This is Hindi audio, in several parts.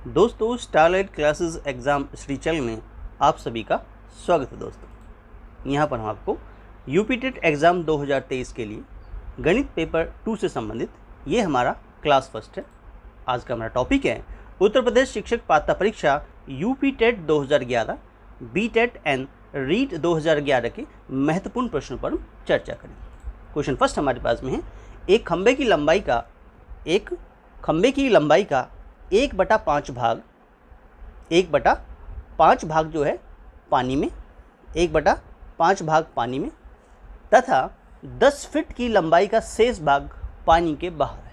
दोस्तों, स्टारलाइट क्लासेस एग्ज़ाम श्रीचल में आप सभी का स्वागत है। दोस्तों, यहाँ पर हम आपको यूपी टेट एग्ज़ाम 2023 के लिए गणित पेपर 2 से संबंधित ये हमारा क्लास फर्स्ट है। आज का हमारा टॉपिक है उत्तर प्रदेश शिक्षक पात्रता परीक्षा UP TET 2011, B TET and REET 2011 के महत्वपूर्ण प्रश्नों पर चर्चा करेंगे। क्वेश्चन फर्स्ट हमारे पास में है, एक खंभे की लंबाई का 1/5 भाग 1/5 भाग जो है पानी में, 1/5 भाग पानी में तथा 10 फीट की लंबाई का शेष भाग पानी के बाहर है।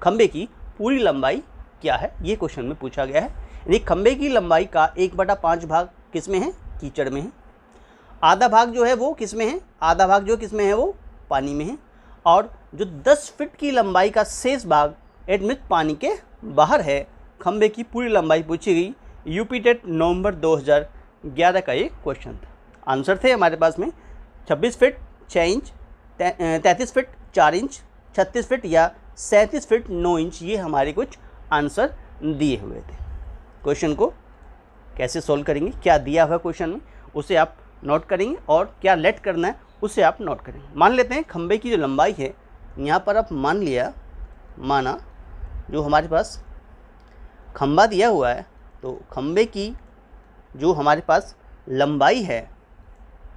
खंभे की पूरी लंबाई क्या है, ये क्वेश्चन में पूछा गया है। यानी खंभे की लंबाई का 1/5 भाग किस में है, कीचड़ में है। आधा भाग जो है वो किस में है, आधा भाग जो किस में है वो पानी में है। और जो 10 फीट की लंबाई का शेष भाग एट मीन्स पानी के बाहर है। खंभे की पूरी लंबाई पूछी गई, यूपी टेट नवंबर 2011 का ये क्वेश्चन था। आंसर थे हमारे पास में 26 feet 6 inch, 33 feet 4 inch, 36 feet या 37 फीट 9 इंच। ये हमारे कुछ आंसर दिए हुए थे। क्वेश्चन को कैसे सोल्व करेंगे, क्या दिया हुआ क्वेश्चन में उसे आप नोट करेंगे और क्या लेट करना है उसे आप नोट करेंगे। मान लेते हैं खंभे की जो लंबाई है, यहाँ पर आप माना जो हमारे पास खंभा दिया हुआ है, तो खंभे की जो हमारे पास लंबाई है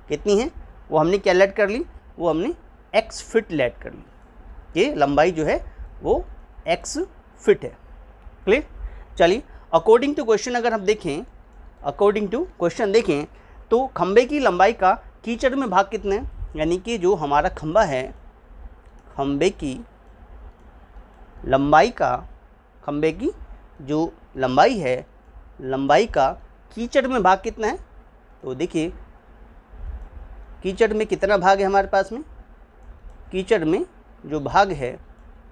कितनी है वो हमने क्या लेट कर ली, वो हमने x फीट लेट कर ली। ये लंबाई जो है वो x फीट है। क्लियर। चलिए, अकॉर्डिंग टू क्वेश्चन अगर हम देखें, तो खंभे की लंबाई का कीचड़ में भाग कितना है, यानी कि जो हमारा खंभा है, खंभे की जो लंबाई है, लंबाई का कीचड़ में भाग कितना है। तो देखिए कीचड़ में कितना भाग है हमारे पास में, कीचड़ में जो भाग है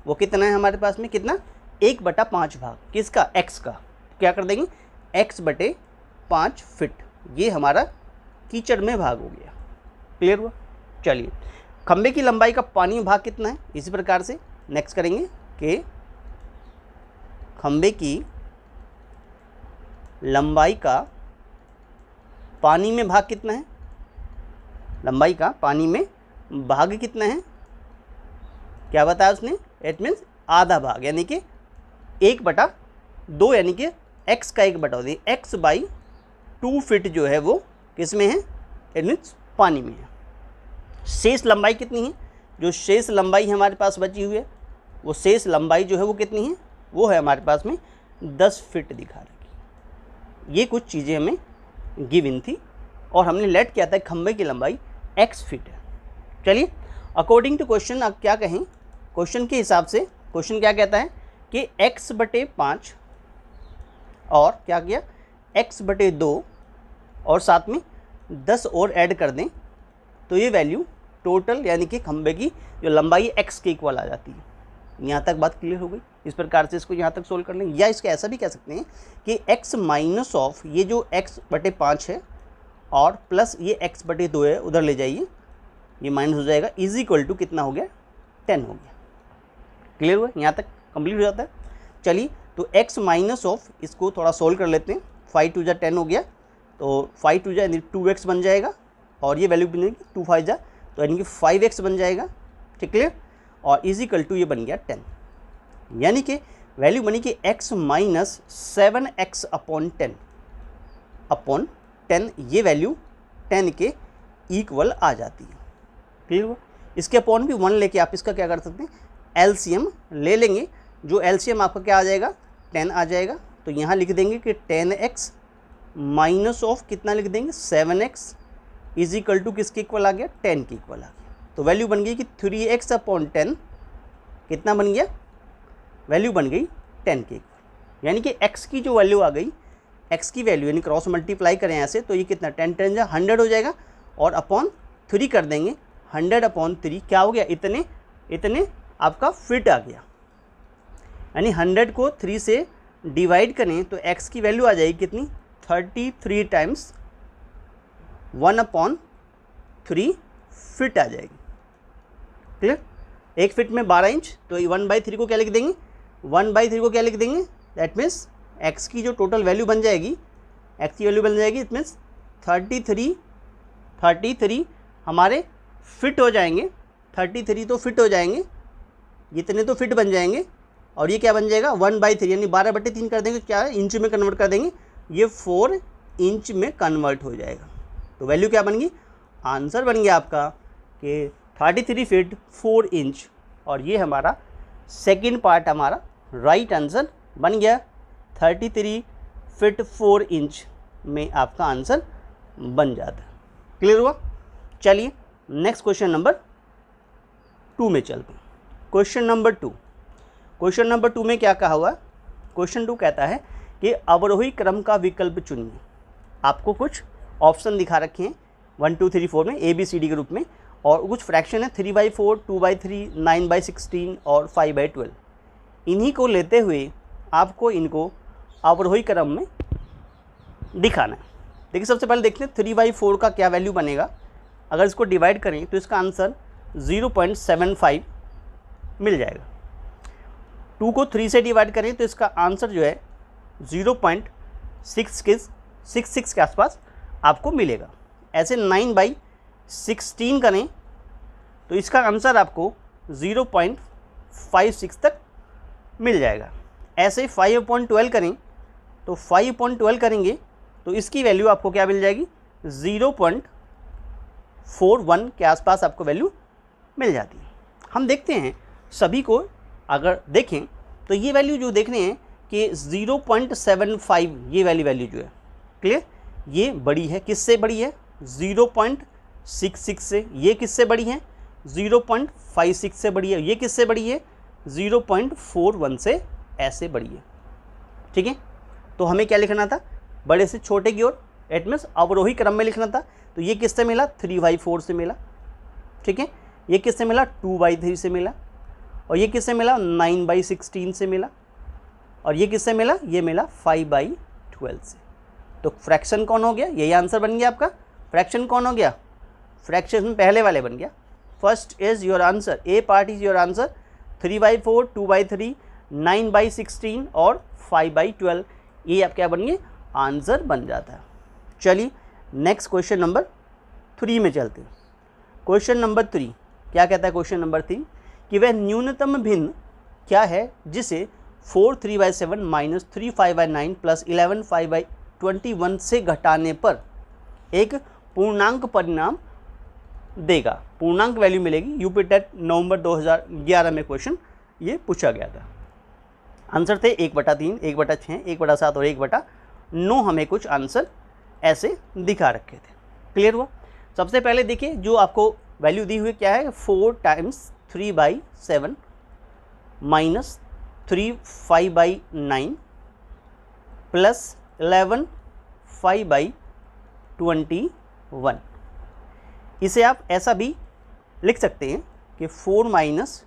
वो कितना है हमारे पास में, कितना 1/5 भाग किसका, x का। क्या कर देंगे, x/5 फीट, ये हमारा कीचड़ में भाग हो गया। क्लियर हुआ। चलिए, खंभे की लंबाई का पानी में भाग कितना है, इसी प्रकार से नेक्स्ट करेंगे कि खंभे की लंबाई का पानी में भाग कितना है, लंबाई का पानी में भाग कितना है, क्या बताया उसने, इट मीन्स आधा भाग, यानी कि 1/2, यानी कि x का 1/2, x/2 फीट जो है वो किस में है, इट मीन्स पानी में है। शेष लंबाई कितनी है, जो शेष लंबाई हमारे पास बची हुई है, वो शेष लंबाई जो है वो कितनी है, वो है हमारे पास में 10 फीट दिखा रखी। ये कुछ चीज़ें हमें गिवन थी और हमने लेट किया था खंभे की लंबाई x फीट है। चलिए, अकॉर्डिंग टू क्वेश्चन आप क्या कहें, क्वेश्चन के हिसाब से क्वेश्चन क्या कहता है कि x/5 और क्या किया, x/2 और साथ में 10 और ऐड कर दें तो ये वैल्यू टोटल, यानी कि खंभे की जो लंबाई x के इक्वल आ जाती है। यहाँ तक बात क्लियर हो गई। इस प्रकार से इसको यहाँ तक सोल्व कर लेंगे, या इसको ऐसा भी कह सकते हैं कि x माइनस ऑफ ये जो x/5 है और प्लस ये x/2 है, उधर ले जाइए, ये माइनस हो जाएगा, इज इक्वल टू कितना हो गया, 10 हो गया। क्लियर हुआ, यहाँ तक कंप्लीट हो जाता है। चलिए, तो x माइनस ऑफ, इसको थोड़ा सोल्व कर लेते हैं। 5 2 10 हो गया, तो 5 2 यानी 2x बन जाएगा और ये वैल्यू बनेगी 2 5 तो यानी कि 5x बन जाएगा। ठीक, क्लियर। और इज इक्वल टू ये बन गया 10, यानी कि वैल्यू बनी कि x माइनस 7x अपॉन 10, ये वैल्यू 10 के इक्वल आ जाती है। क्लियर हुआ। इसके अपॉन भी 1 लेके आप इसका क्या कर सकते हैं, एलसीएम ले लेंगे। जो एलसीएम आपका क्या आ जाएगा, 10 आ जाएगा। तो यहाँ लिख देंगे कि 10x माइनस ऑफ कितना लिख देंगे, 7x इज इक्वल टू किसके इक्वल आ गया, 10 के इक्वल आ गया। तो वैल्यू बन गई कि 3x अपॉन 10 कितना बन गया, वैल्यू बन गई 10 के इक्वल। यानी कि x की जो वैल्यू आ गई, x की वैल्यू यानी क्रॉस मल्टीप्लाई करें ऐसे, तो ये कितना 10 10 100 हो जाएगा और अपॉन 3 कर देंगे, 100 अपॉन 3 क्या हो गया, इतने आपका फिट आ गया। यानी 100 को 3 से डिवाइड करें तो x की वैल्यू आ जाएगी कितनी, 33 टाइम्स 1/3 फिट आ जाएगी। क्लियर। 1 फिट में 12 इंच, तो 1/3 को क्या लिख देंगे, 1/3 को क्या लिख देंगे, दैट मीन्स एक्स की जो टोटल वैल्यू बन जाएगी, एक्स की वैल्यू बन जाएगी, इट मीन्स 33 हमारे फिट हो जाएंगे, 33 तो फिट हो जाएंगे, जितने तो फिट बन जाएंगे। और ये क्या बन जाएगा 1/3 यानी 12/3 कर देंगे, क्या है इंच में कन्वर्ट कर देंगे, ये 4 इंच में कन्वर्ट हो जाएगा। तो वैल्यू क्या बन गई, आंसर बन गया आपका कि 33 फीट 4 इंच। और ये हमारा सेकंड पार्ट हमारा राइट आंसर बन गया, 33 फीट 4 इंच में आपका आंसर बन जाता है। क्लियर हुआ? चलिए नेक्स्ट क्वेश्चन नंबर 2 में चलते हैं। क्वेश्चन नंबर 2 में क्या कहा हुआ? क्वेश्चन 2 कहता है कि अवरोही क्रम का विकल्प चुनिए। आपको कुछ ऑप्शन दिखा रखे हैं 1 2 3 4 में ABCD के रूप में, और कुछ फ्रैक्शन है 3/4, 2/3, 9/16 और 5/12। इन्हीं को लेते हुए आपको इनको अवरोही क्रम में दिखाना है। देखिए सबसे पहले देखते हैं 3/4 का क्या वैल्यू बनेगा। अगर इसको डिवाइड करें तो इसका आंसर 0.75 मिल जाएगा। 2 को 3 से डिवाइड करें तो इसका आंसर जो है 0.66 के आसपास आपको मिलेगा। ऐसे 9/16 करें तो इसका आंसर आपको 0.56 तक मिल जाएगा। ऐसे 5/12 करें तो 5/12 करेंगे तो इसकी वैल्यू आपको क्या मिल जाएगी 0.41 के आसपास आपको वैल्यू मिल जाती है। हम देखते हैं सभी को, अगर देखें तो ये वैल्यू जो देख रहे हैं कि 0.75 ये वाली वैल्यू जो है, क्लियर, ये बड़ी है। किससे बड़ी है? 0.66 से। ये किससे बड़ी है? 0.56 से बड़ी है। ये किससे बड़ी है? 0.41 से ऐसे बड़ी है। ठीक है, तो हमें क्या लिखना था? बड़े से छोटे की ओर, इट मीन्स अवरोही क्रम में लिखना था। तो ये किससे मिला? 3/4 से मिला। ठीक है, ये किससे मिला? 2/3 से मिला। और ये किससे मिला? 9/16 से मिला। और ये किससे मिला? ये मिला 5/12 से। तो फ्रैक्शन कौन हो गया? यही आंसर बन गया आपका। फ्रैक्शन कौन हो गया? फ्रैक्शन पहले वाले बन गया। First is your answer, A part is your answer. 3/4, 2/3, 9/16 और 5/12, ये आप क्या बन गए? आंसर बन जाता है। चलिए नेक्स्ट क्वेश्चन नंबर 3 में चलते हैं। क्वेश्चन नंबर 3 क्या कहता है? क्वेश्चन नंबर 3 कि वह न्यूनतम भिन्न क्या है जिसे 4 3/7 माइनस 3 5/9 प्लस 11 5/21 से घटाने पर एक पूर्णांक परिणाम देगा। पूर्णांक वैल्यू मिलेगी। यूपी टेट नवंबर 2011 में क्वेश्चन ये पूछा गया था। आंसर थे 1/3, 1/6, 1/7 और 1/9। हमें कुछ आंसर ऐसे दिखा रखे थे। क्लियर हुआ? सबसे पहले देखिए जो आपको वैल्यू दी हुई क्या है? 4 टाइम्स 3/7 माइनस 3 5/9 प्लस 11 5/21। इसे आप ऐसा भी लिख सकते हैं कि 4 माइनस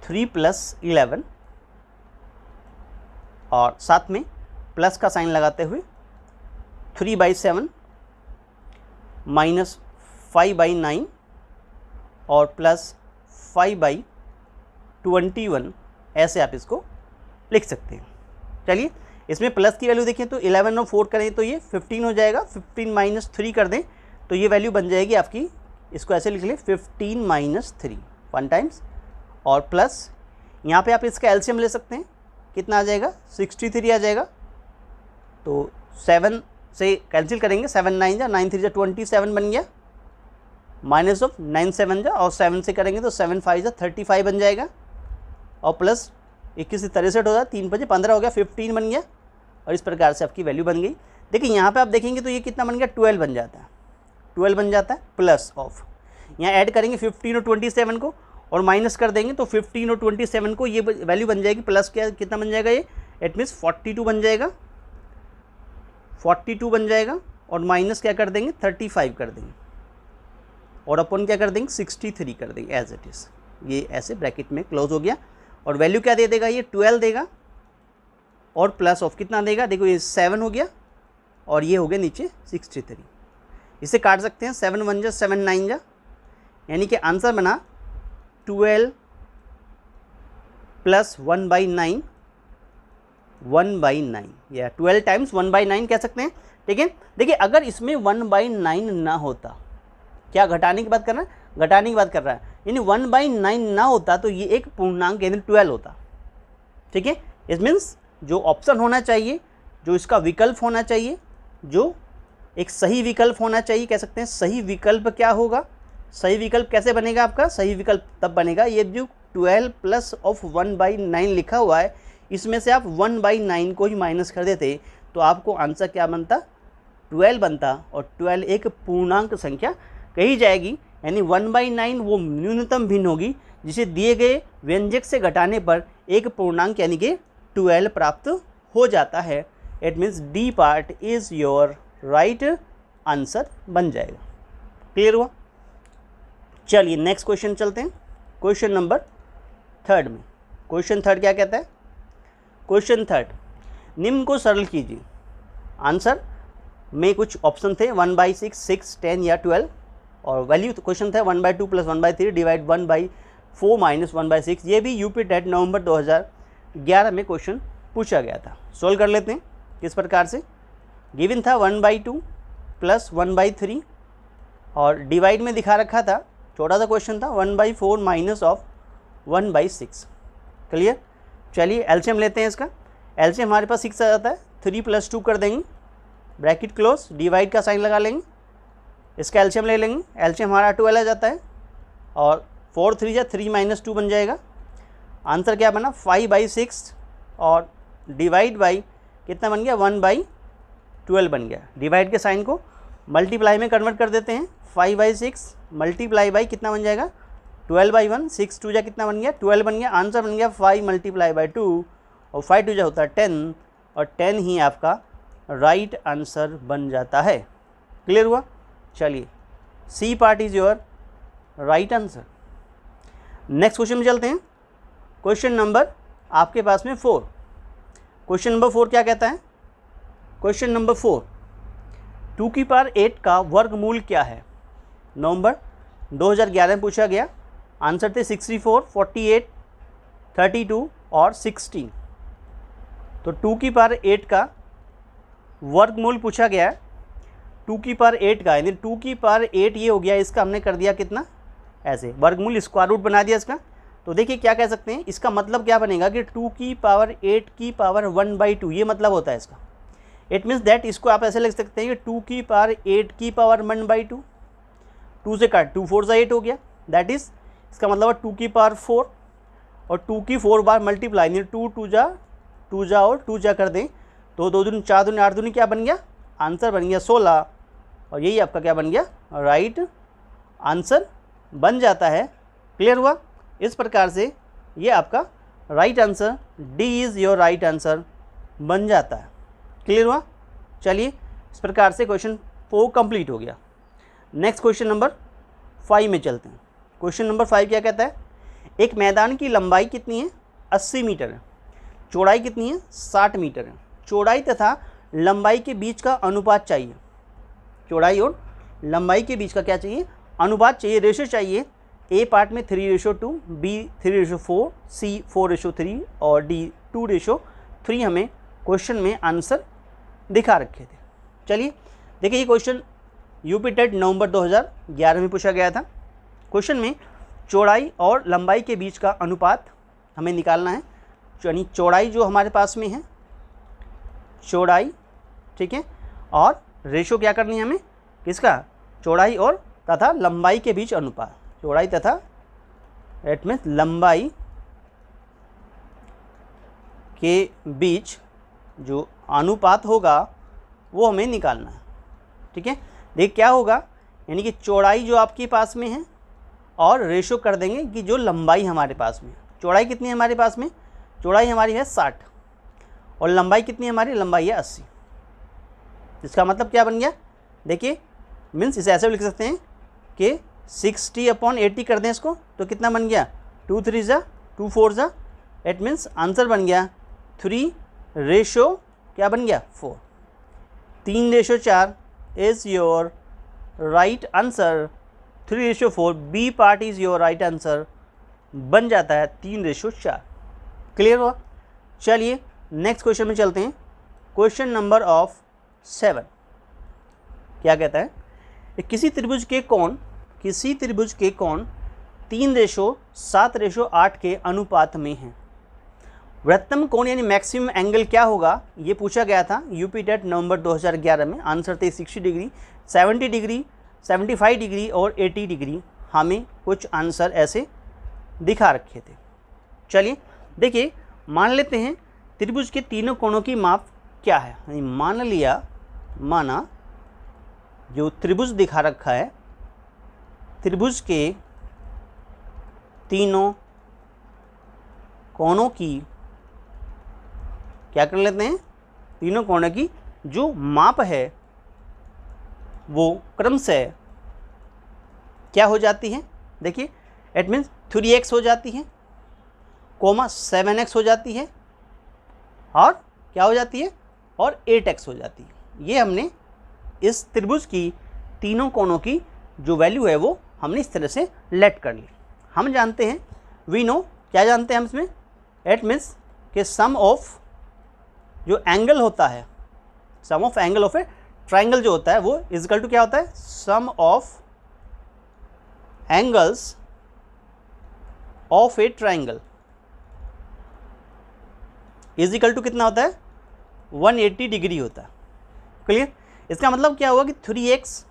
3 प्लस 11 और साथ में प्लस का साइन लगाते हुए 3/7 माइनस 5/9 और प्लस 5/21, ऐसे आप इसको लिख सकते हैं। चलिए इसमें प्लस की वैल्यू देखें तो 11 और 4 करें तो ये 15 हो जाएगा। 15 माइनस 3 कर दें तो ये वैल्यू बन जाएगी आपकी, इसको ऐसे लिख लें 15 माइनस 3 1 टाइम्स, और प्लस यहाँ पे आप इसका एलसीएम ले सकते हैं। कितना आ जाएगा? 63 आ जाएगा। तो 7 से कैंसिल करेंगे, 7 9 जा 9 3 जा 27 बन गया, माइनस ऑफ 9 7 जा, और 7 से करेंगे तो 7 5 जा 35 बन जाएगा, और प्लस 21 से 63 हो जाए, 3 5 15 हो गया, 15 बन गया। और इस प्रकार से आपकी वैल्यू बन गई। देखिए यहाँ पे आप देखेंगे तो ये कितना बन गया? 12 बन जाता है। 12 बन जाता है प्लस ऑफ, यहाँ ऐड करेंगे 15 और 27 को और माइनस कर देंगे तो 15 और 27 को ये वैल्यू बन जाएगी प्लस क्या, कितना बन जाएगा? ये इट मीन्स 42 बन जाएगा। 42 बन जाएगा और माइनस क्या कर देंगे? 35 कर देंगे, और अपन क्या कर देंगे? 63 कर देंगे एज इट इज़। ये ऐसे ब्रैकेट में क्लोज हो गया। और वैल्यू क्या दे देगा? ये 12 देगा और प्लस ऑफ कितना देगा? देखो ये 7 हो गया और ये हो गया नीचे 63। इसे काट सकते हैं, 7 1 जा 7 9 जा, यानी कि आंसर बना 12 प्लस 1/9 1/9 या 12 टाइम्स 1/9 कह सकते हैं, ठीक है। देखिए अगर इसमें 1/9 ना होता, क्या घटाने की बात कर रहा है, घटाने की बात कर रहा है, यानी 1/9 ना होता तो ये एक पूर्णांक यानी 12 होता, ठीक है। इट मीन्स जो ऑप्शन होना चाहिए, जो इसका विकल्प होना चाहिए, जो एक सही विकल्प होना चाहिए, कह सकते हैं सही विकल्प क्या होगा, सही विकल्प कैसे बनेगा आपका, सही विकल्प तब बनेगा ये जो 12 प्लस ऑफ 1/9 लिखा हुआ है, इसमें से आप 1/9 को ही माइनस कर देते तो आपको आंसर क्या बनता, 12 बनता। और 12 एक पूर्णांक संख्या कही जाएगी, यानी 1/9 वो न्यूनतम भिन्न होगी जिसे दिए गए व्यंजक से घटाने पर एक पूर्णांक यानी कि 12 प्राप्त हो जाता है। It means D part is your right answer बन जाएगा। क्लियर हुआ? चलिए नेक्स्ट क्वेश्चन चलते हैं, क्वेश्चन नंबर 3 में। क्वेश्चन 3 क्या कहता है? क्वेश्चन 3, निम्न को सरल कीजिए। आंसर में कुछ ऑप्शन थे 1/6, 6, 10 या 12, और वैल्यू क्वेश्चन था 1/2 + 1/3 डिवाइड 1/4 - 1/6। ये भी यूपी टेट नवंबर 2011 में क्वेश्चन पूछा गया था। सोल्व कर लेते हैं किस प्रकार से। गिवन था 1/2 + 1/3 और डिवाइड में दिखा रखा था, छोटा सा क्वेश्चन था, 1/4 - 1/6। क्लियर? चलिए एलसीएम लेते हैं इसका। एलसीएम हमारे पास 6 आ जाता है, 3 + 2 कर देंगे, ब्रैकेट क्लोज, डिवाइड का साइन लगा लेंगे, इसका एलसीएम ले लेंगे। एलसीएम हमारा 12 आ जाता है और 4 3 या 3 - 2 बन जाएगा। आंसर क्या बना, 5/6 और डिवाइड बाई कितना बन गया, 1/12 बन गया। डिवाइड के साइन को मल्टीप्लाई में कन्वर्ट कर देते हैं, 5/6 मल्टीप्लाई बाई कितना बन जाएगा, 12/1, 6 2 जा कितना बन गया, 12 बन गया। आंसर बन गया 5 × 2 और 5 2 जा होता है 10 और 10 ही आपका राइट आंसर बन जाता है। क्लियर हुआ? चलिए C part is your right answer. Next question में चलते हैं। क्वेश्चन नंबर आपके पास में 4। क्वेश्चन नंबर 4 क्या कहता है? क्वेश्चन नंबर 4, 2 की पावर 8 का वर्गमूल क्या है? नवंबर 2011 में पूछा गया। आंसर थे 64, 48, 32 और 16। तो 2 की पावर 8 का वर्गमूल पूछा गया है। 2 की पावर 8 का यानी 2 की पावर 8 ये हो गया, इसका हमने कर दिया कितना, ऐसे वर्गमूल स्क्वायर रूट बना दिया इसका। तो देखिए क्या कह सकते हैं, इसका मतलब क्या बनेगा कि 2 की पावर 8 की पावर 1/2, ये मतलब होता है इसका। इट मीन्स दैट इसको आप ऐसे लिख सकते हैं कि 2 की पावर 8 की पावर 1/2, 2 से काट 2 4 8 हो गया, दैट इज़ इसका मतलब है 2 की पावर 4 और 2 की 4 बार मल्टीप्लाई, यानी 2 2 जा और 2 जा कर दें तो 2 दूनी 4 दूनी 8 दूनी क्या बन गया, आंसर बन गया 16 और यही आपका क्या बन गया, राइट आंसर बन जाता है। क्लियर हुआ? इस प्रकार से ये आपका right answer D is your right answer बन जाता है। क्लियर हुआ? चलिए इस प्रकार से क्वेश्चन 4 कंप्लीट हो गया। नेक्स्ट क्वेश्चन नंबर 5 में चलते हैं। क्वेश्चन नंबर 5 क्या कहता है? एक मैदान की लंबाई कितनी है, 80 मीटर है, चौड़ाई कितनी है, 60 मीटर है। चौड़ाई तथा लंबाई के बीच का अनुपात चाहिए। चौड़ाई और लंबाई के बीच का क्या चाहिए, अनुपात चाहिए, रेशो चाहिए। ए पार्ट में 3:2, बी 3:4, सी 4:3 और डी 2:3 हमें क्वेश्चन में आंसर दिखा रखे थे। चलिए देखिए, ये क्वेश्चन यूपी टेट नवंबर 2011 में पूछा गया था। क्वेश्चन में चौड़ाई और लंबाई के बीच का अनुपात हमें निकालना है। यानी चौड़ाई जो हमारे पास में है, चौड़ाई, ठीक है, और रेशो क्या करनी है हमें, किसका, चौड़ाई और तथा लंबाई के बीच अनुपात। चौड़ाई तथा एट में लंबाई के बीच जो अनुपात होगा वो हमें निकालना है। ठीक है, देख क्या होगा, यानी कि चौड़ाई जो आपके पास में है और रेशो कर देंगे कि जो लंबाई हमारे पास में है। चौड़ाई कितनी है हमारे पास में, चौड़ाई हमारी है 60 और लंबाई कितनी है हमारी, लंबाई है 80। इसका मतलब क्या बन गया, देखिए मीन्स इसे ऐसे भी लिख सकते हैं कि 60/80 कर दें इसको तो कितना बन गया, 2 3 जा 2 4 जा, इट मीन्स आंसर बन गया 3 रेशो क्या बन गया 4। 3:4 is your right answer. 3:4 B part is your right answer बन जाता है 3:4। क्लियर हुआ? चलिए नेक्स्ट क्वेश्चन में चलते हैं। क्वेश्चन नंबर ऑफ 7 क्या कहता है, किसी त्रिभुज के कोण 3:7:8 के अनुपात में है। वृत्तम कोण यानी मैक्सिमम एंगल क्या होगा, ये पूछा गया था यूपी टेट नवंबर 2011 में। आंसर थे 60 डिग्री, 70 डिग्री, 75 डिग्री और 80 डिग्री। हमें कुछ आंसर ऐसे दिखा रखे थे। चलिए देखिए, मान लेते हैं त्रिभुज के तीनों कोणों की माप क्या है। माना जो त्रिभुज दिखा रखा है, त्रिभुज के तीनों कोणों की क्या कर लेते हैं, तीनों कोणों की जो माप है वो क्रमशः क्या हो जाती है। देखिए इट मीन्स 3x हो जाती है, 7x हो जाती है और क्या हो जाती है, और 8x हो जाती है। ये हमने इस त्रिभुज की तीनों कोणों की जो वैल्यू है वो हमने इस तरह से लेट कर ली। हम जानते हैं, वी नो, क्या जानते हैं हम इसमें, इट मीन्स कि सम ऑफ जो एंगल होता है, sum of angle of a triangle जो होता है वो इक्वल टू क्या होता है, sum of angles of a triangle is equal to कितना होता है, 180 डिग्री होता है। क्लियर। इसका मतलब क्या हुआ कि 3x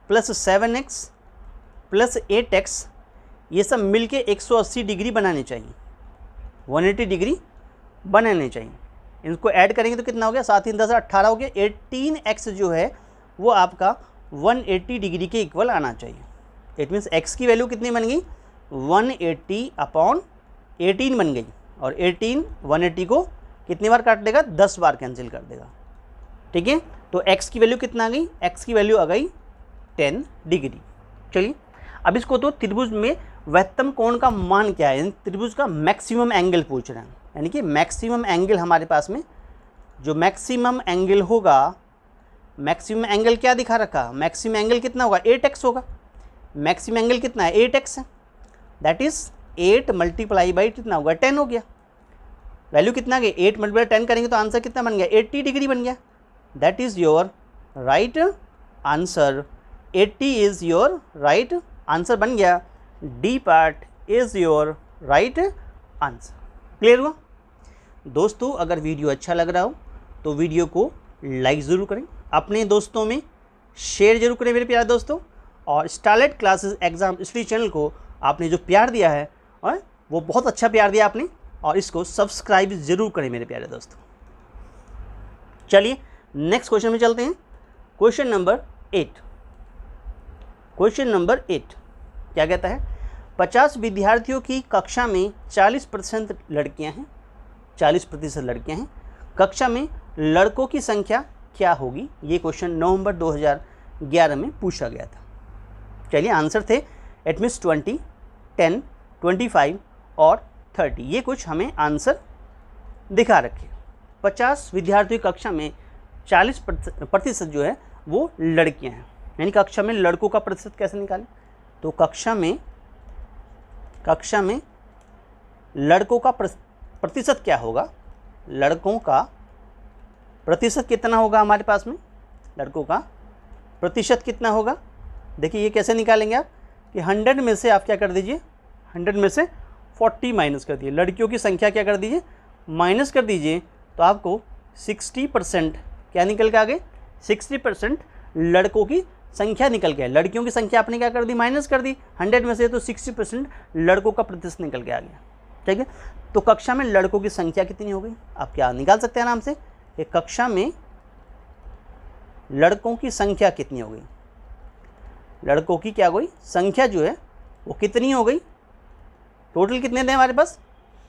plus 7x plus 8x ये सब मिलके 180 डिग्री बनाने चाहिए, 180 डिग्री बनाने चाहिए। इनको ऐड करेंगे तो कितना हो गया, 7 3 10 18 हो गया। 18x जो है वो आपका 180 डिग्री के इक्वल आना चाहिए। इट मीन्स x की वैल्यू कितनी बन गई, 180/18 बन गई। और 180 को कितनी बार काट देगा, 10 बार कैंसिल कर देगा। ठीक है, तो x की वैल्यू कितना आ गई, x की वैल्यू आ गई 10 डिग्री। चलिए अब इसको तो त्रिभुज में वृत्तम कोण का मान क्या है, त्रिभुज का मैक्सिमम एंगल पूछ रहे हैं। यानी कि मैक्सिमम एंगल हमारे पास में जो मैक्सिमम एंगल होगा, मैक्सिमम एंगल क्या दिखा रखा, मैक्सिमम एंगल कितना होगा, 8x होगा। मैक्सिमम एंगल कितना है, 8x है। दैट इज 8 मल्टीप्लाई बाई कितना होगा, 10 हो गया। वैल्यू कितना आ गई, 8 मल्टीप्लाई 10 करेंगे तो आंसर कितना बन गया, 80 डिग्री बन गया। That is your right answer, 80 is your right answer बन गया। D part is your right answer. Clear हुआ दोस्तों। अगर वीडियो अच्छा लग रहा हो तो वीडियो को लाइक ज़रूर करें, अपने दोस्तों में शेयर जरूर करें मेरे प्यारे दोस्तों। और starlight classes exam study channel को आपने जो प्यार दिया है और वो बहुत अच्छा प्यार दिया आपने, और इसको सब्सक्राइब जरूर करें मेरे प्यारे दोस्तों। चलिए नेक्स्ट क्वेश्चन में चलते हैं। क्वेश्चन नंबर 8 क्या कहता है, 50 विद्यार्थियों की कक्षा में 40% लड़कियां हैं, 40% लड़कियां हैं। कक्षा में लड़कों की संख्या क्या होगी। ये क्वेश्चन नवंबर 2011 में पूछा गया था। चलिए आंसर थे इट मीन्स 20, 10, 25 और 30। ये कुछ हमें आंसर दिखा रखे। 50 विद्यार्थियों की कक्षा में 40% जो है वो लड़कियां हैं। यानी कक्षा में लड़कों का प्रतिशत कैसे निकालें, तो कक्षा में लड़कों का प्रतिशत क्या होगा, लड़कों का प्रतिशत कितना होगा हमारे पास में, लड़कों का प्रतिशत कितना होगा। देखिए ये कैसे निकालेंगे आप कि 100 में से आप क्या कर दीजिए, 100 में से 40 माइनस कर दीजिए, लड़कियों की संख्या क्या कर दीजिए, माइनस कर दीजिए, तो आपको 60% क्या निकल के आ गए, 60% लड़कों की संख्या निकल के। लड़कियों की संख्या आपने क्या कर दी, माइनस कर दी 100 में से, तो 60% लड़कों का प्रतिशत निकल के आ गया। ठीक है, तो कक्षा में लड़कों की संख्या कितनी हो गई, आप क्या निकाल सकते हैं आराम से, कि कक्षा में लड़कों की संख्या कितनी हो गई, लड़कों की क्या हुई संख्या जो है वो कितनी हो गई। टोटल कितने थे हमारे पास,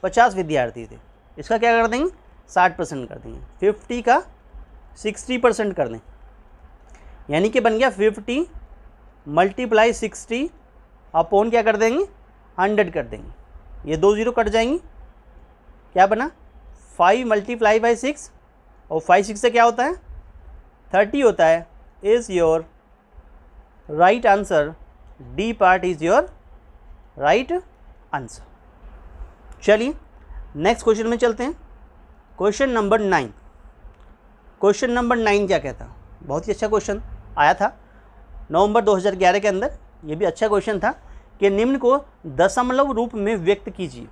50 विद्यार्थी थे। इसका क्या कर देंगे, 60% कर देंगे, 50 का 60% कर दें, यानी कि बन गया 50 मल्टीप्लाई 60 अपॉन क्या कर देंगे, 100 कर देंगे। ये 2 0 कट जाएंगी, क्या बना 5 मल्टीप्लाई बाई 6, और 5 6 से क्या होता है 30 होता है। Is your right answer, D part is your right answer. चलिए नेक्स्ट क्वेश्चन में चलते हैं। क्वेश्चन नंबर 9, क्वेश्चन नंबर 9 क्या कहता, बहुत ही अच्छा क्वेश्चन आया था नवंबर 2011 के अंदर। ये भी अच्छा क्वेश्चन था कि निम्न को दशमलव रूप में व्यक्त कीजिए।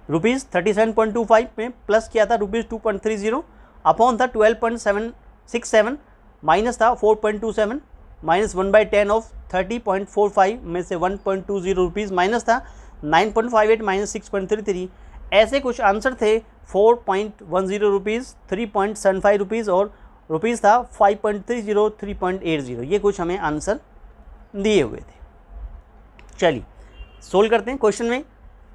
₹37.25 में प्लस किया था ₹2.30 अपॉन था 12.767 माइनस था 4.27 माइनस 1/10 ऑफ 30.45 में से 1.20 रुपीज़ माइनस था 9.58 माइनस 6.33। ऐसे कुछ आंसर थे 4.10 रुपीज़, 3.75 रुपीज़ और रुपीज़ था 5.30, 3.80। ये कुछ हमें आंसर दिए हुए थे। चलिए सोल्व करते हैं। क्वेश्चन में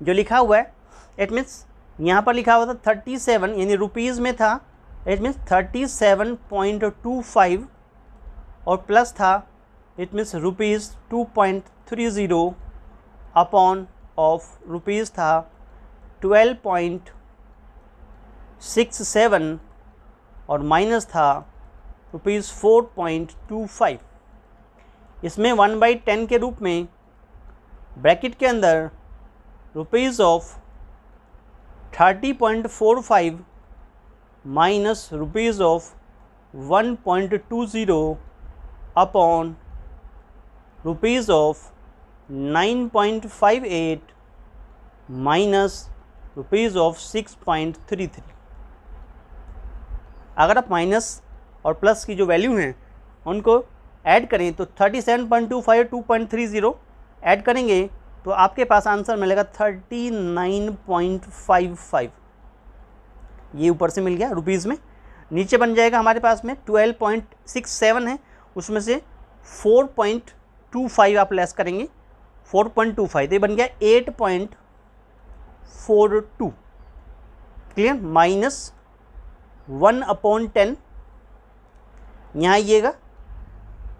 जो लिखा हुआ है इट मीन्स यहाँ पर लिखा हुआ था 37 यानी रुपीज़ में था, इट मीन्स 37.25 और प्लस था it means ₹2.30 upon of rupees था 12.67 और माइनस था ₹4.25। इसमें 1/10 के रूप में ब्रैकेट के अंदर rupees of 30.45 minus rupees of 1.20 upon rupees of 9.58 minus rupees of 6.33। अगर आप माइनस और प्लस की जो वैल्यू हैं उनको ऐड करें तो 37.25 2.30 ऐड करेंगे तो आपके पास आंसर मिलेगा 39.55। ये ऊपर से मिल गया रुपीज़ में। नीचे बन जाएगा हमारे पास में 12.67 है, उसमें से 4.25 आप लेस करेंगे 4.25 तो ये बन गया 8.42। क्लियर, माइनस 1/10 यहाँ आइएगा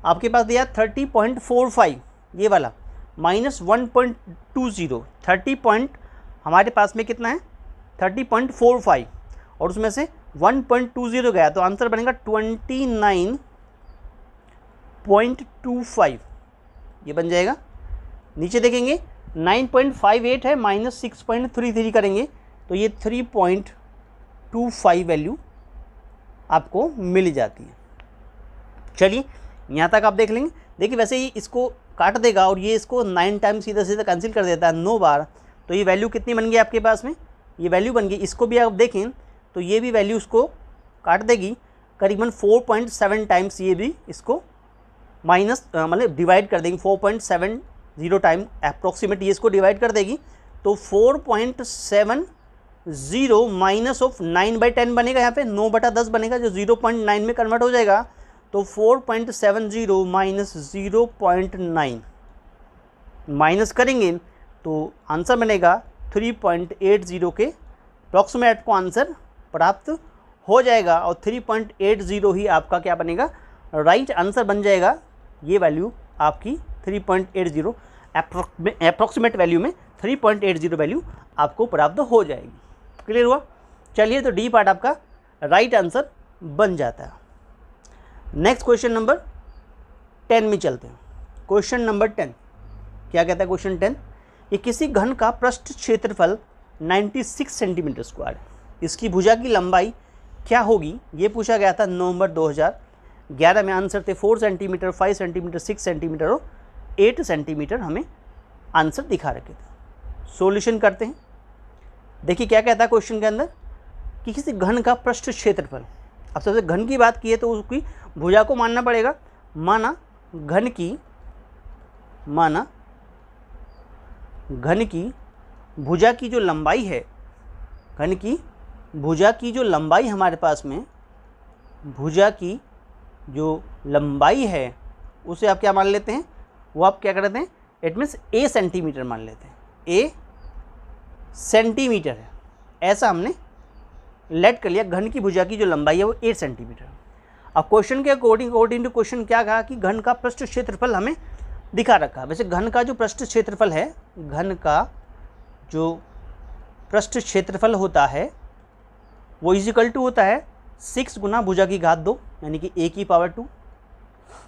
आपके पास दिया 30.45 ये वाला माइनस 1.20 30 पॉइंट हमारे पास में कितना है 30.45 और उसमें से 1.20 गया तो आंसर बनेगा 29.25 ये बन जाएगा। नीचे देखेंगे 9.58 है माइनस 6.33 करेंगे तो ये 3.25 वैल्यू आपको मिल जाती है। चलिए यहाँ तक आप देख लेंगे। देखिए वैसे ही इसको काट देगा और ये इसको 9 टाइम्स सीधा सीधा कैंसिल कर देता है 9 बार, तो ये वैल्यू कितनी बन गई आपके पास में, ये वैल्यू बन गई। इसको भी आप देखें तो ये भी वैल्यू उसको काट देगी करीबन 4.7 टाइम्स, ये भी इसको माइनस मतलब डिवाइड कर देंगे 4.70 टाइम अप्रॉक्सीमेट ये इसको डिवाइड कर देगी तो 4.70 माइनस ऑफ 9/10 बनेगा, यहाँ पे 9/10 बनेगा जो 0.9 में कन्वर्ट हो जाएगा तो 4.70 माइनस 0.9 माइनस करेंगे तो आंसर बनेगा 3.80 के अप्रॉक्सीमेट को आंसर प्राप्त हो जाएगा और 3.80 ही आपका क्या बनेगा राइट आंसर बन जाएगा। ये वैल्यू आपकी 3.80 अप्रॉक्सीमेट वैल्यू में 3.80 वैल्यू आपको प्राप्त हो जाएगी। क्लियर हुआ। चलिए तो डी पार्ट आपका राइट आंसर बन जाता है। नेक्स्ट क्वेश्चन नंबर 10 में चलते हैं। क्वेश्चन नंबर 10 क्या कहता है क्वेश्चन 10, ये किसी घन का पृष्ठ क्षेत्रफल 96 सेंटीमीटर स्क्वायर है, इसकी भुजा की लंबाई क्या होगी, ये पूछा गया था नवंबर 2011 में। आंसर थे 4 सेंटीमीटर, 5 सेंटीमीटर, 6 सेंटीमीटर और 8 सेंटीमीटर हमें आंसर दिखा रखे थे। सॉल्यूशन करते हैं। देखिए क्या कहता है क्वेश्चन के अंदर कि किसी घन का पृष्ठ क्षेत्रफल, अब सबसे घन की बात की है तो उसकी भुजा को मानना पड़ेगा। माना घन की भुजा की जो लंबाई है, घन की भुजा की जो लंबाई हमारे पास में, भुजा की जो लंबाई है उसे आप क्या मान लेते हैं, वो आप क्या करते हैं इट मीन्स ए सेंटीमीटर मान लेते हैं, ए सेंटीमीटर है ऐसा हमने लेट कर लिया। घन की भुजा की जो लंबाई है वो 8 सेंटीमीटर। अब क्वेश्चन के अकॉर्डिंग टू क्वेश्चन क्या कहा कि घन का पृष्ठ क्षेत्रफल हमें दिखा रखा। वैसे घन का जो पृष्ठ क्षेत्रफल है, घन का जो पृष्ठ क्षेत्रफल होता है वो इजिकल टू होता है 6 गुना भुजा की घात 2 यानी कि a की पावर 2।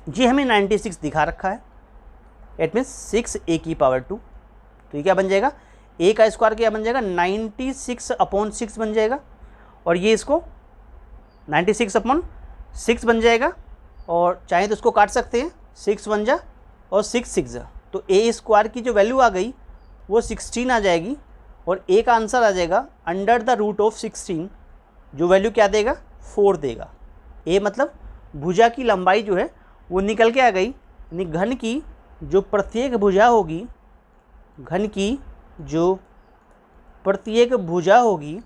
जी हमें 96 दिखा रखा है, इट मीन्स 6 a की पावर 2। तो ये क्या बन जाएगा, a का स्क्वायर क्या बन जाएगा 96/6 बन जाएगा। और ये इसको 96/6 बन जाएगा, और चाहे तो इसको काट सकते हैं, 6 1 जा और 6 6 जा, तो ए स्क्वायर की जो वैल्यू आ गई वो 16 आ जाएगी, और ए का आंसर आ जाएगा अंडर द रूट ऑफ 16, जो वैल्यू क्या देगा 4 देगा। ए मतलब भुजा की लंबाई जो है वो निकल के आ गई, यानी घन की जो प्रत्येक भुजा होगी, घन की जो प्रत्येक भुजा होगी,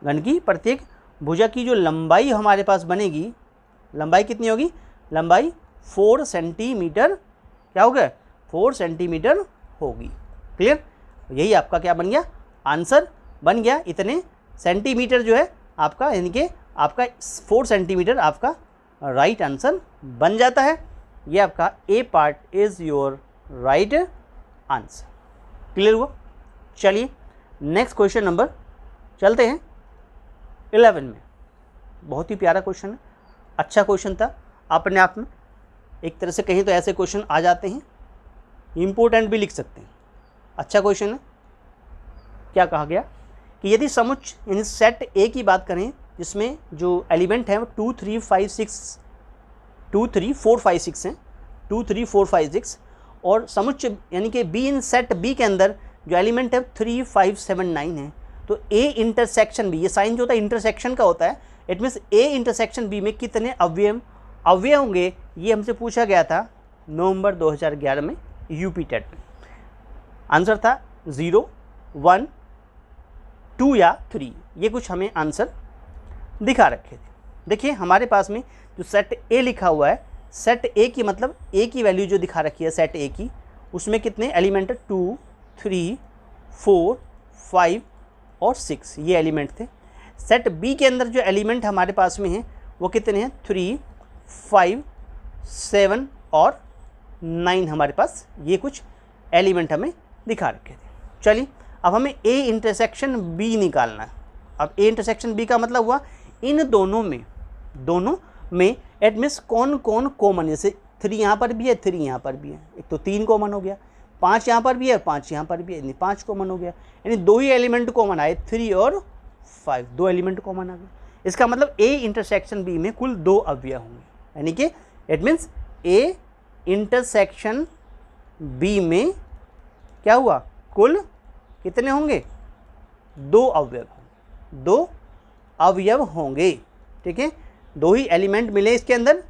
घन की प्रत्येक भुजा की जो लंबाई हमारे पास बनेगी, लंबाई कितनी होगी, लंबाई 4 सेंटीमीटर, क्या हो गया 4 सेंटीमीटर होगी। क्लियर, यही आपका क्या बन गया, आंसर बन गया। इतने सेंटीमीटर जो है आपका, यानी कि आपका 4 सेंटीमीटर आपका राइट आंसर बन जाता है। ये आपका A part is your right answer. Clear हुआ। चलिए नेक्स्ट क्वेश्चन नंबर चलते हैं 11 में। बहुत ही प्यारा क्वेश्चन है, अच्छा क्वेश्चन था अपने आप में, एक तरह से कहीं तो ऐसे क्वेश्चन आ जाते हैं, इम्पोर्टेंट भी लिख सकते हैं, अच्छा क्वेश्चन है। क्या कहा गया कि यदि समुच्च यानी सेट ए की बात करें, जिसमें जो एलिमेंट है वो 2 3 4 5 6 हैं, 2 3 4 5 6, और समुच्च यानी कि बी इन सेट बी के अंदर जो एलिमेंट है 3 5 7 9 है, तो ए इंटरसेक्शन बी, ये साइन जो होता है इंटरसेक्शन का होता है, it means A intersection B में कितने अवयव होंगे, ये हमसे पूछा गया था नवंबर 2011 में यूपी टेट में। आंसर था 0 1 2 या 3, ये कुछ हमें आंसर दिखा रखे थे। देखिए हमारे पास में जो सेट ए लिखा हुआ है, सेट ए की मतलब ए की वैल्यू जो दिखा रखी है सेट ए की, उसमें कितने एलिमेंट है 2 3 4 5 और 6, ये एलिमेंट थे। सेट बी के अंदर जो एलिमेंट हमारे पास में है वो कितने हैं 3 5 7 और 9 हमारे पास, ये कुछ एलिमेंट हमें दिखा रखे थे। चलिए अब हमें ए इंटरसेक्शन बी निकालना है। अब ए इंटरसेक्शन बी का मतलब हुआ इन दोनों में एट मीन्स कौन कौन कॉमन, जैसे 3 यहाँ पर भी है 3 यहाँ पर भी है, एक तो 3 कॉमन हो गया, 5 यहाँ पर भी है 5 यहाँ पर भी है, यानी 5 कॉमन हो गया, यानी 2 ही एलिमेंट कॉमन आए 3 और 5, 2 एलिमेंट कॉमन आ गए। इसका मतलब ए इंटरसेक्शन बी में कुल 2 अवयव होंगे, यानी कि it means A intersection B में क्या हुआ, कुल कितने होंगे 2 अवयव होंगे, 2 अवयव होंगे। ठीक है, 2 ही एलिमेंट मिले इसके अंदर,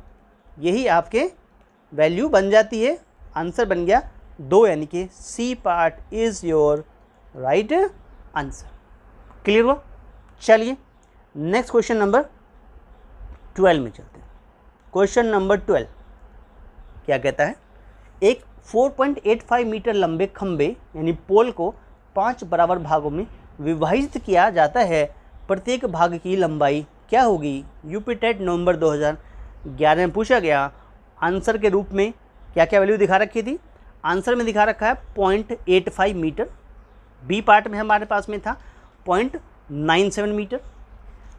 यही आपके वैल्यू बन जाती है, आंसर बन गया 2, यानी कि C part is your right answer. Clear हुआ। चलिए नेक्स्ट क्वेश्चन नंबर 12 में चलते हैं। क्वेश्चन नंबर 12 क्या कहता है, एक 4.85 मीटर लंबे खंबे यानी पोल को 5 बराबर भागों में विभाजित किया जाता है, प्रत्येक भाग की लंबाई क्या होगी। यूपी टेट नवंबर 2011 में पूछा गया। आंसर के रूप में क्या क्या वैल्यू दिखा रखी थी, आंसर में दिखा रखा है 0.85 मीटर, बी पार्ट में हमारे पास में था 0.97 मीटर,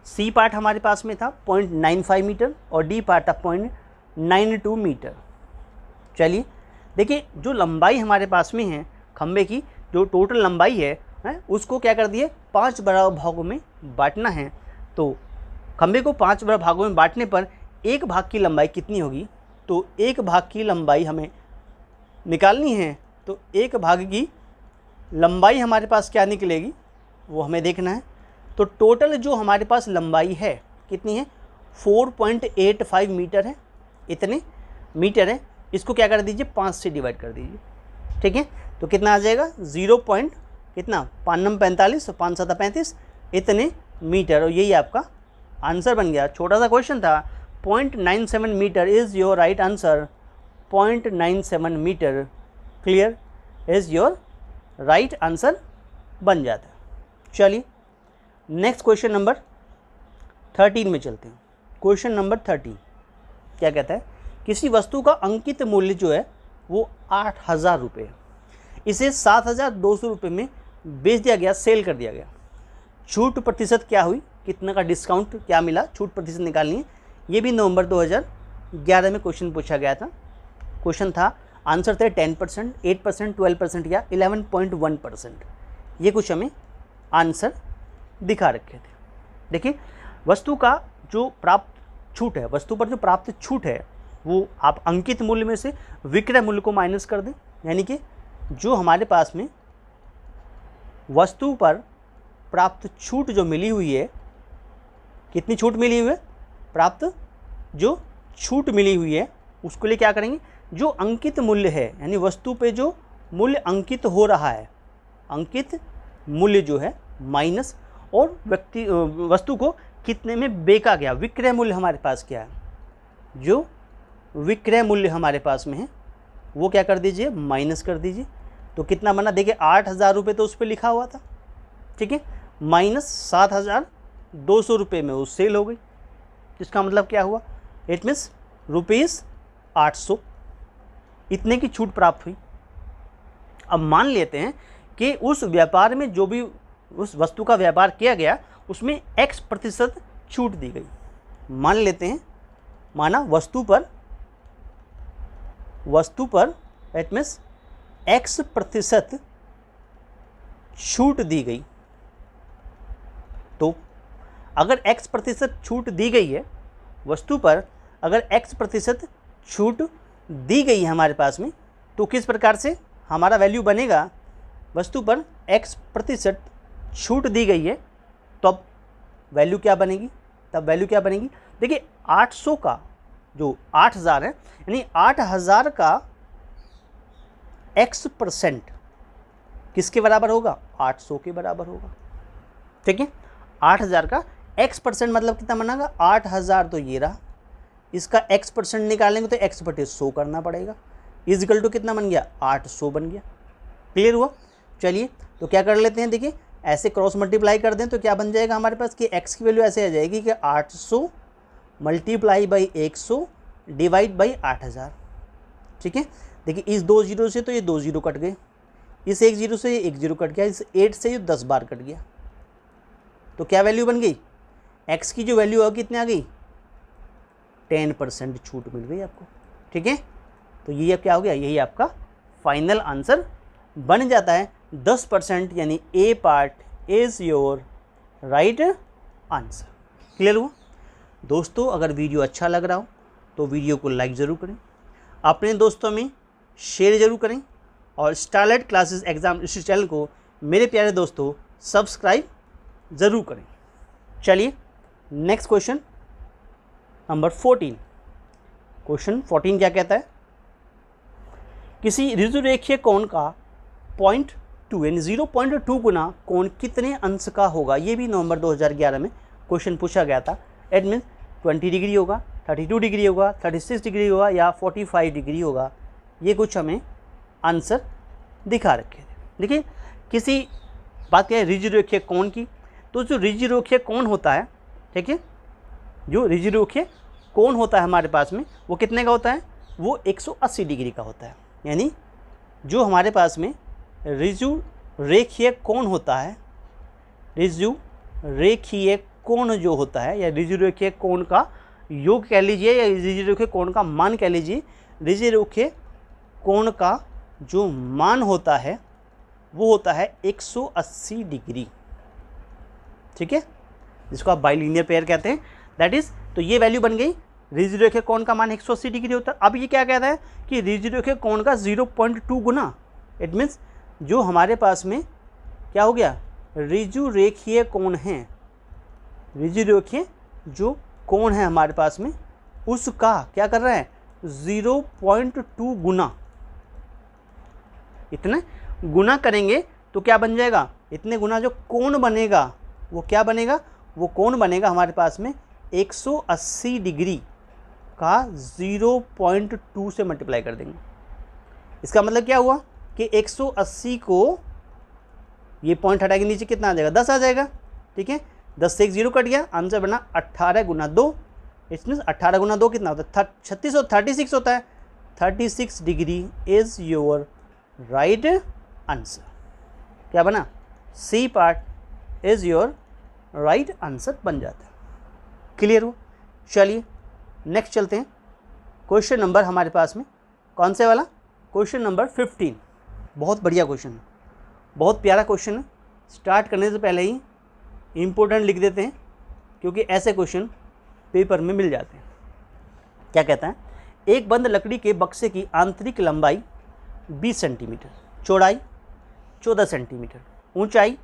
सी पार्ट हमारे पास में था 0.95 मीटर और डी पार्ट था 0.92 मीटर। चलिए देखिए, जो लंबाई हमारे पास में है खंबे की, जो टोटल लंबाई है उसको क्या कर दिए 5 बराबर भागों में बांटना है। तो खंबे को 5 बराबर भागों में बांटने पर एक भाग की लंबाई कितनी होगी, तो एक भाग की लंबाई हमें निकालनी है। तो एक भाग की लंबाई हमारे पास क्या निकलेगी वो हमें देखना है। तो टोटल जो हमारे पास लंबाई है कितनी है 4.85 मीटर है, इतने मीटर है, इसको क्या कर दीजिए 5 से डिवाइड कर दीजिए। ठीक है, तो कितना आ जाएगा 0. कितना 5 9 45 और 5 7 35 इतने मीटर, और यही आपका आंसर बन गया। छोटा सा क्वेश्चन था, 0.97 metre is your right answer, 0.97 metre clear is your right answer बन जाता है। चलिए नेक्स्ट क्वेश्चन नंबर 13 में चलते हैं। क्वेश्चन नंबर 13 क्या कहता है, किसी वस्तु का अंकित मूल्य जो है वो 8,000 रुपये है, इसे 7,200 रुपये में बेच दिया गया, सेल कर दिया गया। छूट प्रतिशत क्या हुई, कितना का डिस्काउंट क्या मिला, छूट प्रतिशत निकालनी है। ये भी नवंबर 2011 में क्वेश्चन पूछा गया था। क्वेश्चन था, आंसर थे 10%, 8%, 12% या 11.1%। ये कुछ हमें आंसर दिखा रखे थे। देखिए वस्तु का जो प्राप्त छूट है, वस्तु पर जो प्राप्त छूट है वो आप अंकित मूल्य में से विक्रय मूल्य को माइनस कर दें, यानी कि जो हमारे पास में वस्तु पर प्राप्त छूट जो मिली हुई है, कितनी छूट मिली हुई है, प्राप्त जो छूट मिली हुई है उसको लिए क्या करेंगे, जो अंकित मूल्य है यानी वस्तु पे जो मूल्य अंकित हो रहा है, अंकित मूल्य जो है माइनस, और वस्तु को कितने में बेचा गया, विक्रय मूल्य हमारे पास क्या है, जो विक्रय मूल्य हमारे पास में है वो क्या कर दीजिए, माइनस कर दीजिए। तो कितना बना, देखिए 8,000 रुपये तो उस पर लिखा हुआ था, ठीक है, माइनस 7,200 रुपये में वो सेल हो गई। इसका मतलब क्या हुआ, इट मीन्स ₹800 इतने की छूट प्राप्त हुई। अब मान लेते हैं कि उस व्यापार में जो भी उस वस्तु का व्यापार किया गया उसमें X% छूट दी गई। मान लेते हैं, माना वस्तु पर इट मीन्स X% छूट दी गई। तो अगर X% छूट दी गई है वस्तु पर, अगर X% छूट दी गई है हमारे पास में, तो किस प्रकार से हमारा वैल्यू बनेगा, वस्तु पर X% छूट दी गई है तो अब वैल्यू क्या बनेगी, तब वैल्यू क्या बनेगी, देखिए 800 का जो 8,000 है, यानी 8,000 का X% किसके बराबर होगा, 800 के बराबर होगा, ठीक है। 8,000 का X% मतलब कितना बनेगा, 8,000 तो ये रहा, इसका X% निकालेंगे तो X/100 करना पड़ेगा, इजिकल टू कितना बन गया, 800 बन गया। क्लियर हुआ। चलिए तो क्या कर लेते हैं, देखिए ऐसे क्रॉस मल्टीप्लाई कर दें तो क्या बन जाएगा हमारे पास कि x की वैल्यू ऐसे आ जाएगी कि 800 मल्टीप्लाई बाई 100 डिवाइड बाई 8,000, ठीक है। देखिए इस 2 जीरो से तो ये 2 जीरो कट गए, इस 1 जीरो से ये 1 जीरो कट गया, इस 8 से ये 10 बार कट गया, तो क्या वैल्यू बन गई, x की जो वैल्यू है कितने आ गई, 10% छूट मिल गई आपको, ठीक है। तो ये अब क्या हो गया, यही आपका फाइनल आंसर बन जाता है 10%, यानी A part is your right answer. Clear हुआ दोस्तों। अगर वीडियो अच्छा लग रहा हो तो वीडियो को लाइक ज़रूर करें, अपने दोस्तों में शेयर ज़रूर करें, और स्टारलाइट क्लासेस एग्ज़ाम इस चैनल को मेरे प्यारे दोस्तों सब्सक्राइब ज़रूर करें। चलिए नेक्स्ट क्वेश्चन नंबर 14। क्वेश्चन 14 क्या कहता है, किसी ऋजुरेखीय कोण का 0.2 यानी 0.2 गुना कोण कितने अंश का होगा। ये भी नवंबर 2011 में क्वेश्चन पूछा गया था। इट मीन्स 20 डिग्री होगा, 32 डिग्री होगा, 36 डिग्री होगा या 45 डिग्री होगा। ये कुछ हमें आंसर दिखा रखे थे। देखिए किसी बात क्या है ऋजुरेखीय कोण की, तो जो ऋजुरेखीय कोण होता है, ठीक है, जो ऋजुरेखीय कोण होता है हमारे पास में वो कितने का होता है, वो 180 डिग्री का होता है। यानी जो हमारे पास में ऋजुरेखीय कोण होता है, ऋजुरेखीय कोण जो होता है या ऋजुरेखीय कोण का योग कह लीजिए या ऋजुरेखीय कोण का मान कह लीजिए, ऋजुरेखीय कोण का जो मान होता है वो होता है 180 डिग्री, ठीक है, जिसको आप बाइलिनियर पेयर कहते हैं। दैट इज, तो ये वैल्यू बन गई, ऋजुरेखीय कोण का मान 180 डिग्री होता है। अब ये क्या कहता है कि ऋजुरेखीय कोण का 0.2 गुना, इट मीन्स जो हमारे पास में क्या हो गया, ऋजुरेखीय कोण है, ऋजुरेखीय जो कोण है हमारे पास में उसका क्या कर रहा है 0.2 गुना, इतने गुना करेंगे तो क्या बन जाएगा, इतने गुना जो कोण बनेगा वो क्या बनेगा, वो कोण बनेगा हमारे पास में 180 डिग्री का 0.2 से मल्टीप्लाई कर देंगे। इसका मतलब क्या हुआ कि 180 को ये पॉइंट हटा के नीचे कितना आ जाएगा, 10 आ जाएगा, ठीक है। 10 से एक 0 कट गया, आंसर बना 18 गुना 2, इसमें 18 गुना 2 कितना होता है 36 और 36 होता है। 36 degree is your right answer. क्या बना, C part is your right answer बन जाता है। क्लियर हो। चलिए नेक्स्ट चलते हैं। क्वेश्चन नंबर हमारे पास में कौन से वाला, क्वेश्चन नंबर 15। बहुत बढ़िया क्वेश्चन है, बहुत प्यारा क्वेश्चन है। स्टार्ट करने से पहले ही इम्पोर्टेंट लिख देते हैं क्योंकि ऐसे क्वेश्चन पेपर में मिल जाते हैं। क्या कहता है, एक बंद लकड़ी के बक्से की आंतरिक लंबाई 20 सेंटीमीटर, चौड़ाई 14 सेंटीमीटर, ऊंचाई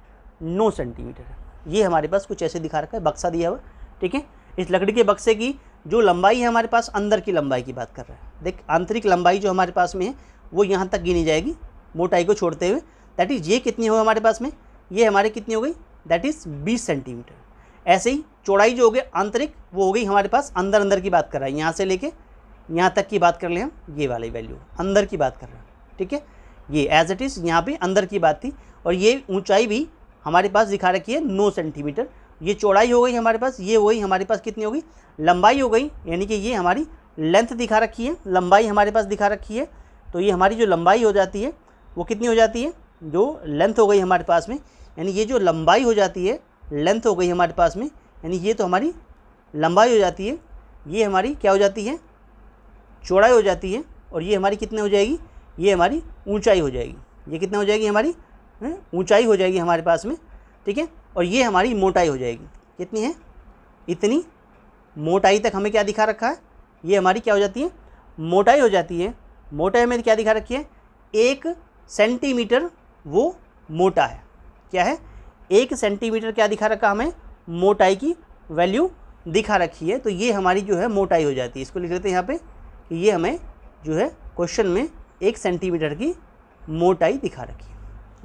9 सेंटीमीटर है। ये हमारे पास कुछ ऐसे दिखा रखा है, बक्सा दिया हुआ, ठीक है। इस लकड़ी के बक्से की जो लंबाई है हमारे पास, अंदर की लंबाई की बात कर रहा है। देख, आंतरिक लंबाई जो हमारे पास में है वो यहाँ तक गिनी जाएगी मोटाई को छोड़ते हुए। दैट इज़ ये कितनी होगी हमारे पास में, ये हमारे कितनी हो गई, दैट इज़ 20 सेंटीमीटर। ऐसे ही चौड़ाई जो हो गई आंतरिक, वो हो गई हमारे पास अंदर, अंदर की बात कर रहा है, यहाँ से लेके यहाँ तक की बात कर लें हम, ये वाली वैल्यू अंदर की बात कर रहे हैं, ठीक है। ये एज इट इज़ यहाँ पे अंदर की बात थी। और ये ऊंचाई भी हमारे पास दिखा रखी है 9 सेंटीमीटर। ये चौड़ाई हो गई हमारे पास, ये वही हमारे पास कितनी हो गई, लंबाई हो गई, यानी कि ये हमारी लेंथ दिखा रखी है, लंबाई हमारे पास दिखा रखी है। तो ये हमारी जो लंबाई हो जाती है वो कितनी हो जाती है, जो लेंथ हो गई हमारे पास में, यानी ये जो लंबाई हो जाती है, लेंथ हो गई हमारे पास में, यानी ये तो हमारी लंबाई हो जाती है, ये हमारी क्या हो जाती है, चौड़ाई हो जाती है। और ये हमारी कितनी हो जाएगी, ये हमारी ऊंचाई हो जाएगी। ये कितना हो जाएगी, हमारी ऊंचाई हो जाएगी हमारे पास में, ठीक है। और ये हमारी मोटाई हो जाएगी, कितनी है, इतनी मोटाई तक हमें क्या दिखा रखा है, ये हमारी क्या हो जाती है, मोटाई हो जाती है। मोटाई में क्या दिखा रखी है, 1 सेंटीमीटर वो मोटा है। क्या है, 1 सेंटीमीटर क्या दिखा रखा हमें, मोटाई की वैल्यू दिखा रखी है। तो ये हमारी जो है मोटाई हो जाती है। इसको लिख लेते हैं यहाँ पे कि ये हमें जो है क्वेश्चन में 1 सेंटीमीटर की मोटाई दिखा रखी है।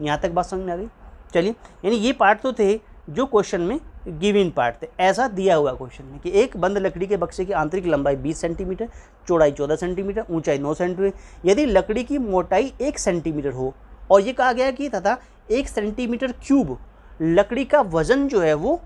यहाँ तक बात समझ में आ गई। चलिए, यानी ये पार्ट तो थे जो क्वेश्चन में गिवन पार्ट थे, ऐसा दिया हुआ क्वेश्चन में कि एक बंद लकड़ी के बक्से की आंतरिक लंबाई 20 सेंटीमीटर, चौड़ाई 14 सेंटीमीटर, ऊंचाई 9 सेंटीमीटर। यदि लकड़ी की मोटाई 1 सेंटीमीटर हो और ये कहा गया कि तथा 1 सेंटीमीटर क्यूब लकड़ी का वजन जो है वो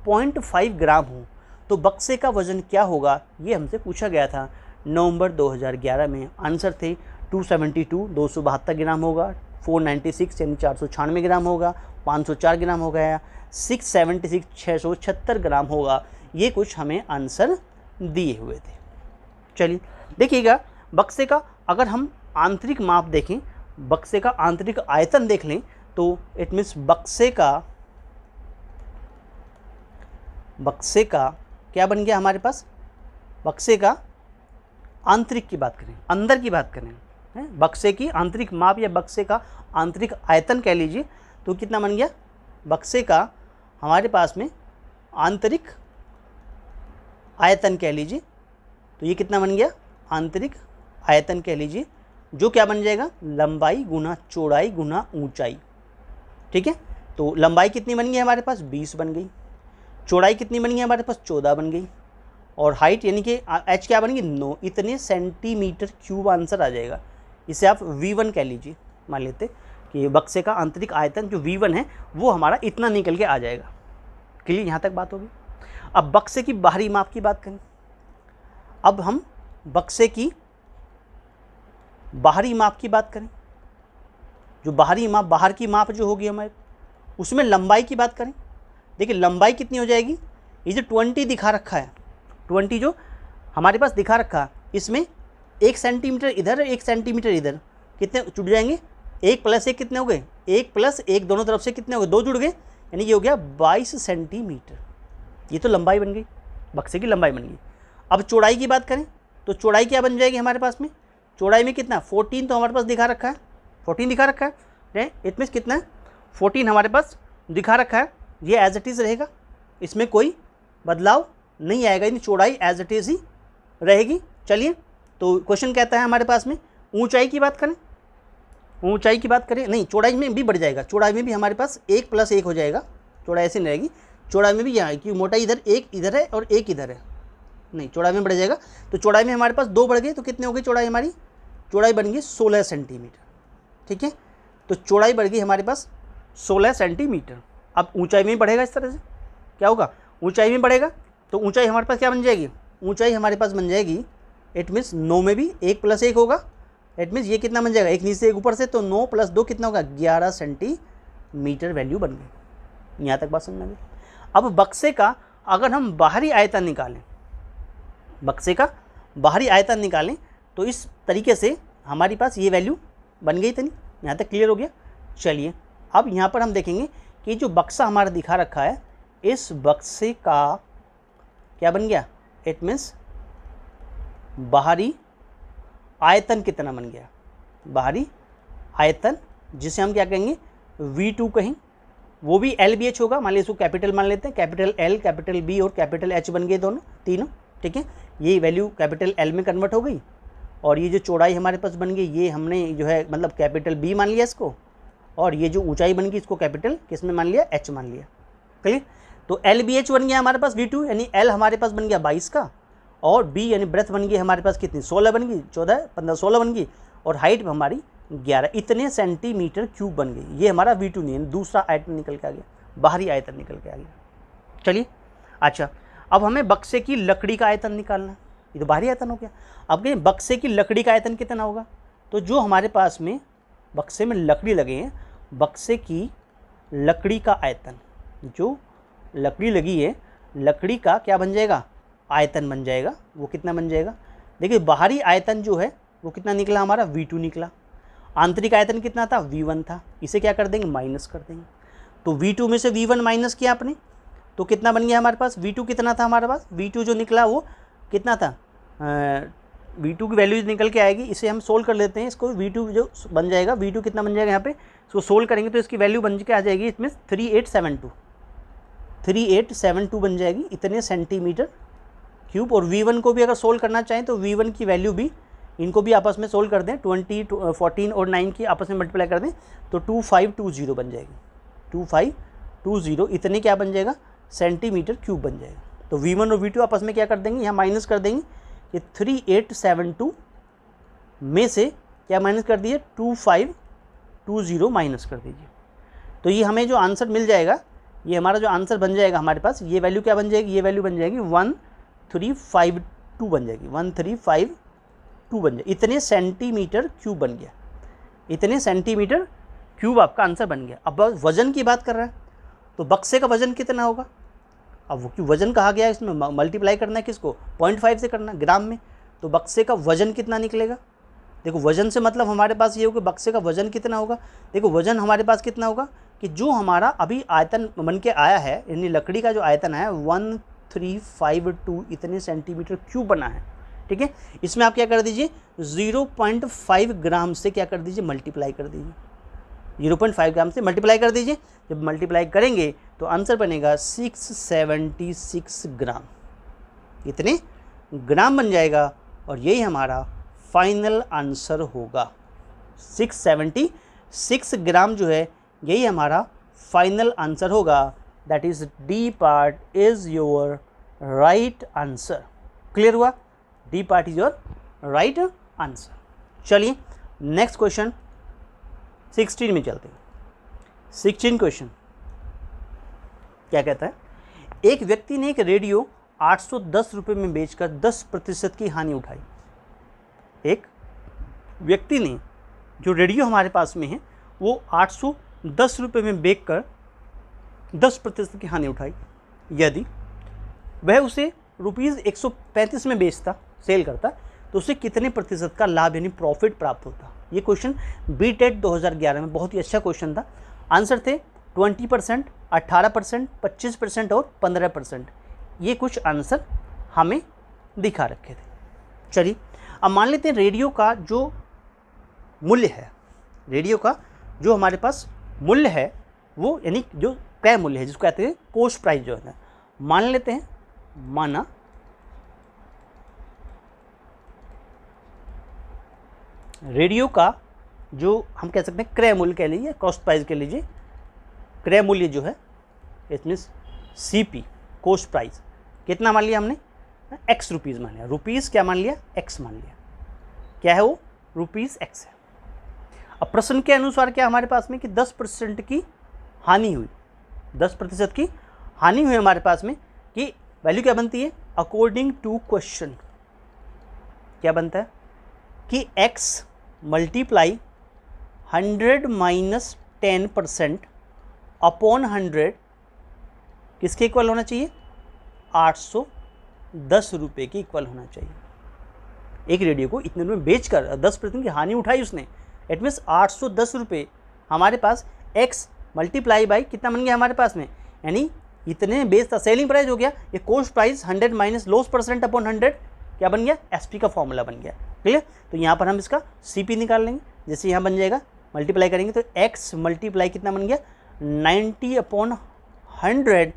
0.5 ग्राम हो, तो बक्से का वजन क्या होगा, ये हमसे पूछा गया था नवंबर 2011 में। आंसर थे 272 272 ग्राम होगा, 496 यानी 496 ग्राम होगा, 504 ग्राम हो गया, 676 676 ग्राम होगा। ये कुछ हमें आंसर दिए हुए थे। चलिए देखिएगा, बक्से का अगर हम आंतरिक माप देखें, बक्से का आंतरिक आयतन देख लें, तो इट मीन्स बक्से का क्या बन गया हमारे पास, बक्से का आंतरिक की बात करें, अंदर की बात करें, बक्से की आंतरिक माप या बक्से का आंतरिक आयतन कह लीजिए, तो कितना बन गया, बक्से का हमारे पास में आंतरिक आयतन कह लीजिए, तो ये कितना बन गया, आंतरिक आयतन कह लीजिए, जो क्या बन जाएगा, लंबाई गुना चौड़ाई गुना ऊंचाई। ठीक है, तो लंबाई कितनी बन गई हमारे पास, 20 बन गई, चौड़ाई कितनी बन गई हमारे पास, 14 बन गई, और हाइट यानी कि एच क्या बन गई, 9, इतने सेंटीमीटर क्यूब आंसर आ जाएगा। इसे आप V1 कह लीजिए, मान लेते कि बक्से का आंतरिक आयतन जो V1 है वो हमारा इतना निकल के आ जाएगा। क्लियर, यहाँ तक बात होगी। अब बक्से की बाहरी माप की बात करें, अब हम बक्से की बाहरी माप की बात करें, जो बाहरी माप, बाहर की माप जो होगी हमारे, उसमें लंबाई की बात करें। देखिए लंबाई कितनी हो जाएगी, ये जो 20 दिखा रखा है, 20 जो हमारे पास दिखा रखा है, इसमें 1 सेंटीमीटर इधर 1 सेंटीमीटर इधर, कितने जुड़ जाएंगे, 1 + 1 कितने हो गए, 1 + 1 दोनों तरफ से कितने हो गए, 2 जुड़ गए, यानी ये हो गया 22 सेंटीमीटर। ये तो लंबाई बन गई, बक्से की लंबाई बन गई। अब चौड़ाई की बात करें, तो चौड़ाई क्या बन जाएगी हमारे पास में, चौड़ाई में कितना, 14 तो हमारे पास दिखा रखा है, 14 दिखा रखा है, इट मीन्स कितना है, 14 हमारे पास दिखा रखा है। ये एज इट इज़ रहेगा, इसमें कोई बदलाव नहीं आएगा, यानी चौड़ाई एज इट इज़ ही रहेगी। चलिए, तो क्वेश्चन कहता है हमारे पास में ऊंचाई की बात करें, ऊंचाई की बात करें, नहीं चौड़ाई में भी बढ़ जाएगा, चौड़ाई में भी हमारे पास 1 + 1 हो जाएगा, चौड़ाई ऐसे नहीं रहेगी, चौड़ाई में भी यहाँ कि मोटाई इधर 1 इधर है और 1 इधर है, नहीं चौड़ाई में बढ़ जाएगा, तो चौड़ाई में हमारे पास 2 बढ़ गए, तो कितने हो गई चौड़ाई हमारी, चौड़ाई बन गई 16 सेंटीमीटर। ठीक है, तो चौड़ाई बढ़ गई हमारे पास 16 सेंटीमीटर। अब ऊंचाई में बढ़ेगा, इस तरह से क्या होगा, ऊंचाई में बढ़ेगा, तो ऊंचाई हमारे पास क्या बन जाएगी, ऊंचाई हमारे पास बन जाएगी, इट मीन्स 9 में भी 1 + 1 होगा, इट मीन्स ये कितना बन जाएगा, एक नीचे एक ऊपर से, तो 9 + 2 कितना होगा, 11 सेंटीमीटर वैल्यू बन गई। यहाँ तक बात समझ में आ गई। अब बक्से का अगर हम बाहरी आयतन निकालें, बक्से का बाहरी आयतन निकालें, तो इस तरीके से हमारे पास ये वैल्यू बन गई। इतनी, यहाँ तक क्लियर हो गया। चलिए, अब यहाँ पर हम देखेंगे कि जो बक्सा हमारा दिखा रखा है, इस बक्से का क्या बन गया, इट मीन्स बाहरी आयतन कितना बन गया, बाहरी आयतन जिसे हम क्या कहेंगे V2 कहें, वो भी LBH होगा। मान लीजिए इसको कैपिटल मान लेते हैं, कैपिटल L, कैपिटल B और कैपिटल H बन गए दोनों तीनों, ठीक है। ये वैल्यू कैपिटल L में कन्वर्ट हो गई और ये जो चौड़ाई हमारे पास बन गई ये हमने जो है मतलब कैपिटल B मान लिया इसको, और ये जो ऊंचाई बन गई इसको कैपिटल किस में मान लिया, H मान लिया। क्लियर। तो LBH बन गया हमारे पास V2, यानी L हमारे पास बन गया 22 का, और B यानी ब्रेथ बन गई हमारे पास कितनी 16 बन गई, 14 15 16 बन गई, और हाइट हमारी 11, इतने सेंटीमीटर क्यूब बन गई। ये हमारा V2 नहीं, दूसरा आयतन निकल के आ गया, बाहरी आयतन निकल के आ गया। चलिए अच्छा, अब हमें बक्से की लकड़ी का आयतन निकालना है, ये तो बाहरी आयतन हो गया। अब कहें बक्से की लकड़ी का आयतन कितना होगा, तो जो हमारे पास में बक्से में लकड़ी लगे हैं, बक्से की लकड़ी का आयतन, जो लकड़ी लगी है लकड़ी का क्या बन जाएगा, आयतन बन जाएगा। वो कितना बन जाएगा, देखिए बाहरी आयतन जो है वो कितना निकला हमारा V2 निकला, आंतरिक आयतन कितना था V1 था, इसे क्या कर देंगे माइनस कर देंगे। तो V2 में से V1 माइनस किया आपने तो कितना बन गया हमारे पास, V2 कितना था हमारे पास, V2 जो निकला वो कितना था, V2 की वैल्यू निकल के आएगी, इसे हम सोल्व कर लेते हैं। इसको V2 जो बन जाएगा, V2 कितना बन जाएगा यहाँ पे, इसको सोल्व करेंगे तो इसकी वैल्यू बन के आ जाएगी, इसमें 3872 बन जाएगी, इतने सेंटीमीटर क्यूब। और V1 को भी अगर सोल्व करना चाहें तो V1 की वैल्यू भी इनको भी आपस में सोल्व कर दें, 20 14 और 9 की आपस में मल्टीप्लाई कर दें तो 2520 बन जाएगी, 2520 इतने क्या बन जाएगा सेंटीमीटर क्यूब बन जाएगा। तो V1 और V2 आपस में क्या कर देंगे, यहाँ माइनस कर देंगे, ये 3872 में से क्या माइनस कर दिए 2520 माइनस कर दीजिए। तो ये हमें जो आंसर मिल जाएगा, ये हमारा जो आंसर बन जाएगा हमारे पास, ये वैल्यू क्या बन जाएगी, ये वैल्यू बन जाएगी 1352 बन जाएगी, 1352 बन जाएगी। इतने सेंटीमीटर क्यूब बन गया, इतने सेंटीमीटर क्यूब आपका आंसर बन गया। अब वजन की बात कर रहा है तो बक्से का वजन कितना होगा, अब वो वजन कहा गया है इसमें मल्टीप्लाई करना है किसको 0.5 से करना ग्राम में, तो बक्से का वजन कितना निकलेगा। देखो वजन से मतलब हमारे पास ये होगा बक्से का वजन कितना होगा, देखो वजन हमारे पास कितना होगा कि जो हमारा अभी आयतन बन के आया है, यानी लकड़ी का जो आयतन है 1352 इतने सेंटीमीटर क्यूब बना है, ठीक है। इसमें आप क्या कर दीजिए 0.5 ग्राम से क्या कर दीजिए मल्टीप्लाई कर दीजिए, 0.5 ग्राम से मल्टीप्लाई कर दीजिए। जब मल्टीप्लाई करेंगे तो आंसर बनेगा 676 ग्राम, इतने ग्राम बन जाएगा, और यही हमारा फाइनल आंसर होगा। 676 ग्राम जो है यही हमारा फाइनल आंसर होगा। That is D part is your right answer. Clear हुआ, D part is your right answer. चलिए नेक्स्ट क्वेश्चन 16 में चलते हैं। 16 क्वेश्चन क्या कहता है, एक व्यक्ति ने एक रेडियो 810 रुपये में बेचकर 10% की हानि उठाई। एक व्यक्ति ने जो रेडियो हमारे पास में है वो 810 रुपये में बेचकर 10% की हानि उठाई। यदि वह उसे ₹135 में बेचता, सेल करता, तो उसे कितने प्रतिशत का लाभ यानी प्रॉफिट प्राप्त होता। ये क्वेश्चन बीटेट 2011 में बहुत ही अच्छा क्वेश्चन था। आंसर थे 20%, 18%, 25% और 15%। ये कुछ आंसर हमें दिखा रखे थे। चलिए अब मान लेते हैं रेडियो का जो मूल्य है, रेडियो का जो हमारे पास मूल्य है वो यानी जो क्रय मूल्य है जिसको कहते हैं कॉस्ट प्राइस जो है, मान लेते हैं, माना रेडियो का जो हम कह सकते हैं क्रय मूल्य कह लीजिए, कॉस्ट प्राइस कह लीजिए, क्रय मूल्य जो है it means CP cost price कितना मान लिया हमने X रुपीज़ मान लिया, रुपीज़ क्या मान लिया X मान लिया, क्या है वो रुपीज़ X है। अब प्रश्न के अनुसार क्या हमारे पास में कि 10% की हानि हुई, 10% की हानि हुई हमारे पास में, कि वैल्यू क्या बनती है अकॉर्डिंग टू क्वेश्चन, क्या बनता है कि X मल्टीप्लाई 100 माइनस 10% अपॉन 100 किसके इक्वल होना चाहिए 810 रुपये के इक्वल होना चाहिए। एक रेडियो को इतने में बेचकर 10% की हानि उठाई उसने, इट मीन्स 810 रुपये हमारे पास X मल्टीप्लाई बाई कितना बन गया हमारे पास में, यानी इतने बेस था, सेलिंग प्राइस हो गया, ये cost price 100 minus loss percent upon 100 क्या बन गया, एसपी का फॉर्मूला बन गया। क्लियर। तो यहाँ पर हम इसका सीपी निकाल लेंगे, जैसे यहाँ बन जाएगा मल्टीप्लाई करेंगे तो एक्स मल्टीप्लाई कितना बन गया 90 अपॉन 100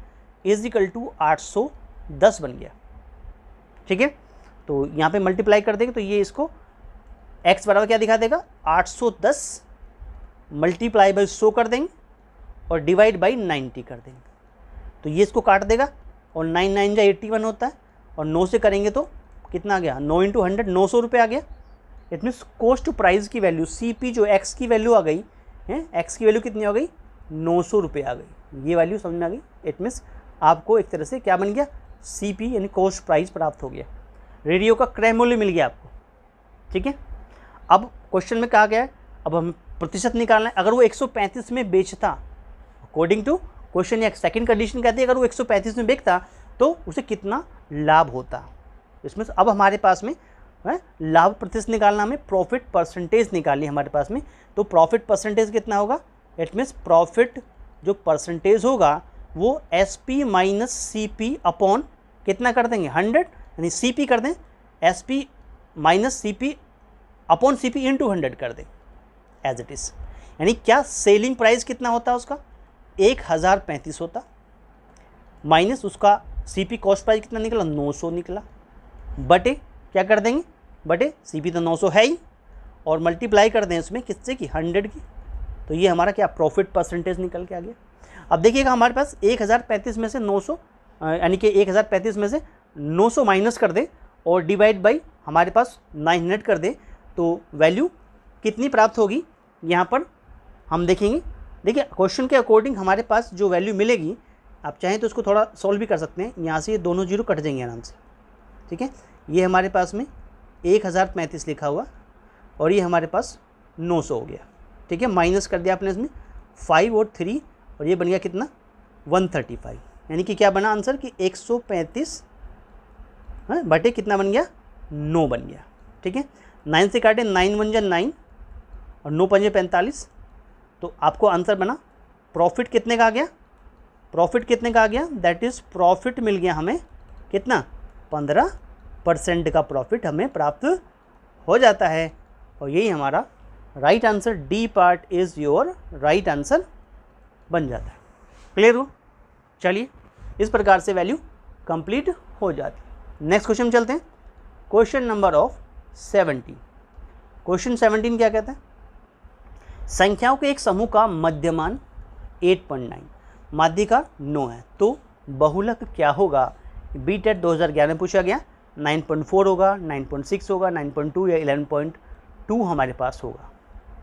इज इक्वल टू 810 बन गया। ठीक है, तो यहाँ पे मल्टीप्लाई कर देंगे तो ये इसको x बराबर क्या दिखा देगा 810 मल्टीप्लाई बाई 100 कर देंगे और डिवाइड बाई 90 कर देंगे, तो ये इसको काट देगा और 9 9 जा 81 होता है और 9 से करेंगे तो कितना आ गया 9 इंटू 100 900 रुपये आ गया। इट मीन्स कॉस्ट प्राइस की वैल्यू CP जो x की वैल्यू आ गई है, x की वैल्यू कितनी आ गई 900 रुपये आ गई, ये वैल्यू समझ में आ गई। इट मीन्स आपको एक तरह से क्या बन गया CP यानी कॉस्ट प्राइस प्राप्त हो गया, रेडियो का क्रय मूल्य मिल गया आपको। ठीक है, अब क्वेश्चन में कहा गया है अब हम प्रतिशत निकालना है, अगर वो 135 में बेचता अकॉर्डिंग टू क्वेश्चन या सेकंड कंडीशन कहती है अगर वो 135 में बेचता तो उसे कितना लाभ होता। इसमें अब हमारे पास में है लाभ प्रतिशत निकालना, हमें प्रॉफिट परसेंटेज निकालनी हमारे पास में, तो प्रॉफिट परसेंटेज कितना होगा, इट मीन्स प्रॉफिट जो परसेंटेज होगा वो SP माइनस CP अपॉन कितना कर देंगे 100 यानी CP कर दें SP minus CP upon CP into 100 कर दें एज इट इज़। यानी क्या सेलिंग प्राइस कितना होता है उसका 1035 होता माइनस उसका CP कॉस्ट प्राइस कितना निकला 900 निकला, बटे क्या कर देंगे बटे CP तो 900 है ही और मल्टीप्लाई कर दें उसमें किससे की 100 की, तो ये हमारा क्या प्रॉफिट परसेंटेज निकल के आ गया। अब देखिएगा हमारे पास 1035 में से 900 यानी कि 1035 में से 900 माइनस कर दें और डिवाइड बाई हमारे पास 900 कर दें तो वैल्यू कितनी प्राप्त होगी यहाँ पर हम देखेंगे। देखिए क्वेश्चन के अकॉर्डिंग हमारे पास जो वैल्यू मिलेगी, आप चाहें तो उसको थोड़ा सॉल्व भी कर सकते हैं, यहाँ से ये दोनों जीरो कट जाएंगे आराम से। ठीक है, ये हमारे पास में 1035 लिखा हुआ और ये हमारे पास 900 हो गया। ठीक है, माइनस कर दिया आपने इसमें 5 और 3 और ये बन गया कितना 135, यानी कि क्या बना आंसर कि 135 बटे कितना बन गया 9 बन गया। ठीक है, 9 से काटे 9 1 जा 9 और 9 5 45, तो आपको आंसर बना प्रॉफिट कितने का आ गया, प्रॉफिट कितने का आ गया दैट इज़ प्रॉफिट मिल गया हमें कितना 15% का प्रॉफिट हमें प्राप्त हो जाता है और यही हमारा right answer D part is your right answer बन जाता है। क्लियर हो, चलिए इस प्रकार से वैल्यू कंप्लीट हो जाती है। नेक्स्ट क्वेश्चन में चलते हैं, क्वेश्चन नंबर ऑफ 17। क्वेश्चन 17 क्या कहता है, संख्याओं के एक समूह का मध्यमान 8.9 माध्यिका 9 है तो बहुलक क्या होगा। BTET 2011 में पूछा गया, 9.4 होगा 9.6 होगा 9.2 या 11.2 हमारे पास होगा।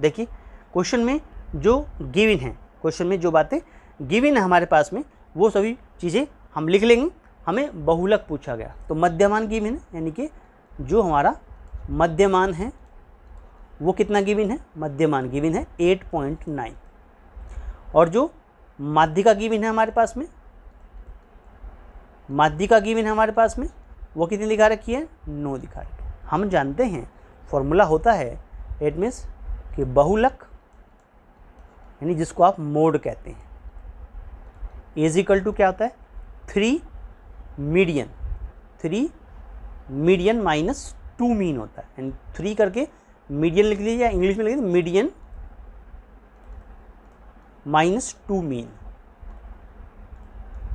देखिए क्वेश्चन में जो गिवन है, क्वेश्चन में जो बातें गिवन है हमारे पास में वो सभी चीज़ें हम लिख लेंगे। हमें बहुलक पूछा गया तो मध्यमान गिवन है, यानी कि जो हमारा मध्यमान है वो कितना गिवन है, मध्यमान गिवन है 8.9 और जो माध्यिका गिवन है हमारे पास में, माध्यिका गिवन है हमारे पास में वो कितनी दिखा रखी है 9 दिखा रखी है। हम जानते हैं फॉर्मूला होता है इट मीन्स कि बहुलक यानी जिसको आप मोड कहते हैं इज इक्वल टू क्या होता है 3 मीडियन माइनस 2 मीन होता है, यानी 3 करके मीडियन लिख लीजिए या इंग्लिश में लिख लीजिए मीडियन माइनस 2 मीन,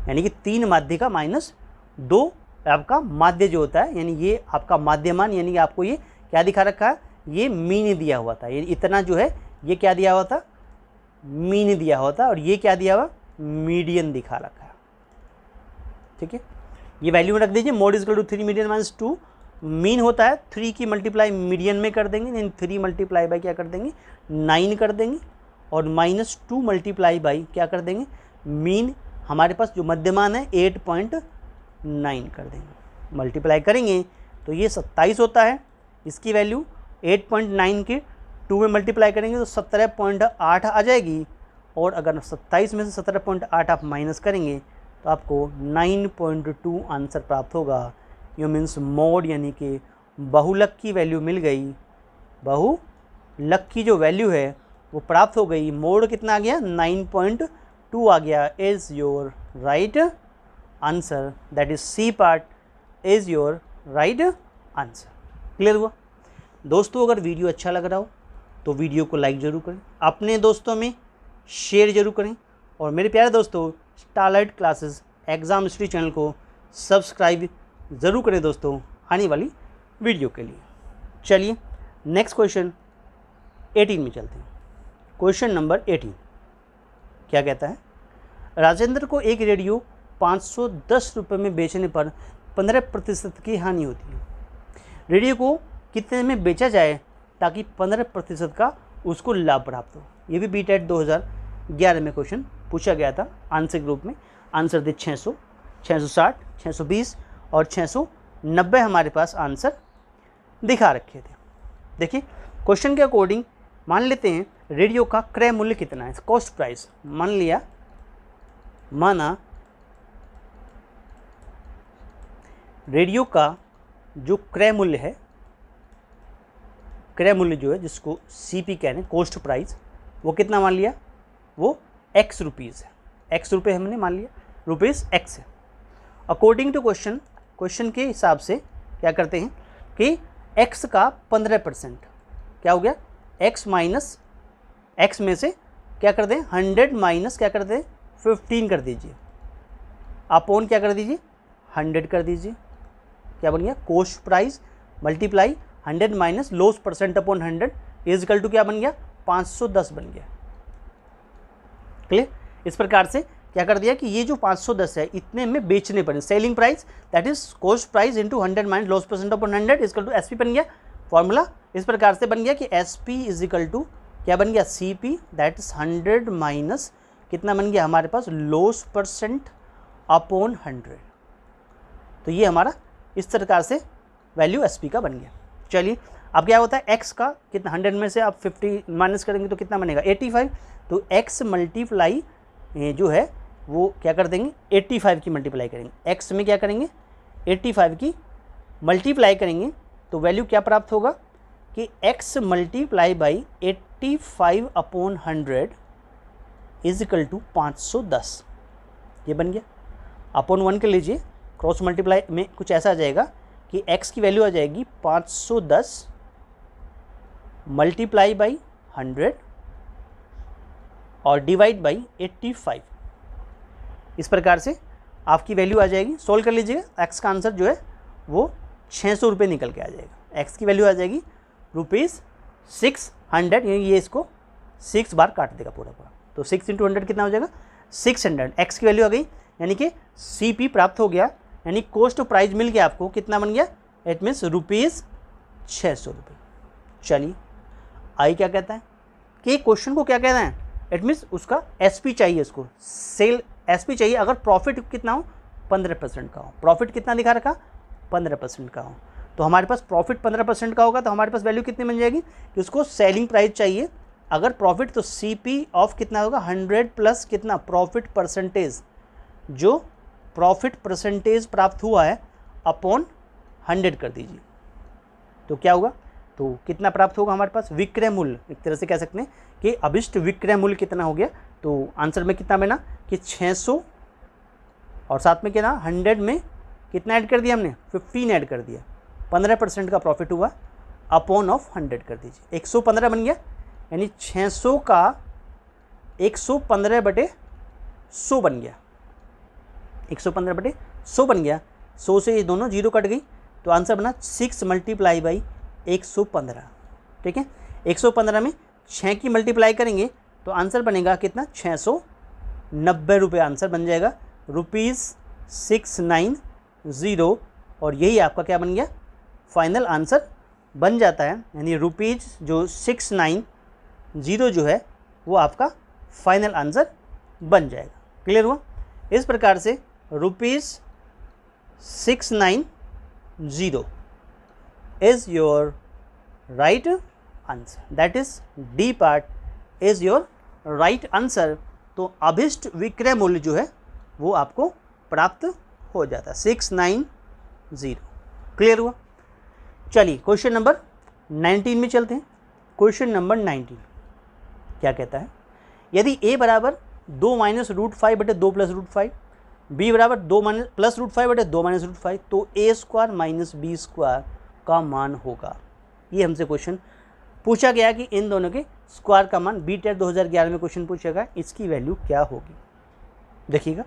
यानी कि 3 माध्यिका माइनस 2 आपका माध्य जो होता है, यानी ये आपका माध्यमान, यानी कि आपको ये क्या दिखा रखा है ये मीन दिया हुआ था, ये इतना जो है ये क्या दिया हुआ था मीन दिया हुआ था और ये क्या दिया हुआ मीडियन दिखा रखा है। ठीक है, ये वैल्यू में रख दीजिए mode is equal to 3 median minus 2, mean होता है 3 की मल्टीप्लाई मीडियन में कर देंगे, यानी 3 मल्टीप्लाई बाई क्या कर देंगे 9 कर देंगे और माइनस 2 मल्टीप्लाई बाई क्या कर देंगे मीन हमारे पास जो मध्यमान है 8.9 कर देंगे, मल्टीप्लाई करेंगे तो ये 27 होता है, इसकी वैल्यू 8.9 के 2 में मल्टीप्लाई करेंगे तो 17.8 आ जाएगी और अगर 27 में से 17.8 आप माइनस करेंगे तो आपको 9.2 आंसर प्राप्त होगा। यू मीन्स मोड यानी कि बहुलक की वैल्यू मिल गई, बहुलक की जो वैल्यू है वो प्राप्त हो गई, मोड कितना आ गया 9.2 आ गया, is your right answer, that is C part is your right answer. Clear हुआ दोस्तों? अगर वीडियो अच्छा लग रहा हो तो वीडियो को लाइक ज़रूर करें, अपने दोस्तों में शेयर जरूर करें, और मेरे प्यारे दोस्तों starlight classes exam history channel को सब्सक्राइब ज़रूर करें दोस्तों आने वाली वीडियो के लिए। चलिए नेक्स्ट क्वेश्चन 18 में चलते हैं। क्वेश्चन नंबर 18 क्या कहता है? राजेंद्र को एक रेडियो 510 रुपये में बेचने पर 15% की हानि होती है। रेडियो को कितने में बेचा जाए ताकि 15% का उसको लाभ प्राप्त हो? ये भी बीटेट 2011 में क्वेश्चन पूछा गया था आंसर ग्रुप में। आंसर थे 600, 660, 620 और 690 हमारे पास आंसर दिखा रखे थे। देखिए क्वेश्चन के अकॉर्डिंग मान लेते हैं रेडियो का क्रय मूल्य कितना है, कॉस्ट प्राइस। माना रेडियो का जो क्रय मूल्य है, क्रय मूल्य जो है जिसको सीपी कह रहे हैं, कॉस्ट प्राइस, वो कितना मान लिया? वो एक्स रुपीज़ है। एक्स रुपये हमने मान लिया, रुपीज़ एक्स है। अकॉर्डिंग टू क्वेश्चन के हिसाब से क्या करते हैं कि एक्स का 15% क्या हो गया? एक्स माइनस एक्स में से क्या कर दें? 100 माइनस क्या कर दें? 15 कर दीजिए, अपॉन क्या कर दीजिए? 100 कर दीजिए। क्या बन गया? Cost price multiply 100 minus loss percent upon 100 is equal to क्या बन गया? 510 बन गया। क्लियर? इस प्रकार से क्या कर दिया कि ये जो 510 है इतने में बेचने पर, selling price that is cost price into 100 minus loss percent upon 100 is equal to SP बन गया। फॉर्मूला इस प्रकार से बन गया कि एसपी इज इक्वल टू क्या बन गया? सीपी दैट इज 100 माइनस कितना बन गया हमारे पास? Loss percent upon 100। तो ये हमारा इस प्रकार से वैल्यू एसपी का बन गया। चलिए अब क्या होता है? एक्स का कितना? 100 में से आप 50 माइनस करेंगे तो कितना बनेगा? 85। तो एक्स मल्टीप्लाई जो है वो क्या कर देंगे? 85 की मल्टीप्लाई करेंगे। एक्स में क्या करेंगे? 85 की मल्टीप्लाई करेंगे तो वैल्यू क्या प्राप्त होगा कि x multiply by 85 upon 100 is equal to 510। ये बन गया। अपॉन 1 कर लीजिए, क्रॉस मल्टीप्लाई में कुछ ऐसा आ जाएगा कि x की वैल्यू आ जाएगी 510 मल्टीप्लाई बाई 100 और डिवाइड बाई 85। इस प्रकार से आपकी वैल्यू आ जाएगी। सोल्व कर लीजिएगा, x का आंसर जो है वो 600 रुपये निकल के आ जाएगा। x की वैल्यू आ जाएगी ₹600, ये इसको 6 बार काट देगा पूरा। तो 6 × 100 कितना हो जाएगा? 600। x की वैल्यू आ गई, यानी कि CP प्राप्त हो गया, यानी कॉस्ट प्राइस मिल गया आपको। कितना बन गया? It means ₹600। चलिए आई क्या कहता है कि क्वेश्चन को क्या कहना है? इट मीन्स उसका एसपी चाहिए, इसको सेल एसपी चाहिए अगर प्रॉफिट कितना हो? 15% का हो। प्रॉफिट कितना दिखा रखा? 15% का हो। तो हमारे पास प्रॉफिट 15% का होगा तो हमारे पास वैल्यू कितनी बन जाएगी कि उसको सेलिंग प्राइस चाहिए। अगर प्रॉफिट तो सीपी ऑफ कितना होगा? 100 प्लस कितना? प्रॉफिट परसेंटेज, जो प्रॉफिट परसेंटेज प्राप्त हुआ है अपॉन 100 कर दीजिए। तो क्या होगा? तो कितना प्राप्त होगा हमारे पास? विक्रय मूल्य, एक तरह से कह सकते हैं कि अभिष्ट विक्रय मूल्य कितना हो गया। तो आंसर में कितना बना कि 600 और साथ में कितना? 100 में कितना ऐड कर दिया हमने? 15 ऐड कर दिया। 15% का प्रॉफिट हुआ अपॉन ऑफ 100 कर दीजिए, 115 बन गया। यानी 600 का 115/100 बन गया। 115/100 बन गया। 100 से ये दोनों जीरो कट गई तो आंसर बना 6 मल्टीप्लाई बाई 115। ठीक है, 115 में 6 की मल्टीप्लाई करेंगे तो आंसर बनेगा कितना? 690 रुपये आंसर बन जाएगा, ₹690। और यही आपका क्या बन गया? फाइनल आंसर बन जाता है। यानी रुपीज़ जो 690 जो है वो आपका फाइनल आंसर बन जाएगा। क्लियर हुआ? इस प्रकार से ₹690 is your right answer, that is D part is your right answer. तो अभिष्ट विक्रय मूल्य जो है वो आपको प्राप्त हो जाता है 690। क्लियर हुआ? चलिए क्वेश्चन नंबर 19 में चलते हैं। क्वेश्चन नंबर 19 क्या कहता है? यदि a बराबर 2 - √5/2 + √5 बी बराबर 2 माइनस प्लस रूट 5 बटे 2 माइनस रूट 5, तो ए स्क्वायर माइनस बी स्क्वायर का मान होगा। ये हमसे क्वेश्चन पूछा गया कि इन दोनों के स्क्वायर का मान, बीटेट 2011 में क्वेश्चन पूछा गया, इसकी वैल्यू क्या होगी। देखिएगा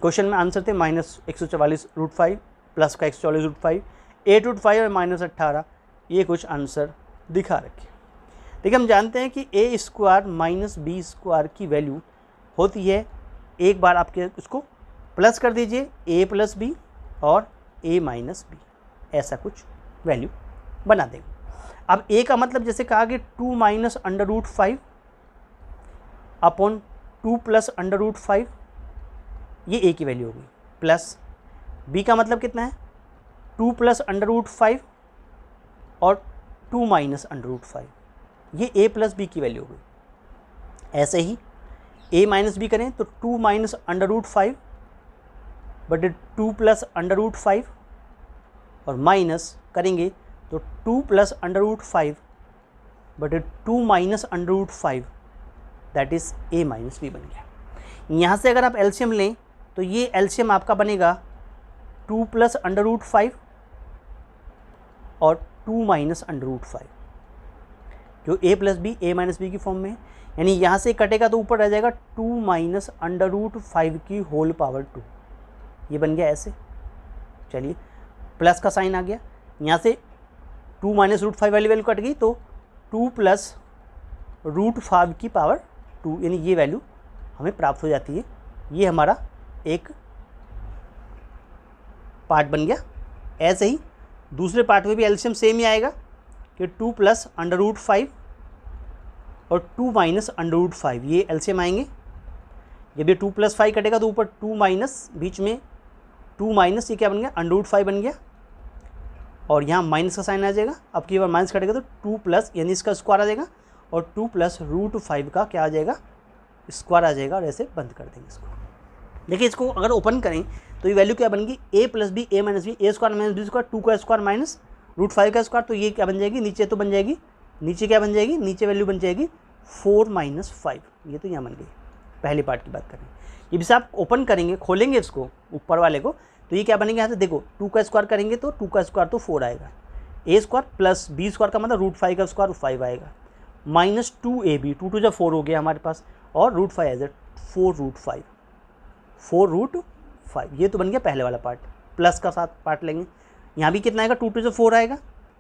क्वेश्चन में आंसर थे -144√5 प्लस का 144√5, 8√5 और -18, ये कुछ आंसर दिखा रखे। देखिए हम जानते हैं कि ए स्क्वायर माइनस बी स्क्वायर की वैल्यू होती है, एक बार आपके उसको प्लस कर दीजिए ए प्लस बी और ए माइनस बी, ऐसा कुछ वैल्यू बना देंगे। अब ए का मतलब जैसे कहा कि 2 माइनस √5 अपॉन 2 प्लस √5, ये ए की वैल्यू होगी, प्लस बी का मतलब कितना है 2 प्लस √5 और 2 माइनस √5, ये ए प्लस बी की वैल्यू होगी। ऐसे ही ए माइनस बी करें तो 2 माइनस √5 बटे 2 प्लस √5 और माइनस करेंगे तो 2 प्लस √5 बटे 2 minus √5, that is A minus B बन गया। यहाँ से अगर आप एलसीएम लें तो ये एलसीएम आपका बनेगा 2 प्लस √5 और 2 माइनस √5, जो ए प्लस बी ए माइनस बी की फॉर्म में है, यानी यहाँ से कटेगा तो ऊपर रह जाएगा 2 माइनस √5 की होल पावर 2, ये बन गया ऐसे। चलिए प्लस का साइन आ गया, यहाँ से 2 माइनस √5 वाली वैल्यू कट गई तो 2 प्लस √5 की पावर 2, यानी ये वैल्यू हमें प्राप्त हो जाती है। ये हमारा एक पार्ट बन गया। ऐसे ही दूसरे पार्ट में भी एलसीएम सेम ही आएगा कि 2 प्लस √5 और 2 माइनस √5, ये एलसीएम आएंगे। जब ये 2 प्लस 5 कटेगा तो ऊपर 2 माइनस, बीच में 2 माइनस, ये क्या बन गया √5 बन गया, और यहाँ माइनस का साइन आ जाएगा। अब की बार माइनस कटेगा तो 2 प्लस, यानी इसका स्क्वायर आ जाएगा, और 2 प्लस √5 का क्या आ जाएगा स्क्वायर आ जाएगा, और ऐसे बंद कर देंगे इसको। देखिए इसको अगर ओपन करें तो ये वैल्यू क्या बनेगी ए प्लस बी ए माइनस बी, ए स्क्वायर माइनस बी स्क्वायर, 2 का स्क्वायर माइनस √5 का स्क्वायर, तो ये क्या बन जाएगी, नीचे तो बन जाएगी, नीचे क्या बन जाएगी, नीचे वैल्यू बन जाएगी 4 माइनस 5, ये तो यहाँ बन गई। पहले पार्ट की बात करें, ये भी से आप ओपन करेंगे, खोलेंगे इसको ऊपर वाले को, तो ये क्या बनेगा, यहाँ से देखो 2 का स्क्वायर करेंगे तो 2 का स्क्वायर तो 4 आएगा, ए स्क्वायर प्लस बी स्क्वायर का मतलब √5 का स्क्वायर 5 आएगा, माइनस 2ab, 2 2 जब 4 हो गया हमारे पास, और √5 एज 4√5, 4√5, ये तो बन गया पहले वाला पार्ट। प्लस का साथ पार्ट लेंगे, यहाँ भी कितना आएगा, 2 2 से 4 आएगा,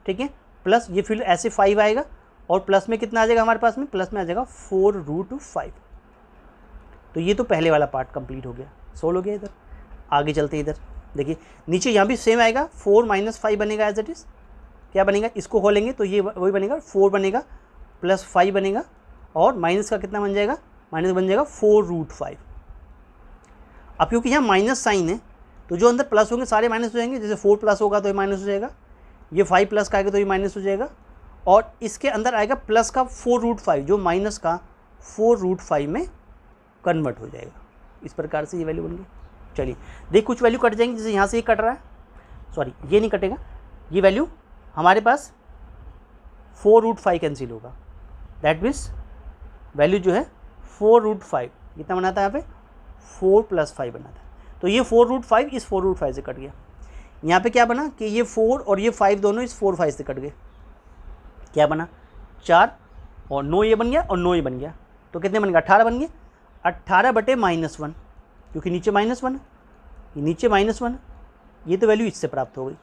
ठीक है, प्लस ये फिर ऐसे 5 आएगा, और प्लस में कितना आ जाएगा हमारे पास में, प्लस में आ जाएगा 4√5। तो ये तो पहले वाला पार्ट कंप्लीट हो गया, सोल्व हो गया। इधर आगे चलते, इधर देखिए नीचे यहाँ भी सेम आएगा, 4 माइनस 5 बनेगा एज इट इज़, क्या बनेगा, इसको खोलेंगे तो ये वही बनेगा, 4 बनेगा प्लस 5 बनेगा, और माइनस का कितना बन जाएगा, माइनस बन जाएगा 4√5। अब क्योंकि यहाँ माइनस साइन है तो जो अंदर प्लस होंगे सारे माइनस हो जाएंगे, जैसे 4 प्लस होगा तो ये माइनस हो जाएगा, ये 5 प्लस का आएगा तो ये माइनस हो जाएगा, और इसके अंदर आएगा प्लस का 4√5, जो माइनस का 4√5 में कन्वर्ट हो जाएगा। इस प्रकार से ये वैल्यू बन गई। चलिए देख कुछ वैल्यू कट जाएंगी, जैसे यहाँ से ये कट रहा है, सॉरी ये नहीं कटेगा, ये वैल्यू हमारे पास 4√5 कैंसिल होगा, दैट मीन्स वैल्यू जो है 4√5 कितना बनाता है, यहाँ पे 4 + 5 बनाता है, तो ये 4√5 इस 4√5 से कट गया। यहाँ पे क्या बना कि ये 4 और ये 5 दोनों इस 4 5 से कट गए, क्या बना 4 और 9 ये बन गया और 9 ये बन गया, तो कितने बन गया 18 बन गए, 18 बटे -1, क्योंकि नीचे -1 है, ये नीचे -1, ये तो वैल्यू इससे प्राप्त हो गई।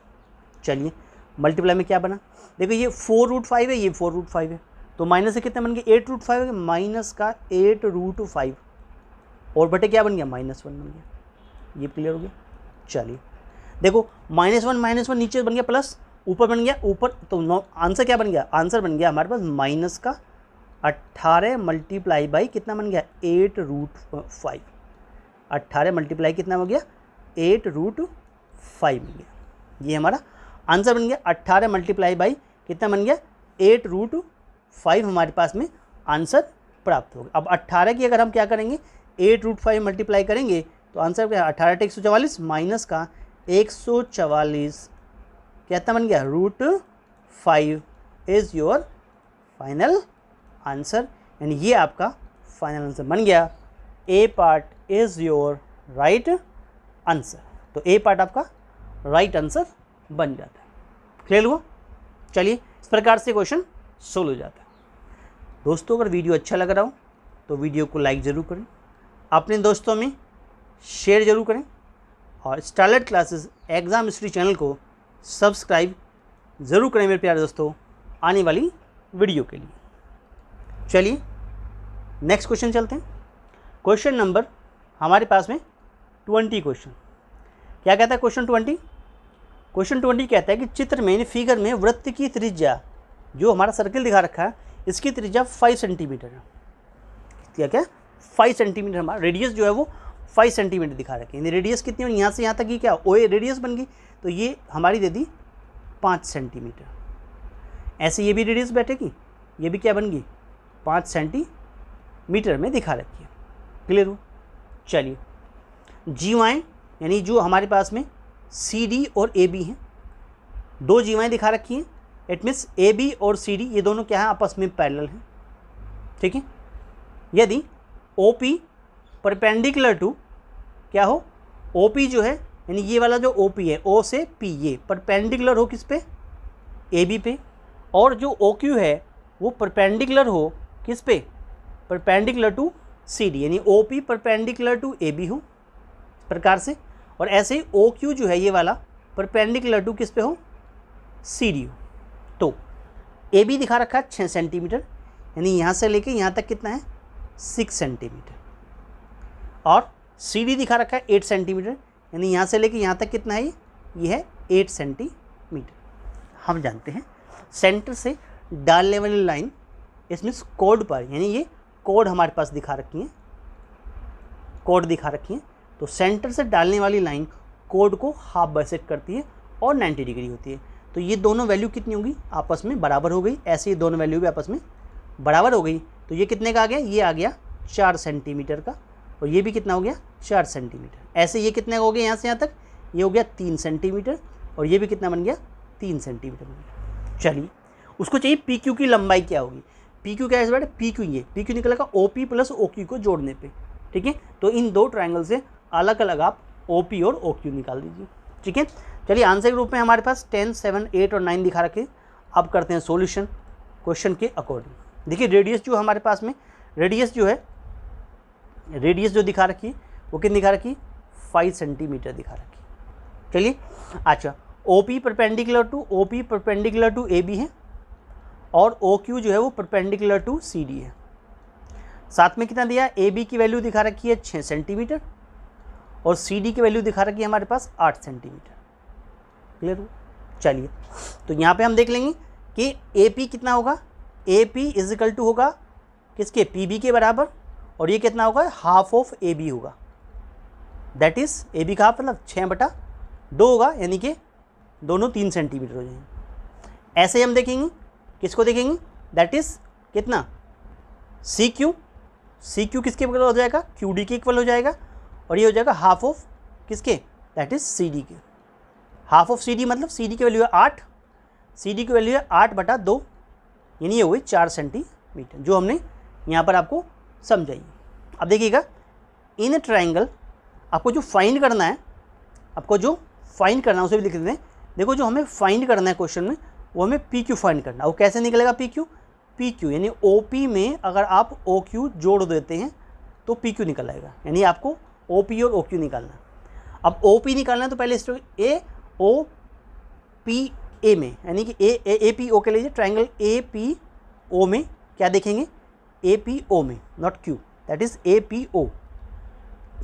चलिए मल्टीप्लाई में क्या बना, देखो ये 4√5 है, ये 4√5 है, तो माइनस से कितने बन गए 8√5 है, माइनस का 8√5 और बटे क्या बन गया -1 बन गया। ये क्लियर हो गया। चलिए देखो -1 नीचे बन गया प्लस, ऊपर बन गया ऊपर, तो आंसर क्या बन गया, आंसर बन गया हमारे पास माइनस का 18 मल्टीप्लाई बाई कितना बन गया 8√5, 18 मल्टीप्लाई कितना हो गया 8√5 बन गया। ये हमारा आंसर बन गया 18 मल्टीप्लाई बाई कितना बन गया 8√5, हमारे पास में आंसर प्राप्त होगा। अब 18 की अगर हम क्या करेंगे 8√5 मल्टीप्लाई करेंगे तो आंसर क्या 18 × 144 माइनस का 144 कितना बन गया √5 इज़ योर फाइनल आंसर, यानी ये आपका फाइनल आंसर बन गया। A part is your right answer. तो ए पार्ट आपका राइट आंसर बन जाता है। क्लियर हुआ? चलिए, इस प्रकार से क्वेश्चन सोल्व हो जाता है। दोस्तों, अगर वीडियो अच्छा लग रहा हो तो वीडियो को लाइक ज़रूर करें, अपने दोस्तों में शेयर ज़रूर करें और starlight classes exam history channel को सब्सक्राइब ज़रूर करें मेरे प्यारे दोस्तों, आने वाली वीडियो के लिए। चलिए नेक्स्ट क्वेश्चन चलते हैं। क्वेश्चन नंबर हमारे पास में 20 क्वेश्चन। क्या कहता है क्वेश्चन 20? क्वेश्चन 20 कहता है कि चित्र में फिगर में वृत्त की त्रिज्या, जो हमारा सर्किल दिखा रखा है, इसकी त्रिज्या 5 सेंटीमीटर है। क्या 5 सेंटीमीटर हमारा रेडियस जो है वो 5 सेंटीमीटर दिखा रखी है। रेडियस कितनी है यहाँ से यहाँ तक की, क्या ओ ए रेडियस बन गई, तो ये हमारी दे दी 5 सेंटीमीटर। ऐसे ये भी रेडियस बैठेगी, ये भी क्या बन गई 5 सेंटीमीटर में दिखा रखी है। क्लियर हो? चलिए, जीवाएँ यानी जो हमारे पास में सी डी और ए बी हैं, दो जीवाएँ दिखा रखी हैं। इट मीन्स ए बी और सी डी ये दोनों क्या है, आपस में पैरेलल हैं। ठीक है, यदि ओ पी परपेंडिकुलर टू क्या हो, ओ पी जो है यानी ये वाला जो ओ पी है, ओ से पी ये परपेंडिकुलर हो किस पे, ए बी पे, और जो ओ क्यू है वो परपेंडिकुलर हो किस पे, परपेंडिकुलर टू सी डी, यानी O P perpendicular to A B हो इस प्रकार से। और ऐसे ही ओ क्यू जो है ये वाला परपेंडिकुलर टू किस पे हो, सी डी हो। तो ए बी दिखा रखा है 6 सेंटीमीटर, यानी यहाँ से लेके यहाँ तक कितना है 6 सेंटीमीटर, और सी डी दिखा रखा है 8 सेंटीमीटर, यानी यहाँ से लेके यहाँ तक कितना है, ये है 8 सेंटीमीटर। हम जानते हैं सेंटर से डालने वाली लाइन इसमें कोड पर, यानी ये कोड हमारे पास दिखा रखी है, कोड दिखा रखी है। तो सेंटर से डालने वाली लाइन कोड को हाफ बाइसेक्ट करती है और 90 डिग्री होती है। तो ये दोनों वैल्यू कितनी होगी, आपस में बराबर हो गई। ऐसे ये दोनों वैल्यू भी आपस में बराबर हो गई। तो ये कितने का आ गया, ये आ गया 4 सेंटीमीटर का, और ये भी कितना हो गया 4 सेंटीमीटर। ऐसे ये कितने का हो गया यहाँ से यहाँ तक, ये हो गया 3 सेंटीमीटर, और ये भी कितना बन गया 3 सेंटीमीटर बन गया। चलिए, उसको चाहिए पी क्यू की लंबाई क्या होगी। पी क्यू क्या है बेटा, पी क्यू, ये पी क्यू निकलेगा O P plus O Q को जोड़ने पे। ठीक है, तो इन दो ट्रायंगल से अलग अलग आप ओ पी और ओ क्यू निकाल दीजिए। ठीक है, चलिए आंसर के रूप में हमारे पास 10, 7, 8 और 9 दिखा रखे। अब करते हैं सॉल्यूशन क्वेश्चन के अकॉर्डिंग। देखिए रेडियस जो हमारे पास में, रेडियस जो है, रेडियस जो दिखा रखी है वो कितनी दिखा रखी, 5 सेंटीमीटर दिखा रखी। चलिए, अच्छा, O P perpendicular to A B है, और ओ क्यू जो है वो परपेंडिकुलर टू सी डी है। साथ में कितना दिया, ए बी की वैल्यू दिखा रखी है 6 सेंटीमीटर, और सी डी की वैल्यू दिखा रखी है हमारे पास 8 सेंटीमीटर। क्लियर हो? चलिए, तो यहाँ पे हम देख लेंगे कि ए पी कितना होगा, A P is equal to होगा किसके, पी बी के बराबर, और ये कितना होगा, हाफ ऑफ ए बी होगा। दैट इज़ ए बी का हाफ मतलब 6/2 होगा, यानी कि दोनों 3 सेंटीमीटर हो जाएंगे। ऐसे हम देखेंगे, किसको देखेंगे, दैट इज़ कितना, सी क्यू, सी क्यू किसके इक्वल हो जाएगा, क्यू डी के इक्वल हो जाएगा, और ये हो जाएगा हाफ ऑफ किसके, दैट इज़ सी डी के। हाफ ऑफ सी डी मतलब सी डी की वैल्यू है 8, सी डी की वैल्यू है 8/2, यानी ये हुई 4 सेंटीमीटर, जो हमने यहाँ पर आपको समझाई। अब देखिएगा, इन ट्रायंगल आपको जो फाइंड करना है, आपको जो फाइंड करना है उसे भी लिख देते हैं। देखो, जो हमें फाइंड करना है क्वेश्चन में, वो हमें पी क्यू फाइंड करना है। वो कैसे निकलेगा पी क्यू, पी क्यू यानी ओ पी में अगर आप ओ क्यू जोड़ देते हैं तो पी क्यू निकल आएगा, यानी आपको ओ पी और ओ क्यू निकालना है। अब ओ पी निकालना है तो पहले ए ओ पी ए में, यानी कि ए पी ओ के लीजिए, ट्राइंगल ए पी ओ में क्या देखेंगे, ए पी ओ में, not Q, that is A P O,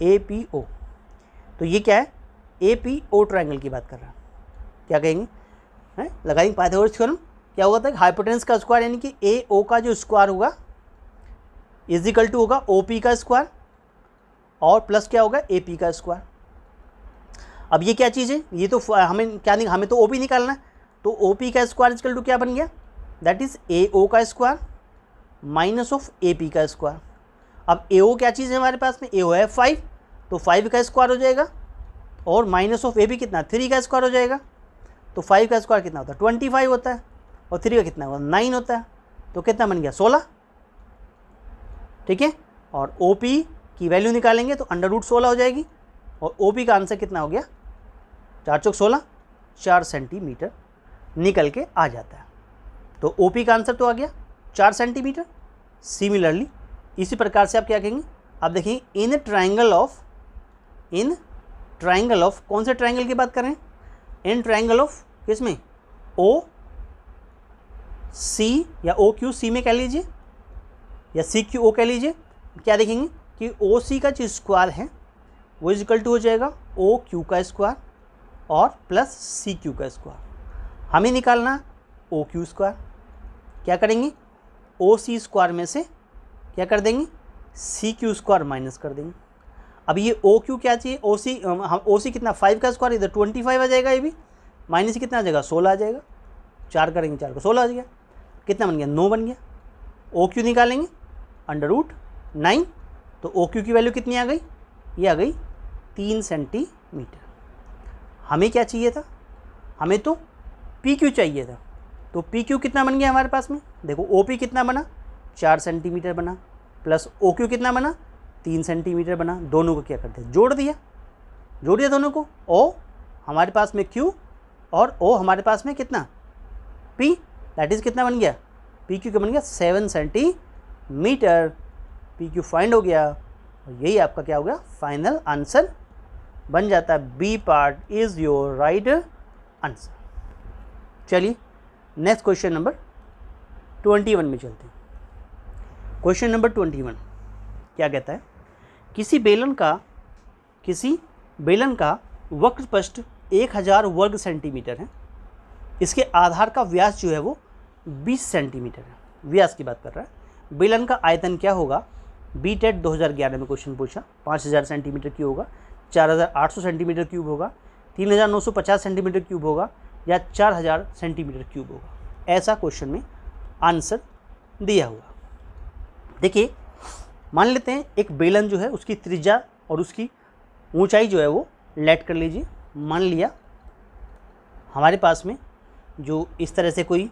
A P O. तो ये क्या है, ए पी ओ ट्राइंगल की बात कर रहा है। क्या कहेंगे, हैं लगाएंगे पाइथागोरस थ्योरम, क्या होगा था, हाइपोटेनस का स्क्वायर यानी कि ए ओ का जो स्क्वायर होगा इज इक्वल टू होगा ओ पी का स्क्वायर, और प्लस क्या होगा ए पी का स्क्वायर। अब ये क्या चीज़ है, ये तो हमें क्या नहीं, हमें तो ओ पी निकालना है, तो ओ पी का स्क्वायर इक्वल टू क्या बन गया, दैट इज़ ए ओ का square minus of A P का स्क्वायर। अब ए ओ क्या चीज़ है हमारे पास में, ए ओ है 5, तो 5 का स्क्वायर हो जाएगा, और माइनस ऑफ ए पी कितना, 3 का स्क्वायर हो जाएगा। तो 5 का स्क्वायर कितना होता है, 25 होता है, और 3 का कितना होगा, 9 होता है। तो कितना बन गया, 16। ठीक है, और ओ पी की वैल्यू निकालेंगे तो अंडर रूट 16 हो जाएगी, और OP का आंसर कितना हो गया, 4 चौक 16, 4 सेंटीमीटर निकल के आ जाता है। तो OP का आंसर तो आ गया 4 सेंटीमीटर। सिमिलरली इसी प्रकार से आप क्या कहेंगे, आप देखिए इन ट्राइंगल ऑफ कौन से ट्राइंगल की बात कर रहे हैं, इन ट्राइंगल ऑफ किसमें, OC या OQC में कह लीजिए या CQO कह लीजिए। क्या देखेंगे कि OC का जो स्क्वायर है वो इक्वल टू हो जाएगा OQ का स्क्वायर और प्लस CQ का स्क्वायर। हमें निकालना OQ स्क्वायर, क्या करेंगे OC स्क्वायर में से क्या कर देंगे CQ स्क्वायर माइनस कर देंगे। अब ये OQ क्या चाहिए, OC कितना 5 का स्क्वायर, इधर 25 आ जाएगा, ये भी माइनस कितना आ जाएगा 16 आ जाएगा, 4 करेंगे 4 को 16 आ जाएगा, कितना बन गया 9 बन गया। OQ निकालेंगे √9, तो OQ की वैल्यू कितनी आ गई, ये आ गई 3 सेंटीमीटर। हमें क्या चाहिए था, हमें तो PQ चाहिए था, तो PQ कितना बन गया हमारे पास में, देखो OP कितना बना 4 सेंटीमीटर बना, प्लस OQ कितना बना 3 सेंटीमीटर बना। दोनों को क्या करते हैं, जोड़ दिया दोनों को। O हमारे पास में Q और O हमारे पास में कितना P, दैट इज़ कितना बन गया PQ का बन गया 7 सेंटीमीटर। PQ फाइंड हो गया और यही आपका क्या हो गया फाइनल आंसर बन जाता है। B part is your right answer. चलिए नेक्स्ट क्वेश्चन नंबर 21 में चलते हैं। क्वेश्चन नंबर 21 क्या कहता है, किसी बेलन का वक्रपृष्ठ 1000 वर्ग सेंटीमीटर है, इसके आधार का व्यास जो है वो 20 सेंटीमीटर है, व्यास की बात कर रहा है। बेलन का आयतन क्या होगा, BTET 2011 में क्वेश्चन पूछा, 5000 सेंटीमीटर क्यूब होगा, 4800 सेंटीमीटर क्यूब होगा, 3950 सेंटीमीटर क्यूब होगा या 4000 सेंटीमीटर क्यूब होगा। ऐसा क्वेश्चन में आंसर दिया हुआ। देखिए मान लेते हैं एक बेलन जो है उसकी त्रिज्या और उसकी ऊंचाई जो है वो लेट कर लीजिए। मान लिया हमारे पास में जो इस तरह से कोई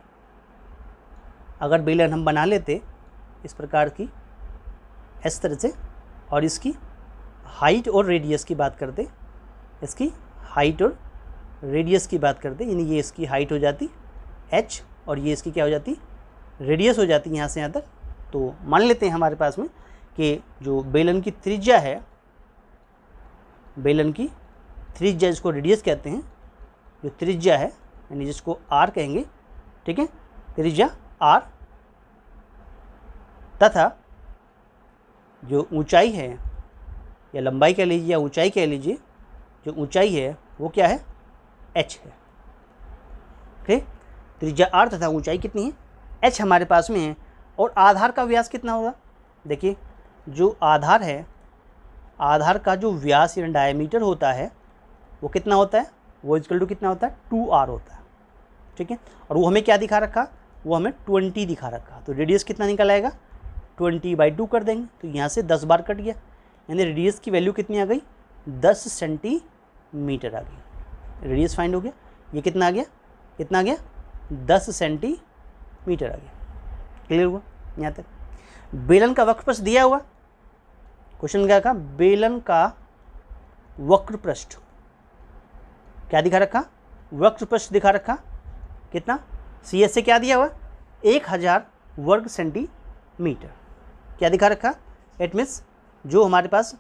अगर बेलन हम बना लेते इस प्रकार की, इस तरह से, और इसकी हाइट और रेडियस की बात करते, इसकी हाइट और रेडियस की बात करते, यानी ये इसकी हाइट हो जाती h और ये इसकी क्या हो जाती रेडियस हो जाती यहाँ से यहाँ तक। तो मान लेते हैं हमारे पास में कि जो बेलन की त्रिज्या है, बेलन की त्रिज्या जिसको रेडियस कहते हैं, जो त्रिज्या है यानी जिसको r कहेंगे, ठीक है, त्रिज्या r, तथा जो ऊंचाई है या लंबाई कह लीजिए या ऊंचाई कह लीजिए, जो ऊंचाई है वो क्या है h है। ठीक, त्रिज्या r तथा ऊंचाई कितनी है h हमारे पास में है। और आधार का व्यास कितना होगा, देखिए जो आधार है, आधार का जो व्यास या डायमीटर होता है वो कितना होता है, वो इक्वल टू कितना होता है 2r होता है। ठीक है, और वो हमें क्या दिखा रखा, वो हमें 20 दिखा रखा। तो रेडियस कितना निकल आएगा 20/2 कर देंगे, तो यहाँ से 10 बार कट गया, यानी रेडियस की वैल्यू कितनी आ गई 10 सेंटीमीटर आ गई। रेडियस फाइंड हो गया, ये कितना आ गया, कितना आ गया 10 सेंटीमीटर आ गया। क्लियर हुआ यहाँ तक। बेलन का वक्रपृष्ठ दिया हुआ, क्वेश्चन क्या था, बेलन का वक्रपृष्ठ क्या दिखा रखा, वक्रपृष्ठ दिखा रखा, कितना CS से क्या दिया हुआ 1000 वर्ग सेंटीमीटर, क्या दिखा रखा, इट मीन्स जो हमारे पास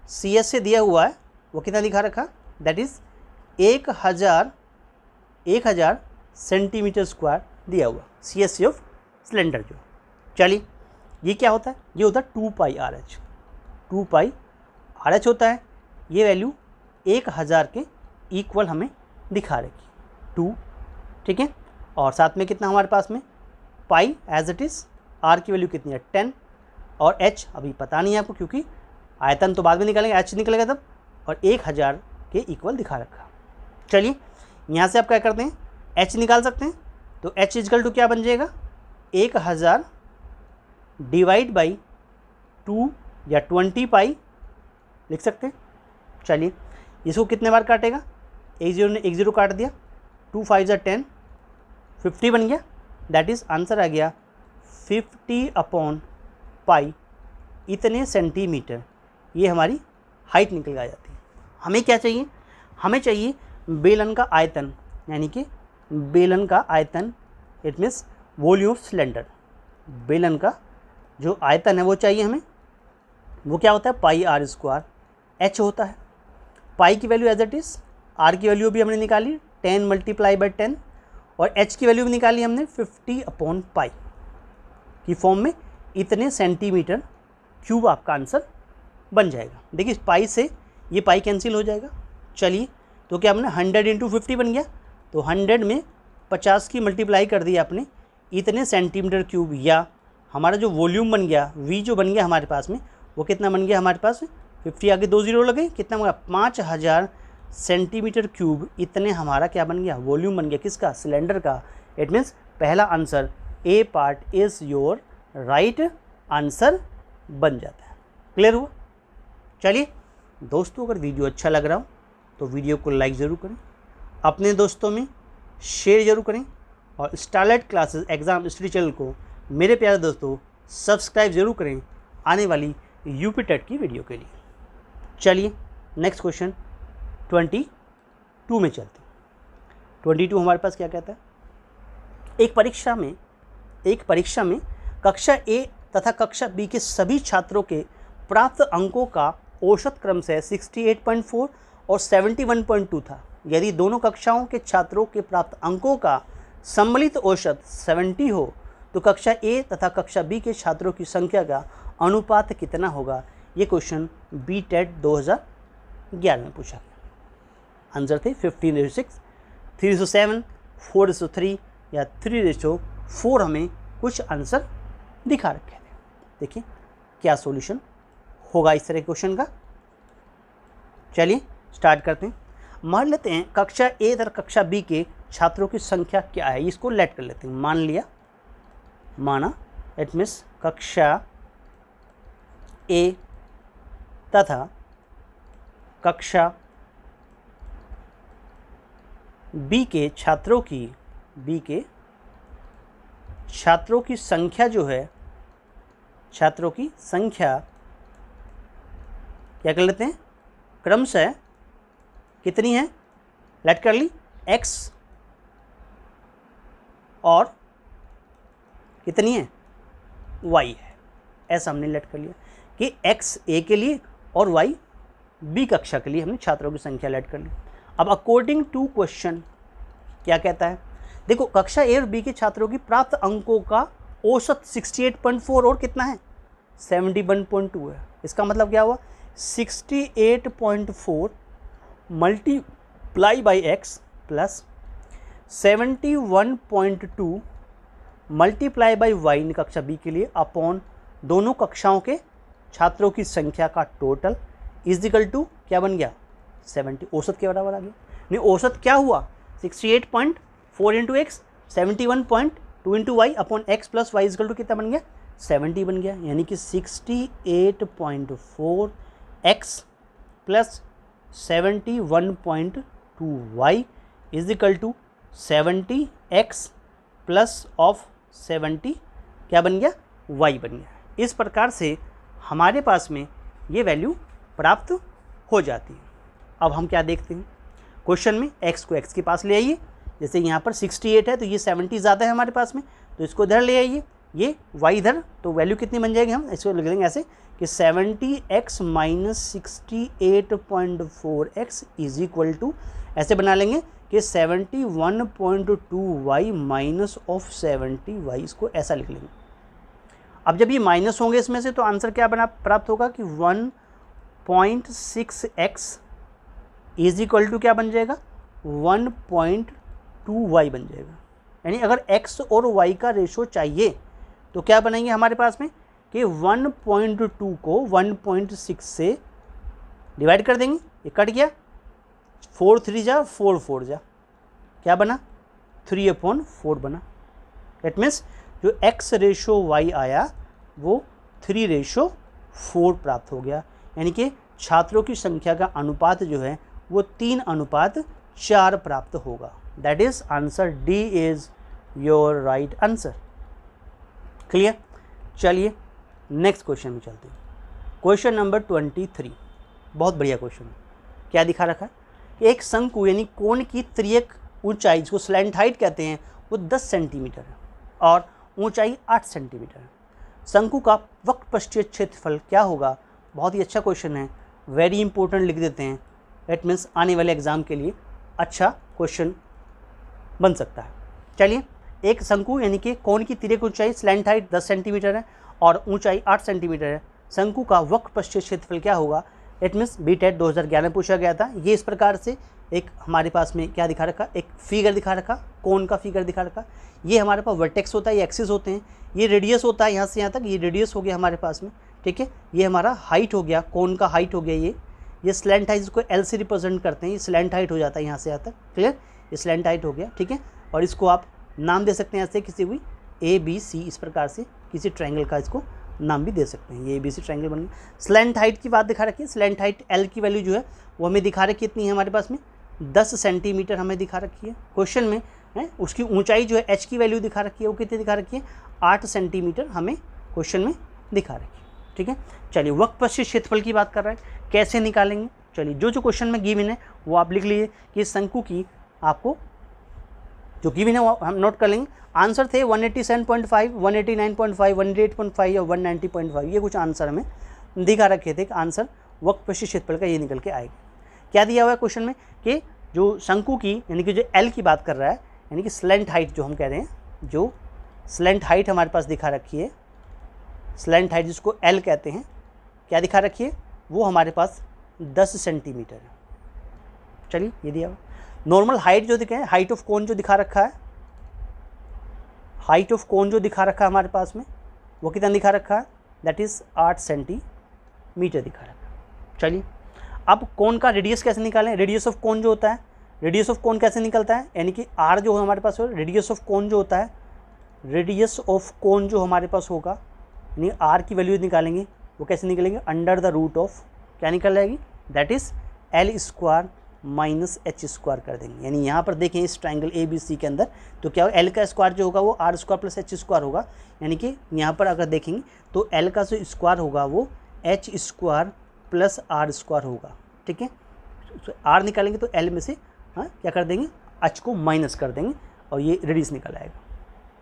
CS से दिया हुआ है वो कितना दिखा रखा, दैट इज़ 1000 सेंटीमीटर स्क्वायर दिया हुआ CSC ऑफ सिलेंडर जो। चलिए ये क्या होता है, ये होता है 2πRh, 2πRh होता है। ये वैल्यू 1000 के इक्वल हमें दिखा रखी 2, ठीक है, और साथ में कितना हमारे पास में पाई एज इट इज़, r की वैल्यू कितनी है 10, और h अभी पता नहीं है आपको क्योंकि आयतन तो बाद में निकालेंगे, h निकलेगा तब, और 1000 के इक्वल दिखा रखा। चलिए यहाँ से आप क्या करते हैं h निकाल सकते हैं, तो h इक्वल टू क्या बन जाएगा 1000 डिवाइड बाई 2 या 20 पाई लिख सकते हैं। चलिए इसको कितने बार काटेगा, एक जीरो ने एक जीरो काट दिया, 2 5 10, 50 बन गया, दैट इज़ आंसर आ गया 50/पाई, इतने सेंटीमीटर। ये हमारी हाइट निकल आ जाती है, हमें क्या चाहिए, हमें चाहिए बेलन का आयतन, यानी कि बेलन का आयतन, it means volume of cylinder. बेलन का जो आयतन है वो चाहिए हमें, वो क्या होता है पाई आर स्क्वायर एच होता है। पाई की value as it is, R की वैल्यू भी हमने निकाली 10 मल्टीप्लाई बाई 10 और एच की वैल्यू भी निकाली हमने 50/पाई की फॉर्म में, इतने सेंटीमीटर क्यूब आपका आंसर बन जाएगा। देखिए पाई से ये पाई कैंसिल हो जाएगा। चलिए तो क्या हमने 100 × 50 बन गया, तो 100 में 50 की मल्टीप्लाई कर दी आपने, इतने सेंटीमीटर क्यूब, या हमारा जो वॉल्यूम बन गया वी जो बन गया हमारे पास में, वो कितना बन गया हमारे पास 50 आगे 2 0 लगे, कितना बन गया 5000 सेंटीमीटर क्यूब, इतने हमारा क्या बन गया वॉल्यूम बन गया किसका, सिलेंडर का। इट मीन्स पहला answer A part is your right answer बन जाता है। क्लियर हुआ। चलिए दोस्तों, अगर वीडियो अच्छा लग रहा हो तो वीडियो को लाइक ज़रूर करें, अपने दोस्तों में शेयर ज़रूर करें, और starlight classes exam study channel को मेरे प्यारे दोस्तों सब्सक्राइब ज़रूर करें आने वाली यूपी टेट की वीडियो के लिए। चलिए नेक्स्ट क्वेश्चन 22 में चलते हैं। 22 हमारे पास क्या कहता है, एक परीक्षा में कक्षा ए तथा कक्षा बी के सभी छात्रों के प्राप्त अंकों का औसत क्रम से 68.4 और 71.2 था। यदि दोनों कक्षाओं के छात्रों के प्राप्त अंकों का सम्मिलित औसत 70 हो तो कक्षा ए तथा कक्षा बी के छात्रों की संख्या का अनुपात कितना होगा। ये क्वेश्चन BTET 2011 में पूछा गया। आंसर थे 15:6, 3:7, 4:3 या 3:4 हमें कुछ आंसर दिखा रखे थे। देखिए क्या सॉल्यूशन होगा इस तरह के क्वेश्चन का। चलिए स्टार्ट करते हैं। मान लेते हैं कक्षा ए तथा कक्षा बी के छात्रों की संख्या क्या है, इसको लेट कर लेते हैं। मान लिया, माना, इट मीन्स कक्षा ए तथा कक्षा बी के छात्रों की संख्या जो है, छात्रों की संख्या क्या कर लेते हैं क्रमशः कितनी है, लेट कर ली x और कितनी है y है, ऐसा हमने लेट कर लिया कि x a के लिए और y b कक्षा के लिए हमने छात्रों की संख्या लेट कर ली। अब अकॉर्डिंग टू क्वेश्चन क्या कहता है, देखो कक्षा ए और बी के छात्रों की प्राप्त अंकों का औसत 68.4 और कितना है 71.2 है। इसका मतलब क्या हुआ 68.4 multiply by X plus 71.2 multiply by Y कक्षा बी के लिए अपॉन दोनों कक्षाओं के छात्रों की संख्या का टोटल इज इक्वल टू क्या बन गया 70, औसत के बराबर आ गया। नहीं, औसत क्या हुआ 68.4 into X 71.2 into Y upon X plus Y is equal to कितना बन गया 70 बन गया, यानी कि 68.4 X plus 71.2 Y is equal to 70 X plus of 70 क्या बन गया वाई बन गया। इस प्रकार से हमारे पास में ये वैल्यू प्राप्त हो जाती है। अब हम क्या देखते हैं क्वेश्चन में, x को x के पास ले आइए, जैसे यहाँ पर 68 है तो ये 70 ज़्यादा है हमारे पास में, तो इसको इधर ले आइए, ये y इधर, तो वैल्यू कितनी बन जाएगी, हम इसको लिख देंगे ऐसे कि 70x minus 68.4x is equal to, ऐसे बना लेंगे कि 71.2y माइनस ऑफ 70y, इसको ऐसा लिख लेंगे। अब जब ये माइनस होंगे इसमें से तो आंसर क्या बना प्राप्त होगा कि 1.6x इज इक्वल टू क्या बन जाएगा 1.2y बन जाएगा। यानी अगर x और y का रेशो चाहिए तो क्या बनाएंगे हमारे पास में कि 1.2 को 1.6 से डिवाइड कर देंगे, ये कट गया, 4 3 जा 4 4 जा, क्या बना 3/4 बना। इट मीन्स जो x रेशो y आया वो 3/4 प्राप्त हो गया, यानी कि छात्रों की संख्या का अनुपात जो है वो 3:4 प्राप्त होगा। That is answer D is your right answer. Clear. चलिए नेक्स्ट क्वेश्चन में चलते हैं। क्वेश्चन नंबर 23, बहुत बढ़िया क्वेश्चन है। क्या दिखा रखा है, एक शंकु यानी कोण की तिर्यक ऊंचाई जिसको स्लैंट हाइट कहते हैं वो 10 सेंटीमीटर है और ऊंचाई 8 सेंटीमीटर है। शंकु का वक्र पृष्ठीय क्षेत्रफल क्या होगा? बहुत ही अच्छा क्वेश्चन है, वेरी इंपॉर्टेंट लिख देते हैं। इट मीन्स आने वाले एग्जाम के लिए अच्छा क्वेश्चन बन सकता है। चलिए, एक शंकु यानी कि कोण की तिर्यक ऊंचाई स्लैंट हाइट 10 सेंटीमीटर है और ऊंचाई 8 सेंटीमीटर है। शंकु का वक्र पृष्ठीय क्षेत्रफल क्या होगा? इट मीन्स बीटेट 2011 में पूछा गया था। ये इस प्रकार से एक हमारे पास में क्या दिखा रखा, एक फिगर दिखा रखा, कोण का फिगर दिखा रखा। ये हमारे पास वर्टेक्स होता है, ये एक्सिस होते हैं, ये रेडियस होता है यहाँ से यहाँ तक, ये रेडियस हो गया हमारे पास में, ठीक है। ये हमारा हाइट हो गया, कोण का हाइट हो गया। ये स्लैंट हाइट जिसको एल से रिप्रेजेंट करते हैं, ये स्लैंट हाइट हो जाता है यहाँ से यहाँ तक, क्लियर। ये स्लैंट हाइट हो गया, ठीक है। और इसको आप नाम दे सकते हैं ऐसे किसी भी ABC, इस प्रकार से किसी ट्रायंगल का इसको नाम भी दे सकते हैं। ये ABC ट्रायंगल बन गया। स्लैंट हाइट की बात दिखा रखी है, स्लैंट हाइट L की वैल्यू जो है वो हमें दिखा रखी कितनी है हमारे पास में 10 सेंटीमीटर हमें दिखा रखी है क्वेश्चन में है। उसकी ऊंचाई जो है H की वैल्यू दिखा रखी है, वो कितनी दिखा रखी है 8 सेंटीमीटर हमें क्वेश्चन में दिखा रखी है, ठीक है। चलिए, वक्र पृष्ठीय क्षेत्रफल की बात कर रहा है, कैसे निकालेंगे? चलिए, जो क्वेश्चन में गिवन है वो आप लिख लीजिए कि शंकु की आपको जो गिवन है वो हम नोट कर लेंगे। आंसर थे 187.5, 189.5, 188.5 और 190.5, ये कुछ आंसर हमें दिखा रखे थे कि आंसर वक्र पृष्ठीय क्षेत्रफल का ये निकल के आएगा। क्या दिया हुआ है क्वेश्चन में कि जो शंकु की यानी कि जो एल की बात कर रहा है, यानी कि स्लैंट हाइट जो हम कह रहे हैं, जो स्लैंट हाइट हमारे पास दिखा रखी है, स्लैंट हाइट जिसको एल कहते हैं, क्या दिखा रखी है वो हमारे पास 10 सेंटीमीटर है। चलिए, ये दिया हुआ। नॉर्मल हाइट जो दिखे, हाइट ऑफ कोन जो दिखा रखा है, हाइट ऑफ कोन जो दिखा रखा है हमारे पास में वो कितना दिखा रखा है, दैट इज़ 8 सेंटीमीटर दिखा रखा है। चलिए, अब कोन का रेडियस कैसे निकालें? रेडियस ऑफ कोन जो होता है, रेडियस ऑफ कोन कैसे निकलता है, यानी कि आर जो हमारे पास हो, रेडियस ऑफ कोन जो होता है, रेडियस ऑफ कोन जो हमारे पास होगा यानी आर की वैल्यू निकालेंगे, वो कैसे निकलेंगे, अंडर द रूट ऑफ क्या निकल जाएगी, that is L square minus H square कर देंगे। यानी यहाँ पर देखें इस ट्राइंगल ABC के अंदर तो क्या होगा, L का स्क्वायर जो होगा वो R square plus H square होगा। यानी कि यहाँ पर अगर देखेंगे तो L का जो स्क्वायर होगा वो H square plus R square होगा, ठीक है। तो R निकालेंगे तो L में से क्या कर देंगे, H को माइनस कर देंगे और ये रेडियस निकल आएगा।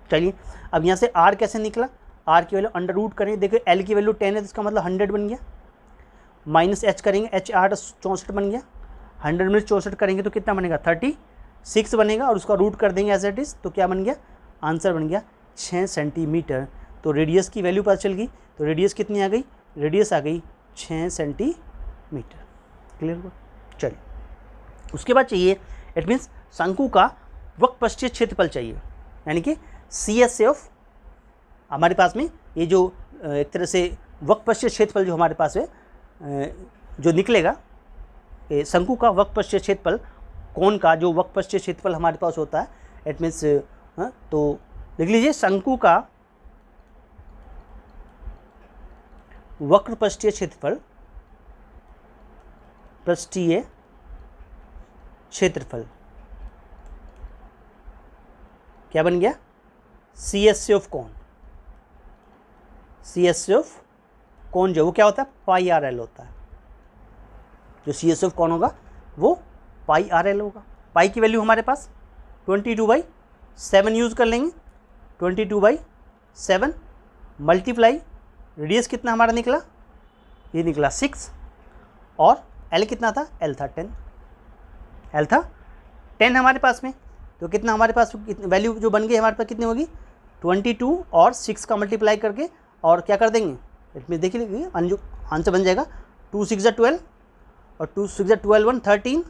चलिए, अब यहाँ से R कैसे निकला, R की वैल्यू अंडर रूट करेंगे, देखिए L की वैल्यू 10 है तो इसका मतलब 100 बन गया, माइनस H करेंगे, H 8 64 बन गया, 100 में 64 करेंगे तो कितना बनेगा 36 बनेगा और उसका रूट कर देंगे एज इट इज़, तो क्या बन गया, आंसर बन गया 6 सेंटीमीटर। तो रेडियस की वैल्यू पता चल गई, तो रेडियस कितनी आ गई, रेडियस आ गई 6 सेंटीमीटर। क्लियर हुआ? चलिए, उसके बाद चाहिए, इट मीन्स शंकु का वक्र पृष्ठीय क्षेत्रफल चाहिए, यानी कि CS ऑफ हमारे पास में ये जो एक तरह से वक्र पृष्ठीय क्षेत्रफल जो हमारे पास है जो निकलेगा, शंकु का वक्र पृष्ठीय क्षेत्रफल, कोण का जो वक्र पृष्ठीय क्षेत्रफल हमारे पास होता है, इट मीन्स तो लिख लीजिए शंकु का वक्र पृष्ठीय क्षेत्रफल, पृष्ठीय क्षेत्रफल क्या बन गया, CS ऑफ कोण, CS ऑफ कोण जो वो क्या होता है पाई RL होता है। जो CS ऑफ कोण होगा वो पाई RL होगा। पाई की वैल्यू हमारे पास 22/7 यूज़ कर लेंगे, 22/7 मल्टीप्लाई रेडियस कितना हमारा निकला, ये निकला 6 और L कितना था, L था 10, L था 10 हमारे पास में, तो कितना हमारे पास वैल्यू जो बन गई हमारे पास कितनी होगी 22 और 6 का मल्टीप्लाई करके और क्या कर देंगे, इसमें देखिए आंसर बन जाएगा 2 6 12 और 2 6 12 1 13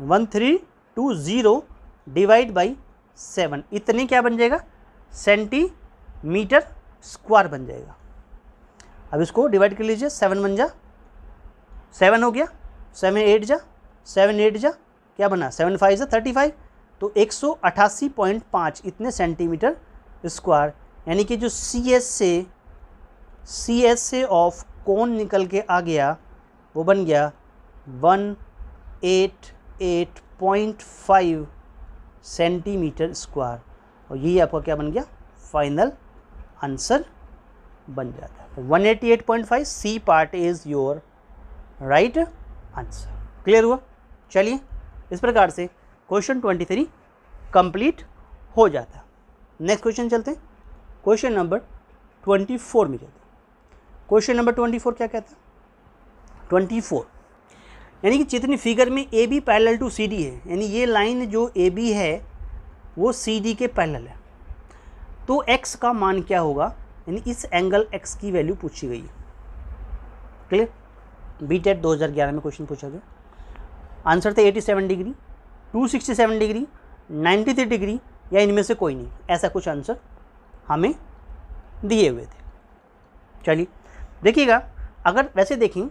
1320 डिवाइड बाई 7, इतनी क्या बन जाएगा सेंटीमीटर स्क्वायर बन जाएगा। अब इसको डिवाइड कर लीजिए, 7 बन जा 7 हो गया, 7 8 जा 7 8 जा क्या बना 7 5 जा 35, तो 188.5 इतने सेंटीमीटर स्क्वायर, यानी कि जो CS से ऑफ कोण निकल के आ गया वो बन गया 188.5 सेंटीमीटर स्क्वायर, और यही आपका क्या बन गया फाइनल आंसर बन जाता है। 188.5 C part is your right answer. Clear हुआ? चलिए, इस प्रकार से क्वेश्चन 23 कंप्लीट हो जाता है। नेक्स्ट क्वेश्चन चलते हैं, क्वेश्चन नंबर 24 में चलते हैं। क्वेश्चन नंबर 24 क्या कहता है? 24 यानी कि जितनी फिगर में A B parallel to C D है, यानी ये लाइन जो ए बी है वो सी डी के पैरेलल है, तो x का मान क्या होगा, यानी इस एंगल x की वैल्यू पूछी गई है। क्लियर? बीटेट 2011 में क्वेश्चन पूछा गया। आंसर थे 87 डिग्री, 267 डिग्री, 93 डिग्री या इनमें से कोई नहीं, ऐसा कुछ आंसर हमें दिए हुए थे। चलिए देखिएगा, अगर वैसे देखें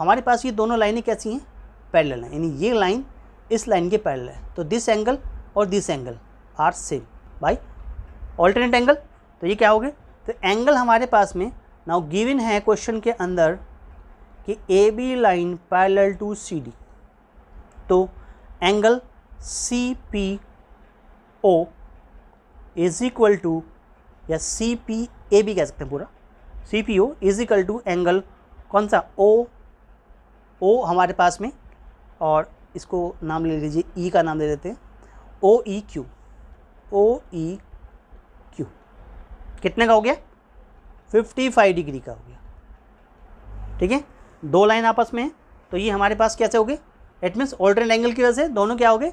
हमारे पास ये दोनों लाइनें कैसी हैं, पैरेलल हैं, यानी ये लाइन इस लाइन के पैरेलल है, तो दिस एंगल और this angle are same by alternate angle. तो ये क्या हो गए, तो एंगल हमारे पास में नाउ गिवन है क्वेश्चन के अंदर कि A B line parallel to C D, तो angle C P O is equal to, या सी पी ए बी कह सकते हैं पूरा, C P O is equal to angle कौन सा, ओ हमारे पास में, और इसको नाम ले लीजिए, ई का नाम दे देते हैं, ओ ई क्यू, ओ ई क्यू कितने का हो गया, 55 डिग्री का हो गया। ठीक है, दो लाइन आपस में है, तो ये हमारे पास कैसे हो गए, इट मीन्स ऑल्टरनेट एंगल की वजह से दोनों क्या हो गए,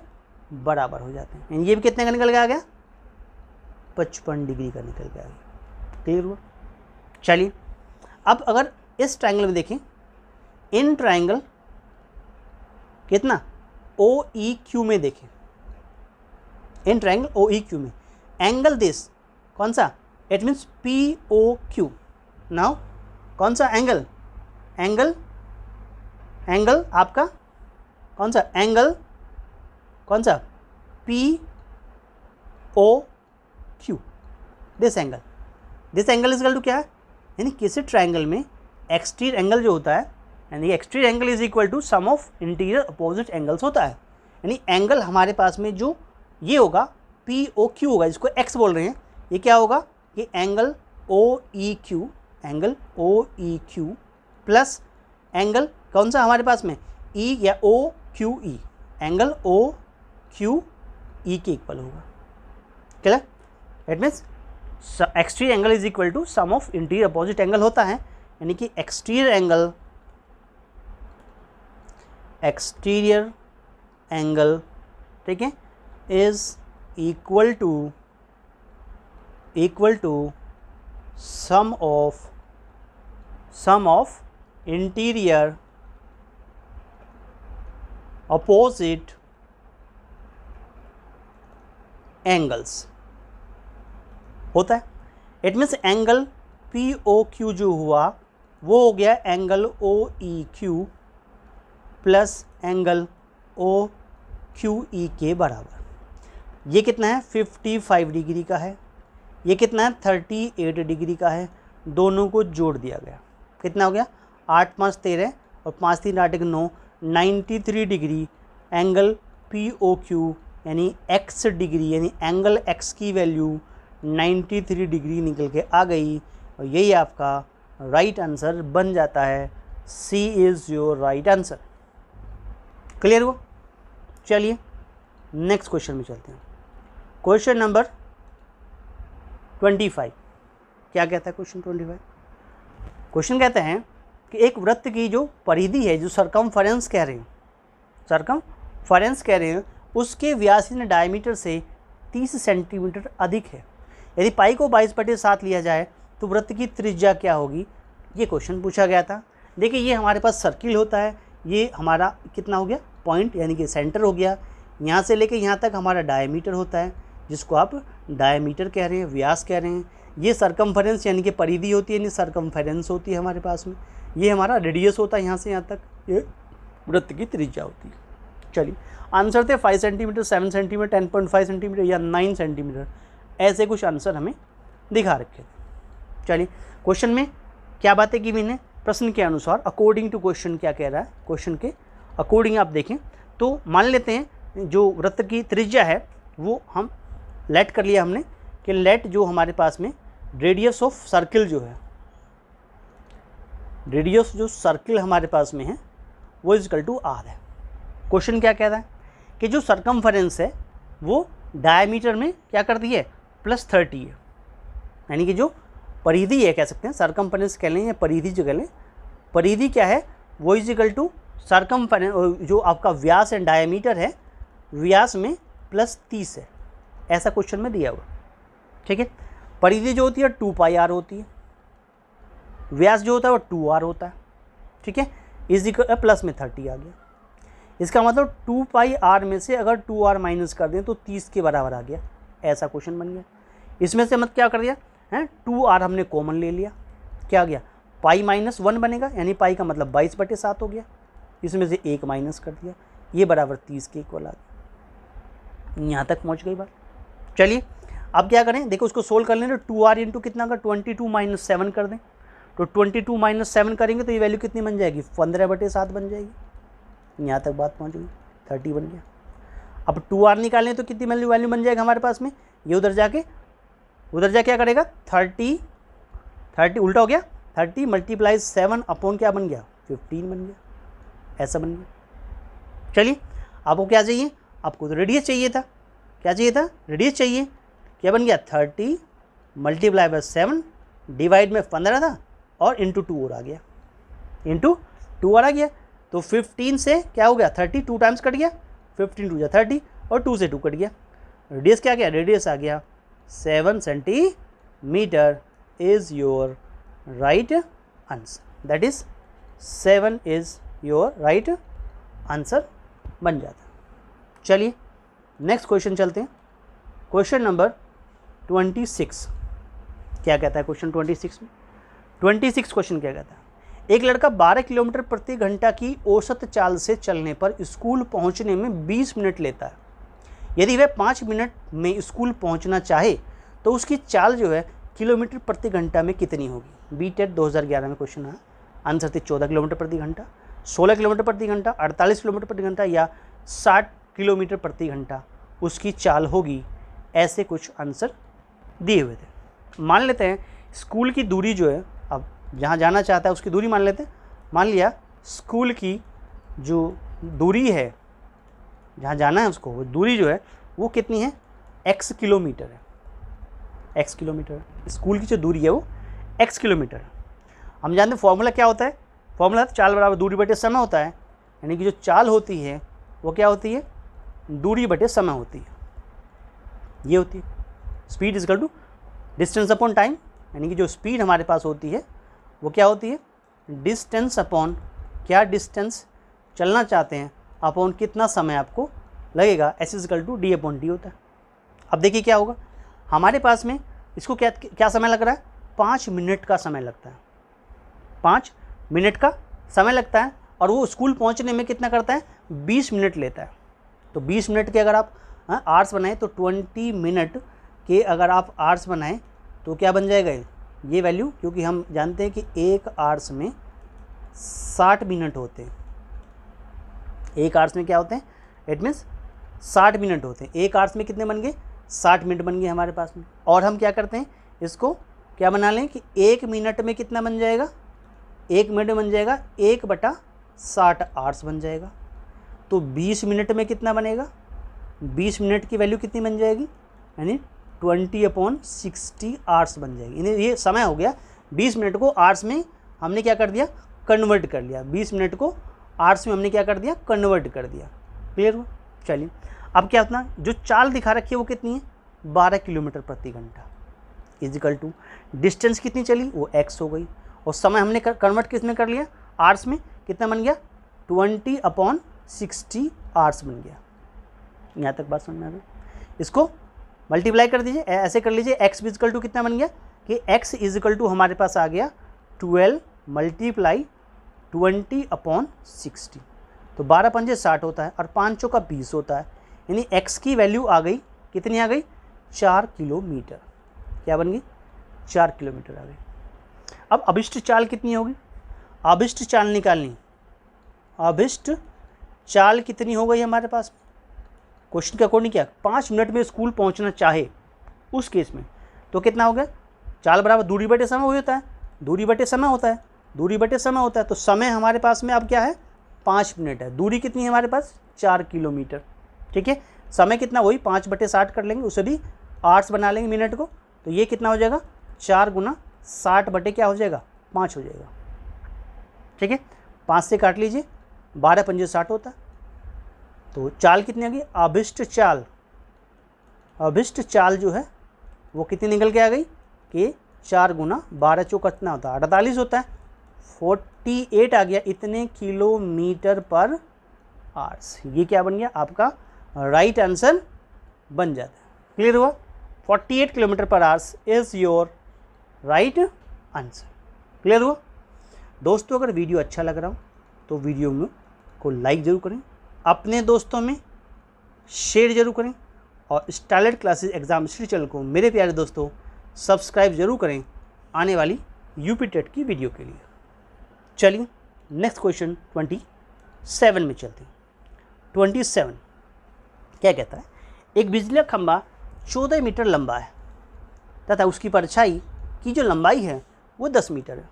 बराबर हो जाते हैं। ये भी कितने का निकल के आ गया, 55 डिग्री का निकल के आ गया। क्लियर हुआ? चलिए, अब अगर इस ट्रायंगल में देखें, इन ट्रायंगल कितना ओ ई क्यू में देखें, in triangle O E Q में एंगल दिस कौन सा, it means P O Q. Now कौन सा एंगल, एंगल आपका कौन सा, एंगल कौन सा, P O Q, this angle is equal to क्या है, यानी किसी ट्रायंगल में एक्सटीरियर एंगल जो होता है, यानी exterior angle is equal to sum of interior opposite angles होता है। यानी एंगल हमारे पास में जो ये होगा पी ओ क्यू होगा, जिसको एक्स बोल रहे हैं, ये क्या होगा, ये angle O E Q, angle O E Q plus angle कौन सा हमारे पास में, ई या O Q E, angle O Q E के इक्वल होगा। Clear? It means exterior angle is equal to sum of interior opposite angle होता है, यानी कि एक्सटीरियर एंगल ठीक है is equal to sum of interior opposite angles होता है। It means angle P O Q जो हुआ वो हो गया angle O E Q plus angle O Q E के बराबर। ये कितना है, 55 डिग्री का है, ये कितना है, 38 डिग्री का है, दोनों को जोड़ दिया गया, कितना हो गया, 8 5 13 और 5 3 8 9, 93 degree angle P O Q, यानी x डिग्री, यानी एंगल x की वैल्यू 93 डिग्री निकल के आ गई, और यही आपका राइट आंसर बन जाता है। C is your right answer. Clear हुआ? चलिए नेक्स्ट क्वेश्चन में चलते हैं। क्वेश्चन नंबर 25 क्या कहता है, क्वेश्चन 25 क्वेश्चन कहते हैं कि एक वृत्त की जो परिधि है, जो सरकमफेरेंस कह रहे हैं, उसके व्यास यानी डायमीटर से 30 सेंटीमीटर अधिक है। यदि पाई को 22/7 लिया जाए तो वृत्त की त्रिज्या क्या होगी, ये क्वेश्चन पूछा गया था। देखिए ये हमारे पास सर्किल होता है, ये हमारा कितना हो गया, पॉइंट यानी कि सेंटर हो गया, यहाँ से लेके यहाँ तक हमारा डायमीटर होता है, जिसको आप डायमीटर कह रहे हैं, व्यास कह रहे हैं। ये सरकमफेरेंस यानी कि परिधि होती है, यानी सरकमफेरेंस होती है हमारे पास में। ये हमारा रेडियस होता है, यहाँ से यहाँ तक ये वृत्त की त्रिज्या होती है। चलिए आंसर थे 5 सेंटीमीटर, 7 सेंटीमीटर, 10.5 सेंटीमीटर या 9 सेंटीमीटर, ऐसे कुछ आंसर हमें दिखा रखे थे। चलिए क्वेश्चन में क्या बातें की मैंने, प्रश्न के अनुसार अकॉर्डिंग टू क्वेश्चन क्या कह रहा है, क्वेश्चन के अकॉर्डिंग आप देखें तो मान लेते हैं जो वृत्त की त्रिज्या है वो हम लेट कर लिया हमने कि लेट जो हमारे पास में रेडियस ऑफ सर्किल जो है, रेडियस जो सर्किल हमारे पास में है वो इक्वल टू आर है। क्वेश्चन क्या कह रहा है कि जो सरकमफरेंस है वो डायमीटर में क्या कर दी है, +30 है, यानी कि जो परिधि है कह सकते हैं, सरकमफरेंस कह लें या परिधि जो कह लें, परिधि क्या है वो इजिकल टू सरकमफरेंस, जो आपका व्यास एंड डायमीटर है, व्यास में +30 है, ऐसा क्वेश्चन में दिया हुआ। ठीक है, परिधि जो होती है 2πr होती है, व्यास जो होता है वो 2r होता है। ठीक है, इजिकल प्लस में 30 आ गया। इसका मतलब 2πr में से अगर 2r माइनस कर दें तो 30 के बराबर आ गया, ऐसा क्वेश्चन बन गया। इसमें से मत क्या कर दिया है, 2r हमने कॉमन ले लिया, क्या आ गया π-1 बनेगा, यानी पाई का मतलब 22/7 हो गया। इसमें से 1 माइनस कर दिया, ये बराबर 30 के इक्वल आ गया। यहाँ तक पहुँच गई बात। चलिए अब क्या करें, देखो उसको सोल्व कर लें तो 2r इंटू कितना का 22 - 7 कर दें, तो 22 - 7 करेंगे तो ये वैल्यू कितनी बन जाएगी, 15/7 बन जाएगी। यहाँ तक बात पहुँच गई, 30 बन गया। अब 2r निकालें तो कितनी वैल्यू बन जाएगा हमारे पास में, ये उधर जाके क्या करेगा, 30 उल्टा हो गया, 30 × 7 अपॉन क्या बन गया, 15 बन गया, ऐसा बन गया। चलिए आपको क्या चाहिए, आपको तो रेडियस चाहिए था, क्या चाहिए था, रेडियस चाहिए, क्या बन गया 30 × 7 डिवाइड में 15 था और इंटू 2 और आ गया, इंटू 2 और आ गया। तो 15 से क्या हो गया 30, 2 टाइम्स कट गया, 15 2 30 और 2 से 2 कट गया। रेडियस क्या गया, रेडियस आ गया 7 centimetre is your right answer, that is 7 is your right answer बन जाता। चलिए नेक्स्ट क्वेश्चन चलते हैं। क्वेश्चन नंबर 26 क्या कहता है, क्वेश्चन 26 में 26 क्वेश्चन क्या कहता है, एक लड़का 12 किलोमीटर प्रति घंटा की औसत चाल से चलने पर स्कूल पहुंचने में 20 मिनट लेता है। यदि वह 5 मिनट में स्कूल पहुंचना चाहे तो उसकी चाल जो है किलोमीटर प्रति घंटा में कितनी होगी। बीटेट 2011 में क्वेश्चन है, आंसर थे 14 किलोमीटर प्रति घंटा, 16 किलोमीटर प्रति घंटा, 48 किलोमीटर प्रति घंटा या 60 किलोमीटर प्रति घंटा उसकी चाल होगी। ऐसे कुछ आंसर दिए हुए थे। मान लेते हैं स्कूल की दूरी जो है, अब जहाँ जाना चाहता है उसकी दूरी मान लेते हैं। मान लिया स्कूल की जो दूरी है, जहाँ जाना है उसको, वो दूरी जो है वो कितनी है, x किलोमीटर है, x किलोमीटर है। स्कूल की जो दूरी है वो x किलोमीटर है। हम जानते हैं फॉर्मूला क्या होता है, फॉर्मूला चाल बराबर दूरी बटे समय होता है, यानी कि जो चाल होती है वो क्या होती है, दूरी बटे समय होती है, ये होती है। Speed is equal to distance upon time, यानी कि जो स्पीड हमारे पास होती है वो क्या होती है, डिस्टेंस अपॉन क्या डिस्टेंस चलना चाहते हैं अपॉन कितना समय आपको लगेगा, S is equal to D upon D होता है। अब देखिए क्या होगा, हमारे पास में इसको क्या समय लग रहा है, 5 मिनट का समय लगता है, 5 मिनट का समय लगता है, और वो स्कूल पहुंचने में कितना करता है, 20 मिनट लेता है। तो 20 मिनट के अगर आप आवर्स बनाएं तो 20 मिनट के अगर आप आवर्स बनाएं तो क्या बन जाएगा ये वैल्यू, क्योंकि हम जानते हैं कि एक आवर्स में 60 मिनट होते हैं, एक आवर्स में क्या होते हैं, इट मीन्स 60 मिनट होते हैं। एक आवर्स में कितने बन गए, 60 मिनट बन गए हमारे पास में। और हम क्या करते हैं, इसको क्या बना लें कि 1 मिनट में कितना बन जाएगा, 1 मिनट में बन जाएगा 1/60 आवर्स बन जाएगा। तो 20 मिनट में कितना बनेगा, 20 मिनट की वैल्यू कितनी बन जाएगी, यानी 20/60 आवर्स बन जाएगी। यानी ये समय हो गया, 20 मिनट को आवर्स में हमने क्या कर दिया, कन्वर्ट कर लिया, 20 मिनट को आवर्स में हमने क्या कर दिया, कन्वर्ट कर दिया। क्लियर हुआ। चलिए अब क्या होता है, जो चाल दिखा रखी है वो कितनी है, 12 किलोमीटर प्रति घंटा इजिकल टू डिस्टेंस कितनी चली, वो x हो गई, और समय हमने कन्वर्ट किस में कर लिया, आवर्स में, कितना बन गया 20/60 आवर्स बन गया। यहाँ तक बात समझ में आ गई। इसको मल्टीप्लाई कर दीजिए, ऐसे कर लीजिए, x इजिकल टू कितना बन गया कि x इजिकल टू हमारे पास आ गया 12 × 20/60, तो 12 पंजे 60 होता है और 5 चौका 20 होता है, यानी x की वैल्यू आ गई, कितनी आ गई, 4 किलोमीटर। क्या बन गई, 4 किलोमीटर आ गई। अब अभिष्ट चाल कितनी होगी, अभिष्ट चाल निकालनी, अभिष्ट चाल कितनी हो गई हमारे पास, क्वेश्चन के अकॉर्डिंग क्या, 5 मिनट में स्कूल पहुंचना चाहे उस केस में तो कितना हो गया, चाल बराबर दूरी बटे समय हो जाता है, दूरी बटे समय होता है, दूरी बटे समय होता है, तो समय हमारे पास में अब क्या है, 5 मिनट है। दूरी कितनी है हमारे पास, 4 किलोमीटर। ठीक है, समय कितना, वही 5/60 कर लेंगे, उसे भी 8 बना लेंगे मिनट को, तो ये कितना हो जाएगा 4 गुना 60 बटे क्या हो जाएगा 5 हो जाएगा। ठीक है, 5 से काट लीजिए, 12 पंजे 60 होता है। तो चाल कितनी आ गई, अभिष्ट चाल जो है वो कितनी निकल के आ गई कि 4 गुना 12 चौक कितना होता है 48 होता है, 48 आ गया, इतने किलोमीटर पर आवर्स। ये क्या बन गया आपका राइट आंसर बन जाता है। क्लियर हुआ, 48 किलोमीटर पर hours is your right answer. Clear हुआ दोस्तों, अगर वीडियो अच्छा लग रहा हो तो वीडियो में को लाइक ज़रूर करें, अपने दोस्तों में शेयर जरूर करें, और starlet classes exam study channel को मेरे प्यारे दोस्तों सब्सक्राइब जरूर करें आने वाली यूपी टेट की वीडियो के लिए। चलिए नेक्स्ट क्वेश्चन 27 में चलते हैं। 27 क्या कहता है, एक बिजली का खंभा 14 मीटर लंबा है तथा उसकी परछाई की जो लंबाई है वो 10 मीटर है।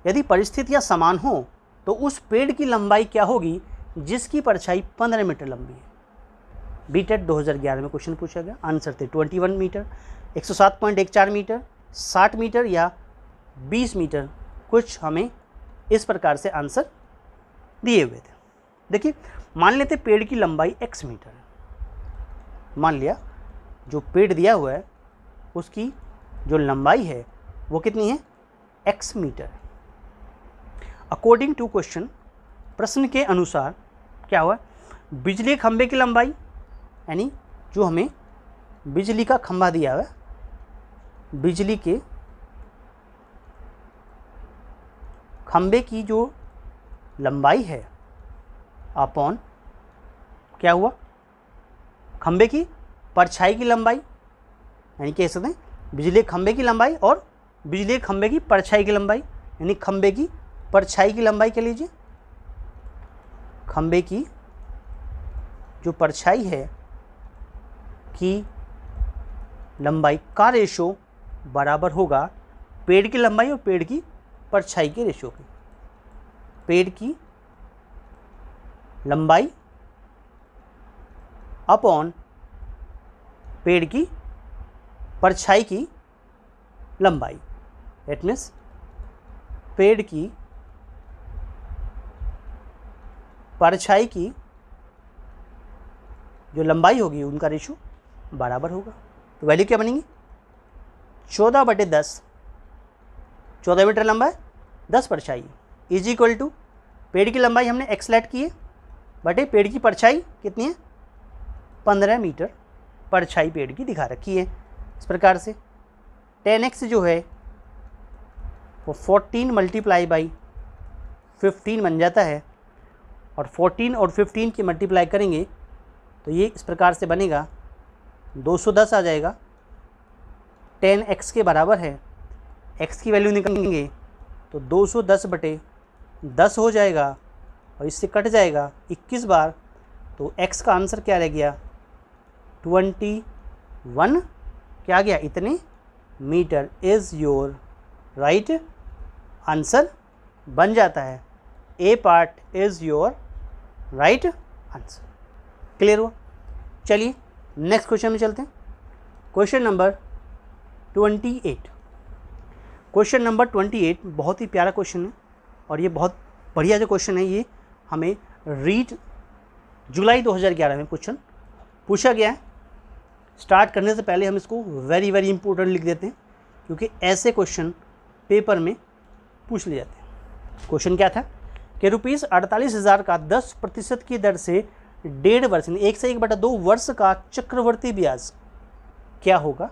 यदि परिस्थितियाँ समान हो तो उस पेड़ की लंबाई क्या होगी जिसकी परछाई 15 मीटर लंबी है। बीटेट 2011 में क्वेश्चन पूछा गया, आंसर थे 21 मीटर, 107.14 मीटर, 60 मीटर या 20 मीटर। कुछ हमें इस प्रकार से आंसर दिए हुए थे। देखिए, मान लेते पेड़ की लंबाई x मीटर है, मान लिया जो पेड़ दिया हुआ है उसकी जो लंबाई है वो कितनी है x metre. According to question, प्रश्न के अनुसार क्या हुआ, बिजली खंभे की लंबाई, यानी जो हमें बिजली का खंभा दिया हुआ है, बिजली के खंभे की जो लंबाई है अपॉन क्या हुआ खंभे की परछाई की लंबाई, यानी कह सकते हैं बिजली खंभे की लंबाई और बिजली खंभे की परछाई की लंबाई, यानी खंभे की परछाई की लंबाई कह लीजिए, खंभे की जो परछाई है की लंबाई का रेशो बराबर होगा पेड़ की लंबाई और पेड़ की परछाई के रेशो की। पेड़ की लंबाई अपॉन पेड़ की परछाई की लंबाई, दैट मीन्स पेड़ की परछाई की जो लंबाई होगी उनका रेशो बराबर होगा। तो वैल्यू क्या बनेगी 14/10, 14 मीटर लंबा है, 10 परछाई इज इक्वल टू पेड़ की लंबाई हमने x लेट की है बटे पेड़ की परछाई कितनी है 15 मीटर परछाई पेड़ की दिखा रखी है। इस प्रकार से 10x जो है वो 14 मल्टीप्लाई बाई 15 बन जाता है, और 14 और 15 की मल्टीप्लाई करेंगे तो ये इस प्रकार से बनेगा 210 आ जाएगा। 10x के बराबर है, x की वैल्यू निकालेंगे तो 210/10 हो जाएगा, और इससे कट जाएगा 21 बार, तो x का आंसर क्या रह गया 21 क्या गया इतने metre is your right answer बन जाता है। A part is your right answer. Clear हुआ, चलिए नेक्स्ट क्वेश्चन में चलते हैं। Question number 28। क्वेश्चन नंबर 28 बहुत ही प्यारा क्वेश्चन है, और ये बहुत बढ़िया जो क्वेश्चन है ये हमें रीट जुलाई 2011 में क्वेश्चन पूछा गया है। स्टार्ट करने से पहले हम इसको वेरी वेरी इंपॉर्टेंट लिख देते हैं, क्योंकि ऐसे क्वेश्चन पेपर में पूछ लिए जाते हैं। क्वेश्चन क्या था कि ₹48,000 का 10% की दर से 1.5 वर्ष 1 से 1/2 वर्ष का चक्रवर्ती ब्याज क्या होगा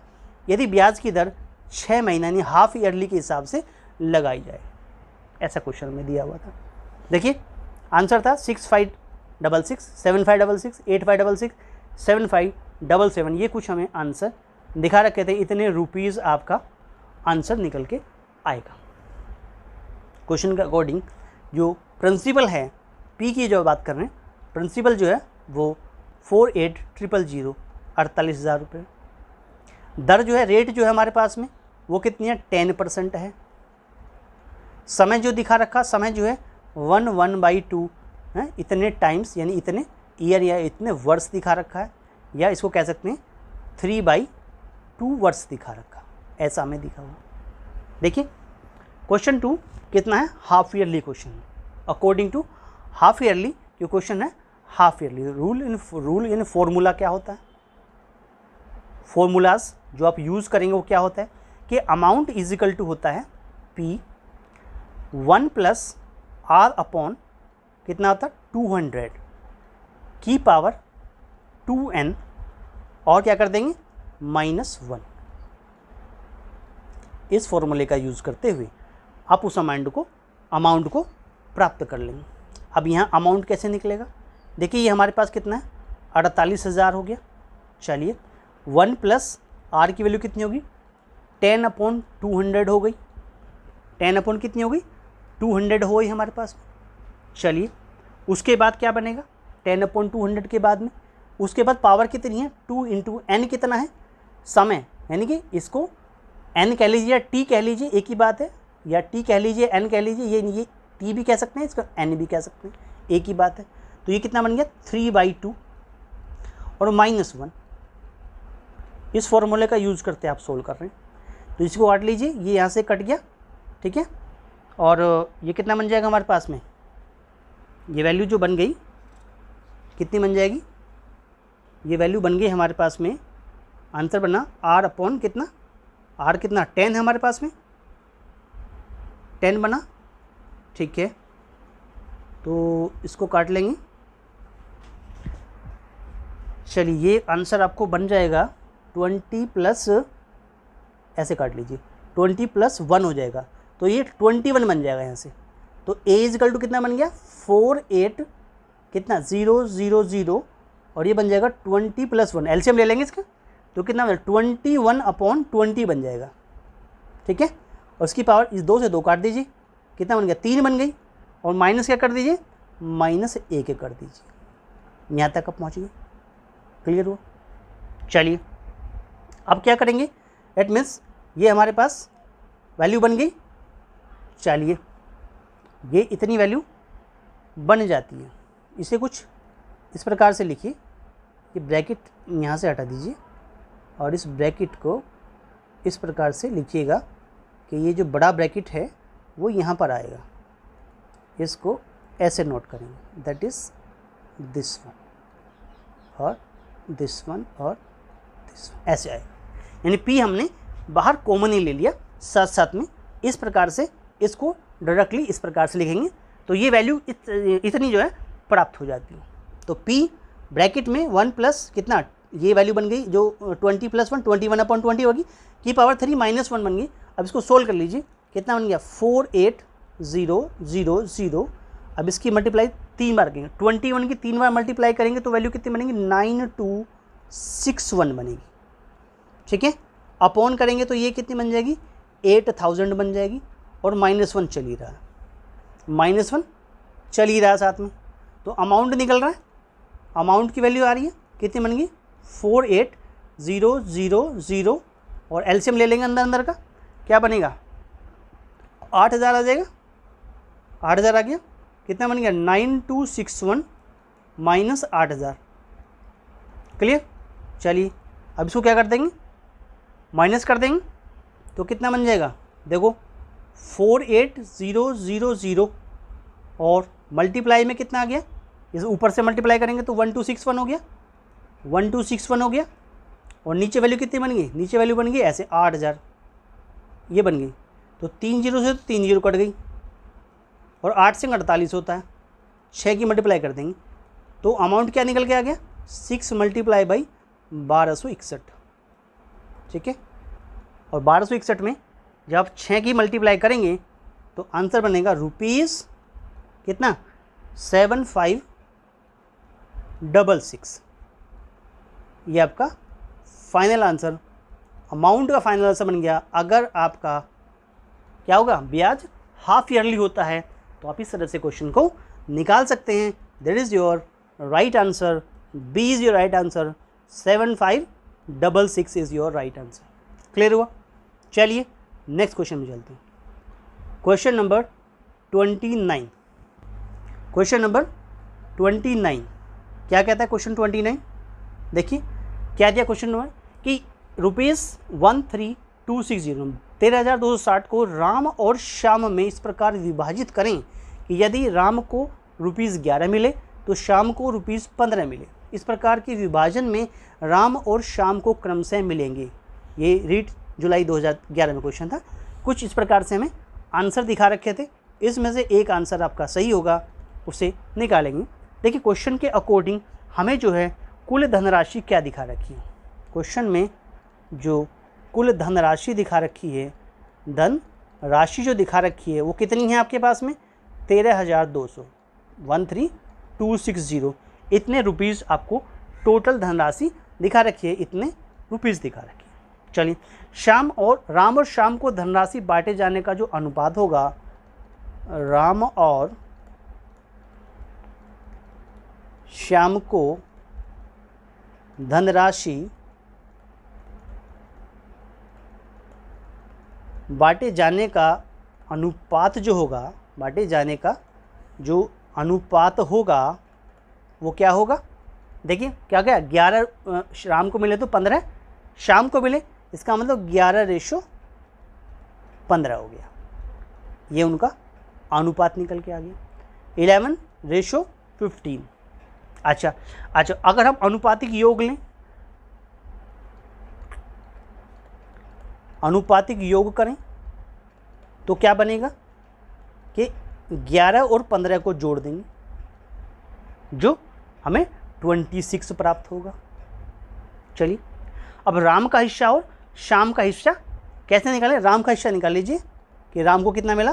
यदि ब्याज की दर 6 महीना यानी हाफ ईयरली के हिसाब से लगाई जाए। ऐसा क्वेश्चन में दिया हुआ था। देखिए आंसर था 6566, 7566, 8566, 7577। ये कुछ हमें आंसर दिखा रखे थे, इतने रुपीज़ आपका आंसर निकल के आएगा। क्वेश्चन के अकॉर्डिंग जो प्रिंसिपल है पी की जो बात कर रहे हैं, प्रिंसिपल जो है वो 48,000 48,000 रुपये। दर जो है रेट जो है हमारे पास में वो कितनी है 10% है। समय जो दिखा रखा समय जो है 1/2 है, इतने टाइम्स यानी इतने ईयर या इतने वर्ष दिखा रखा है, या इसको कह सकते हैं 3/2 वर्ष दिखा रखा, ऐसा हमें दिखा हुआ। देखिए क्वेश्चन 2 कितना है, हाफ ईयरली क्वेश्चन है। अकॉर्डिंग टू हाफ ईयरली जो क्वेश्चन है, half yearly rule in formula क्या होता है, फॉर्मूलाज जो आप यूज़ करेंगे वो क्या होता है कि अमाउंट इज इक्वल टू होता है P 1 + R अपॉन कितना होता है 200 की पावर 2n और क्या कर देंगे -1। इस फॉर्मूले का यूज़ करते हुए आप उस अमाउंट को प्राप्त कर लेंगे। अब यहाँ अमाउंट कैसे निकलेगा, देखिए ये हमारे पास कितना है 48,000 हो गया। चलिए 1 + R की वैल्यू कितनी होगी 10/200 हो गई, 10 कितनी हो गई 200 हो गई हमारे पास। चलिए उसके बाद क्या बनेगा 10/200 के बाद में, उसके बाद पावर कितनी है 2 × n कितना है समय, यानी कि इसको n कह लीजिए या t कह लीजिए, एक ही बात है, या t कह लीजिए n कह लीजिए, ये t भी कह सकते हैं, इसका n भी कह सकते हैं, एक ही बात है। तो ये कितना बन गया 3/2 और -1। इस फॉर्मूले का यूज़ करते आप सोल्व कर रहे हैं, तो इसको काट लीजिए, ये यहाँ से कट गया, ठीक है। और ये कितना बन जाएगा हमारे पास में, ये वैल्यू जो बन गई कितनी बन जाएगी, ये वैल्यू बन गई हमारे पास में, आंसर बना R अपॉन कितना, R कितना 10 है हमारे पास में, 10 बना, ठीक है। तो इसको काट लेंगे, चलिए ये आंसर आपको बन जाएगा 20 प्लस, ऐसे काट लीजिए 20 + 1 हो जाएगा, तो ये 21 बन जाएगा यहाँ से। तो A = कितना बन गया 48 कितना 000 और ये बन जाएगा 20 + 1, एलसीएम ले लेंगे इसका, तो कितना 21/20 बन जाएगा, ठीक है। और उसकी पावर इस 2 से 2 काट दीजिए, कितना बन गया 3 बन गई, और माइनस क्या कर दीजिए -1 कर दीजिए। यहाँ तक आप पहुँचिए, क्लियर हुआ। चलिए अब क्या करेंगे, इट मीन्स ये हमारे पास वैल्यू बन गई। चलिए ये इतनी वैल्यू बन जाती है, इसे कुछ इस प्रकार से लिखिए कि ब्रैकेट यहाँ से हटा दीजिए और इस ब्रैकेट को इस प्रकार से लिखिएगा कि ये जो बड़ा ब्रैकेट है वो यहाँ पर आएगा, इसको ऐसे नोट करेंगे, दैट इज़ दिस वन और दिस वन और दिस वन, ऐसे आएगा। यानी P हमने बाहर कॉमन ही ले लिया, साथ साथ में इस प्रकार से इसको डायरेक्टली इस प्रकार से लिखेंगे, तो ये वैल्यू इतनी जो है प्राप्त हो जाती है। तो P ब्रैकेट में 1 + कितना, ये वैल्यू बन गई जो 20 + 1 21/20 होगी, की पावर 3 -1 बन गई। अब इसको सोल्व कर लीजिए, कितना बन गया 48000। अब इसकी मल्टीप्लाई 3 बार करेंगे, 21 की 3 बार मल्टीप्लाई करेंगे तो वैल्यू कितनी बनेगी 9261 बनेगी, ठीक है। अपॉन करेंगे तो ये कितनी बन जाएगी 8000 बन जाएगी, और -1 चल ही रहा है, -1 चल ही रहा है साथ में, तो अमाउंट निकल रहा है, अमाउंट की वैल्यू आ रही है कितनी बन गई 48000, और एलसीएम ले लेंगे अंदर का, क्या बनेगा 8000 आ जाएगा, 8000 आ गया, कितना बन गया 9261 - 8000, क्लियर। चलिए अब इसको क्या कर देंगे माइनस कर देंगे, तो कितना बन जाएगा देखो 48000 और मल्टीप्लाई में कितना आ गया, इस ऊपर से मल्टीप्लाई करेंगे तो 1261 हो गया, 1261 हो गया, और नीचे वैल्यू कितनी बन गई, नीचे वैल्यू बन गई ऐसे 8000, ये बन गई, तो 3 0 से 3 0 कट गई, और 8 से 48 होता है, 6 की मल्टीप्लाई कर देंगे तो अमाउंट क्या निकल के आ गया 6 × 1261, ठीक है। और 1261 में जब आप 6 की मल्टीप्लाई करेंगे तो आंसर बनेगा रुपीज़ कितना 7566। ये आपका फाइनल आंसर, अमाउंट का फाइनल आंसर बन गया। अगर आपका क्या होगा ब्याज हाफ ईयरली होता है तो आप इस तरह से क्वेश्चन को निकाल सकते हैं। That is your right answer, B is your right answer, 7566 is your right answer. Clear हुआ। चलिए नेक्स्ट क्वेश्चन में चलते हैं। क्वेश्चन नंबर 29, क्वेश्चन नंबर 29 क्या कहता है क्वेश्चन 29, देखिए क्या दिया क्वेश्चन नंबर कि ₹13,260 13,260 को राम और श्याम में इस प्रकार विभाजित करें कि यदि राम को ₹11 मिले तो श्याम को ₹15 मिले। इस प्रकार के विभाजन में राम और श्याम को क्रमशः मिलेंगे। ये रीट जुलाई 2011 में क्वेश्चन था। कुछ इस प्रकार से हमें आंसर दिखा रखे थे, इसमें से एक आंसर आपका सही होगा, उसे निकालेंगे। देखिए क्वेश्चन के अकॉर्डिंग हमें जो है कुल धनराशि क्या दिखा रखी है। क्वेश्चन में जो कुल धनराशि दिखा रखी है, धन राशि जो दिखा रखी है वो कितनी है आपके पास में 13,200 13,260 इतने रुपीज़ आपको टोटल धनराशि दिखा रखी है, इतने रुपीज़ दिखा रखी है। चलिए राम और श्याम को धनराशि बांटे जाने का जो अनुपात होगा, राम और श्याम को धनराशि बांटे जाने का अनुपात जो होगा, बांटे जाने का जो अनुपात होगा वो क्या होगा। देखिए क्या गया, 11 राम को मिले तो 15 श्याम को मिले, इसका मतलब 11:15 हो गया। ये उनका अनुपात निकल के आ गया 11:15। अच्छा अगर हम अनुपातिक योग लें, अनुपातिक योग करें तो क्या बनेगा कि 11 और 15 को जोड़ देंगे जो हमें 26 प्राप्त होगा। चलिए अब राम का हिस्सा और श्याम का हिस्सा कैसे निकालें। राम का हिस्सा निकाल लीजिए कि राम को कितना मिला,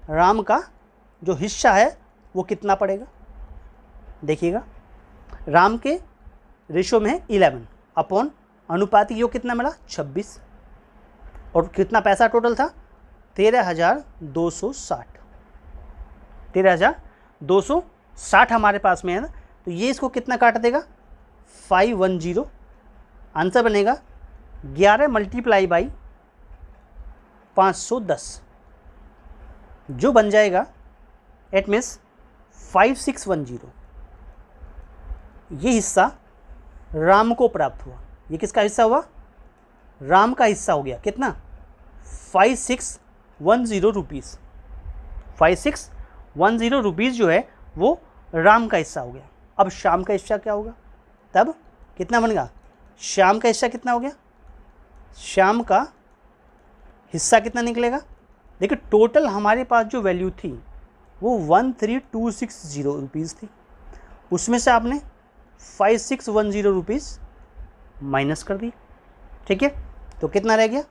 राम का जो हिस्सा है वो कितना पड़ेगा। देखिएगा राम के रेशो में है 11 अपॉन अनुपातिक योग कितना मिला 26 और कितना पैसा टोटल था 13,260 13,260 हमारे पास में है ना, तो ये इसको कितना काट देगा 510। आंसर बनेगा 11 मल्टीप्लाई बाई 510 जो बन जाएगा एट मीन्स 5610। ये हिस्सा राम को प्राप्त हुआ। ये किसका हिस्सा हुआ, राम का हिस्सा हो गया। कितना 5610 रुपीज़। 5610 रुपीज़ जो है वो राम का हिस्सा हो गया। अब श्याम का हिस्सा क्या होगा, तब कितना बनेगा, श्याम का हिस्सा कितना हो गया, श्याम का हिस्सा कितना निकलेगा। देखिए टोटल हमारे पास जो वैल्यू थी वो 13,260 रुपीज़ थी, उसमें से आपने 5610 रुपीज़ माइनस कर दी। ठीक है, तो कितना रह गया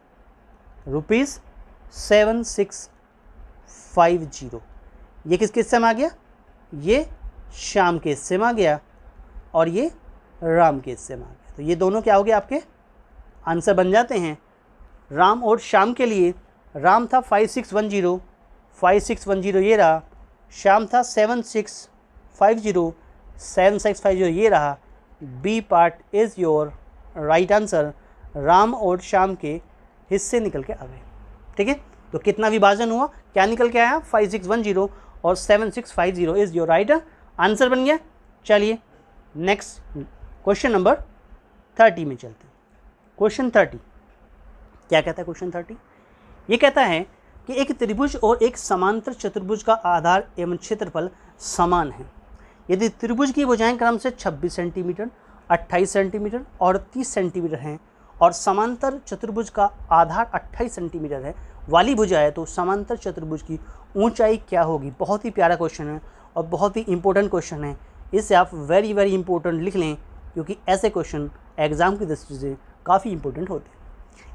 ₹7650। ये किसके हिस्से में आ गया, ये श्याम के हिस्से में आ गया और ये राम के हिस्से में आ गया। तो ये दोनों क्या हो गया, आपके आंसर बन जाते हैं। राम और श्याम के लिए राम था 5610 ये रहा, श्याम था 7650 ये रहा। B part is your right answer. Ram और श्याम के हिस्से निकल के आ गए। ठीक है, तो कितना विभाजन हुआ, क्या निकल के आया 5610 और 7650 इज़ योर राइट आंसर बन गया। चलिए नेक्स्ट क्वेश्चन नंबर 30 में चलते हैं। क्वेश्चन 30 क्या कहता है, क्वेश्चन 30 ये कहता है कि एक त्रिभुज और एक समांतर चतुर्भुज का आधार एवं क्षेत्रफल समान है। यदि त्रिभुज की भुजाएं क्रम से 26 सेंटीमीटर, 28 सेंटीमीटर और 30 सेंटीमीटर हैं और समांतर चतुर्भुज का आधार 28 सेंटीमीटर है वाली भुजा है, तो समांतर चतुर्भुज की ऊंचाई क्या होगी। बहुत ही प्यारा क्वेश्चन है और बहुत ही इंपॉर्टेंट क्वेश्चन है। इसे आप वेरी इंपॉर्टेंट लिख लें, क्योंकि ऐसे क्वेश्चन एग्ज़ाम की दृष्टि से काफ़ी इंपॉर्टेंट होते हैं।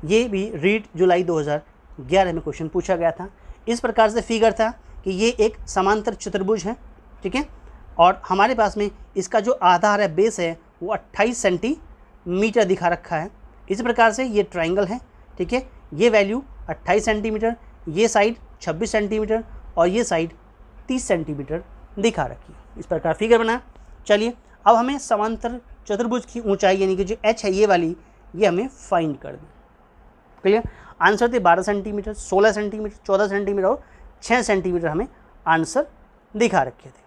ये भी रीट जुलाई 2011 में क्वेश्चन पूछा गया था। इस प्रकार से फिगर था कि ये एक समांतर चतुर्भुज है, ठीक है, और हमारे पास में इसका जो आधार है, बेस है, वो 28 सेंटीमीटर दिखा रखा है। इस प्रकार से ये ट्राइंगल है, ठीक है, ये वैल्यू 28 सेंटीमीटर, ये साइड 26 सेंटीमीटर और ये साइड 30 सेंटीमीटर दिखा रखी है। इस प्रकार फिगर बना। चलिए अब हमें समांतर चतुर्भुज की ऊंचाई यानी कि जो एच है ये वाली, ये हमें फाइंड कर दें। क्लियर, आंसर थे 12 सेंटीमीटर, 16 सेंटीमीटर, 14 सेंटीमीटर और 6 सेंटीमीटर हमें आंसर दिखा रखे थे।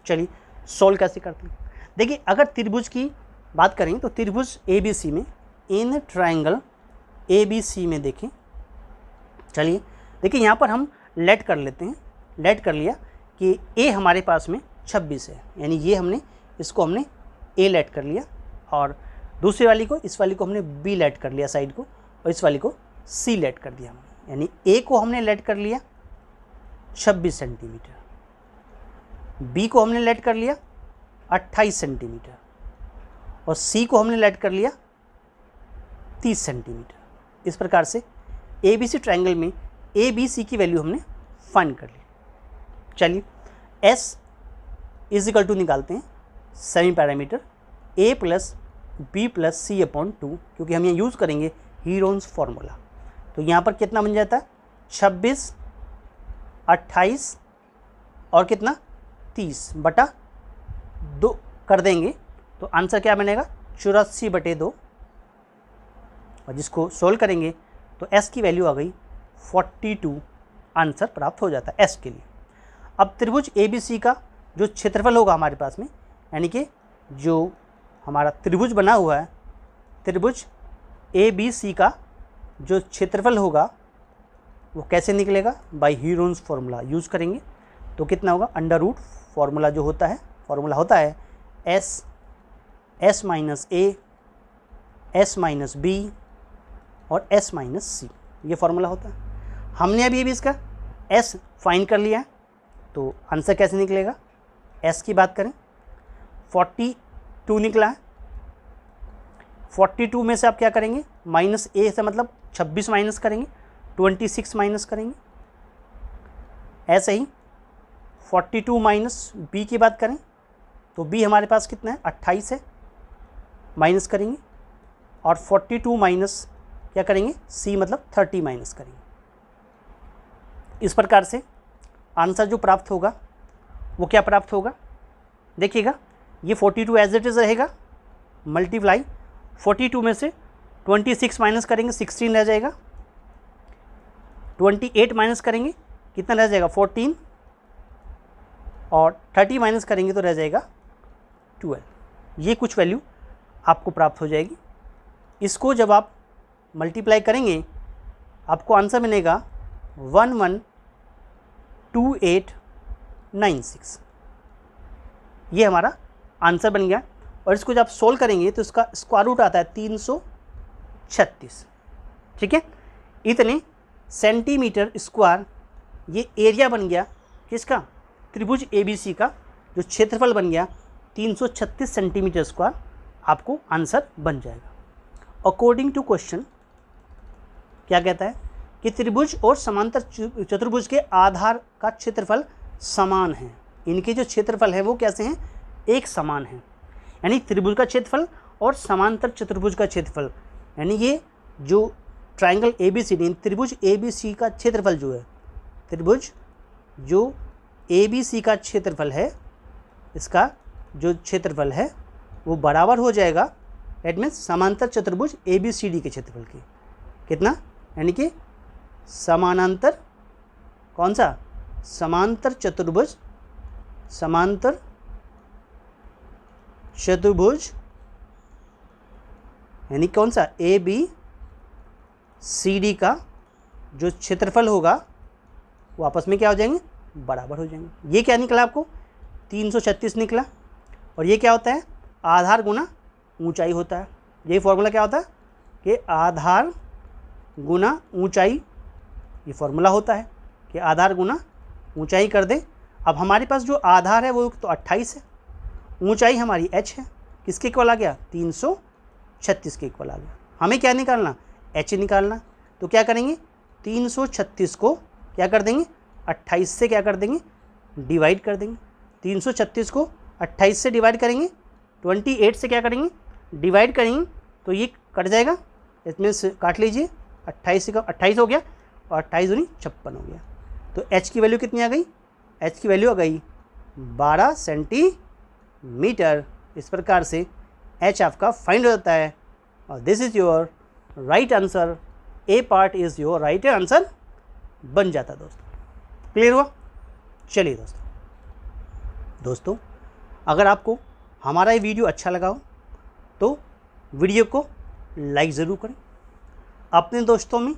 चलिए सॉल्व कैसे करते हैं। देखिए अगर त्रिभुज की बात करें तो त्रिभुज ABC में, इन ट्रायंगल ABC में देखें, चलिए देखिए यहाँ पर हम लेट कर लेते हैं, लेट कर लिया कि A हमारे पास में 26 है, यानी ये हमने इसको हमने A लेट कर लिया, और दूसरी वाली को, इस वाली को हमने B लेट कर लिया साइड को, और इस वाली को C लेट कर दिया हमने, यानी A को हमने लेट कर लिया 26 सेंटीमीटर, B को हमने लेट कर लिया 28 सेंटीमीटर, और C को हमने लेट कर लिया 30 सेंटीमीटर। इस प्रकार से ABC ट्रायंगल में ABC की वैल्यू हमने फाइंड कर ली। चलिए S इज इक्वल टू निकालते हैं semi parameter A plus B plus C upon 2, क्योंकि हम यहाँ यूज़ करेंगे हीरोन्स फार्मूला। तो यहाँ पर कितना बन जाता है 26, 28 और कितना 30 बटा 2 कर देंगे, तो आंसर क्या बनेगा 84/2, और जिसको सोल्व करेंगे तो S की वैल्यू आ गई 42, आंसर प्राप्त हो जाता है S के लिए। अब त्रिभुज ABC का जो क्षेत्रफल होगा हमारे पास में, यानी कि जो हमारा त्रिभुज बना हुआ है, त्रिभुज ABC का जो क्षेत्रफल होगा वो कैसे निकलेगा, बाय हीरोन्स फार्मूला यूज़ करेंगे। तो कितना होगा √ फार्मूला जो होता है, फार्मूला होता है S minus A, S minus B और S माइनस C, ये फार्मूला होता है। हमने अभी इसका S फाइंड कर लिया है, तो आंसर कैसे निकलेगा, S की बात करें 42 निकला है, 42 में से आप क्या करेंगे माइनस A से मतलब 26 माइनस करेंगे, 26 माइनस करेंगे। ऐसे ही 42 माइनस B की बात करें तो B हमारे पास कितना है 28 है, माइनस करेंगे, और 42 माइनस क्या करेंगे C मतलब 30 माइनस करेंगे। इस प्रकार से आंसर जो प्राप्त होगा वो क्या प्राप्त होगा, देखिएगा ये 42 एज इट इज़ रहेगा, मल्टीप्लाई 42 में से 26 माइनस करेंगे 16 रह जाएगा, 28 माइनस करेंगे कितना रह जाएगा 14, और 30 माइनस करेंगे तो रह जाएगा 12। ये कुछ वैल्यू आपको प्राप्त हो जाएगी। इसको जब आप मल्टीप्लाई करेंगे आपको आंसर मिलेगा 112896, ये हमारा आंसर बन गया। और इसको जब आप सोल्व करेंगे तो इसका स्क्वायर रूट आता है 336, ठीक है। इतने सेंटीमीटर स्क्वायर ये एरिया बन गया किसका, त्रिभुज ABC का जो क्षेत्रफल बन गया 336 सेंटीमीटर स्क्वायर, आपको आंसर बन जाएगा। अकॉर्डिंग टू क्वेश्चन क्या कहता है कि त्रिभुज और समांतर चतुर्भुज के आधार का क्षेत्रफल समान है, इनके जो क्षेत्रफल है वो कैसे हैं, एक समान है। यानी त्रिभुज का क्षेत्रफल और समांतर चतुर्भुज का क्षेत्रफल, यानी ये जो ट्रायंगल ABCD, त्रिभुज ABC का क्षेत्रफल जो है, त्रिभुज जो ABC का क्षेत्रफल है, इसका जो क्षेत्रफल है वो बराबर हो जाएगा, दैट मीन्स समांतर चतुर्भुज ABCD के क्षेत्रफल के। कितना, यानी कि समानांतर कौन सा, समांतर चतुर्भुज, समांतर चतुर्भुज यानी कौन सा ABCD का जो क्षेत्रफल होगा वो आपस में क्या हो जाएंगे, बराबर हो जाएंगे। ये क्या निकला आपको 336 निकला, और ये क्या होता है आधार गुना ऊंचाई होता है। यही फॉर्मूला क्या होता है कि आधार गुना ऊंचाई, ये फॉर्मूला होता है कि आधार गुना ऊंचाई कर दें। अब हमारे पास जो आधार है वो तो 28 है, ऊंचाई हमारी h है, किसके इक्वल आ गया 336 के इक्वल आ गया। हमें क्या निकालना, h निकालना। तो क्या करेंगे 336 को क्या कर देंगे 28 से क्या कर देंगे डिवाइड कर देंगे। 336 को 28 से डिवाइड करेंगे, 28 से क्या करेंगे डिवाइड करेंगे, तो ये कट जाएगा, इसमें से काट लीजिए 28 का 28 हो गया और 28 दूनी 56 हो गया। तो h की वैल्यू कितनी आ गई, h की वैल्यू आ गई 12 सेंटीमीटर। इस प्रकार से h आपका फाइंड हो जाता है, और this is your right answer, A part is your right answer बन जाता है। दोस्तों क्लियर हुआ। चलिए दोस्तों अगर आपको हमारा ये वीडियो अच्छा लगा हो तो वीडियो को लाइक ज़रूर करें, अपने दोस्तों में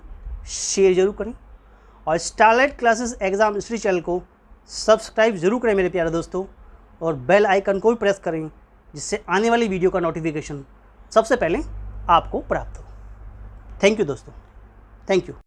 शेयर ज़रूर करें और starlight classes exam history channel को सब्सक्राइब ज़रूर करें मेरे प्यारे दोस्तों, और बेल आइकन को भी प्रेस करें जिससे आने वाली वीडियो का नोटिफिकेशन सबसे पहले आपको प्राप्त हो। थैंक यू दोस्तों, थैंक यू।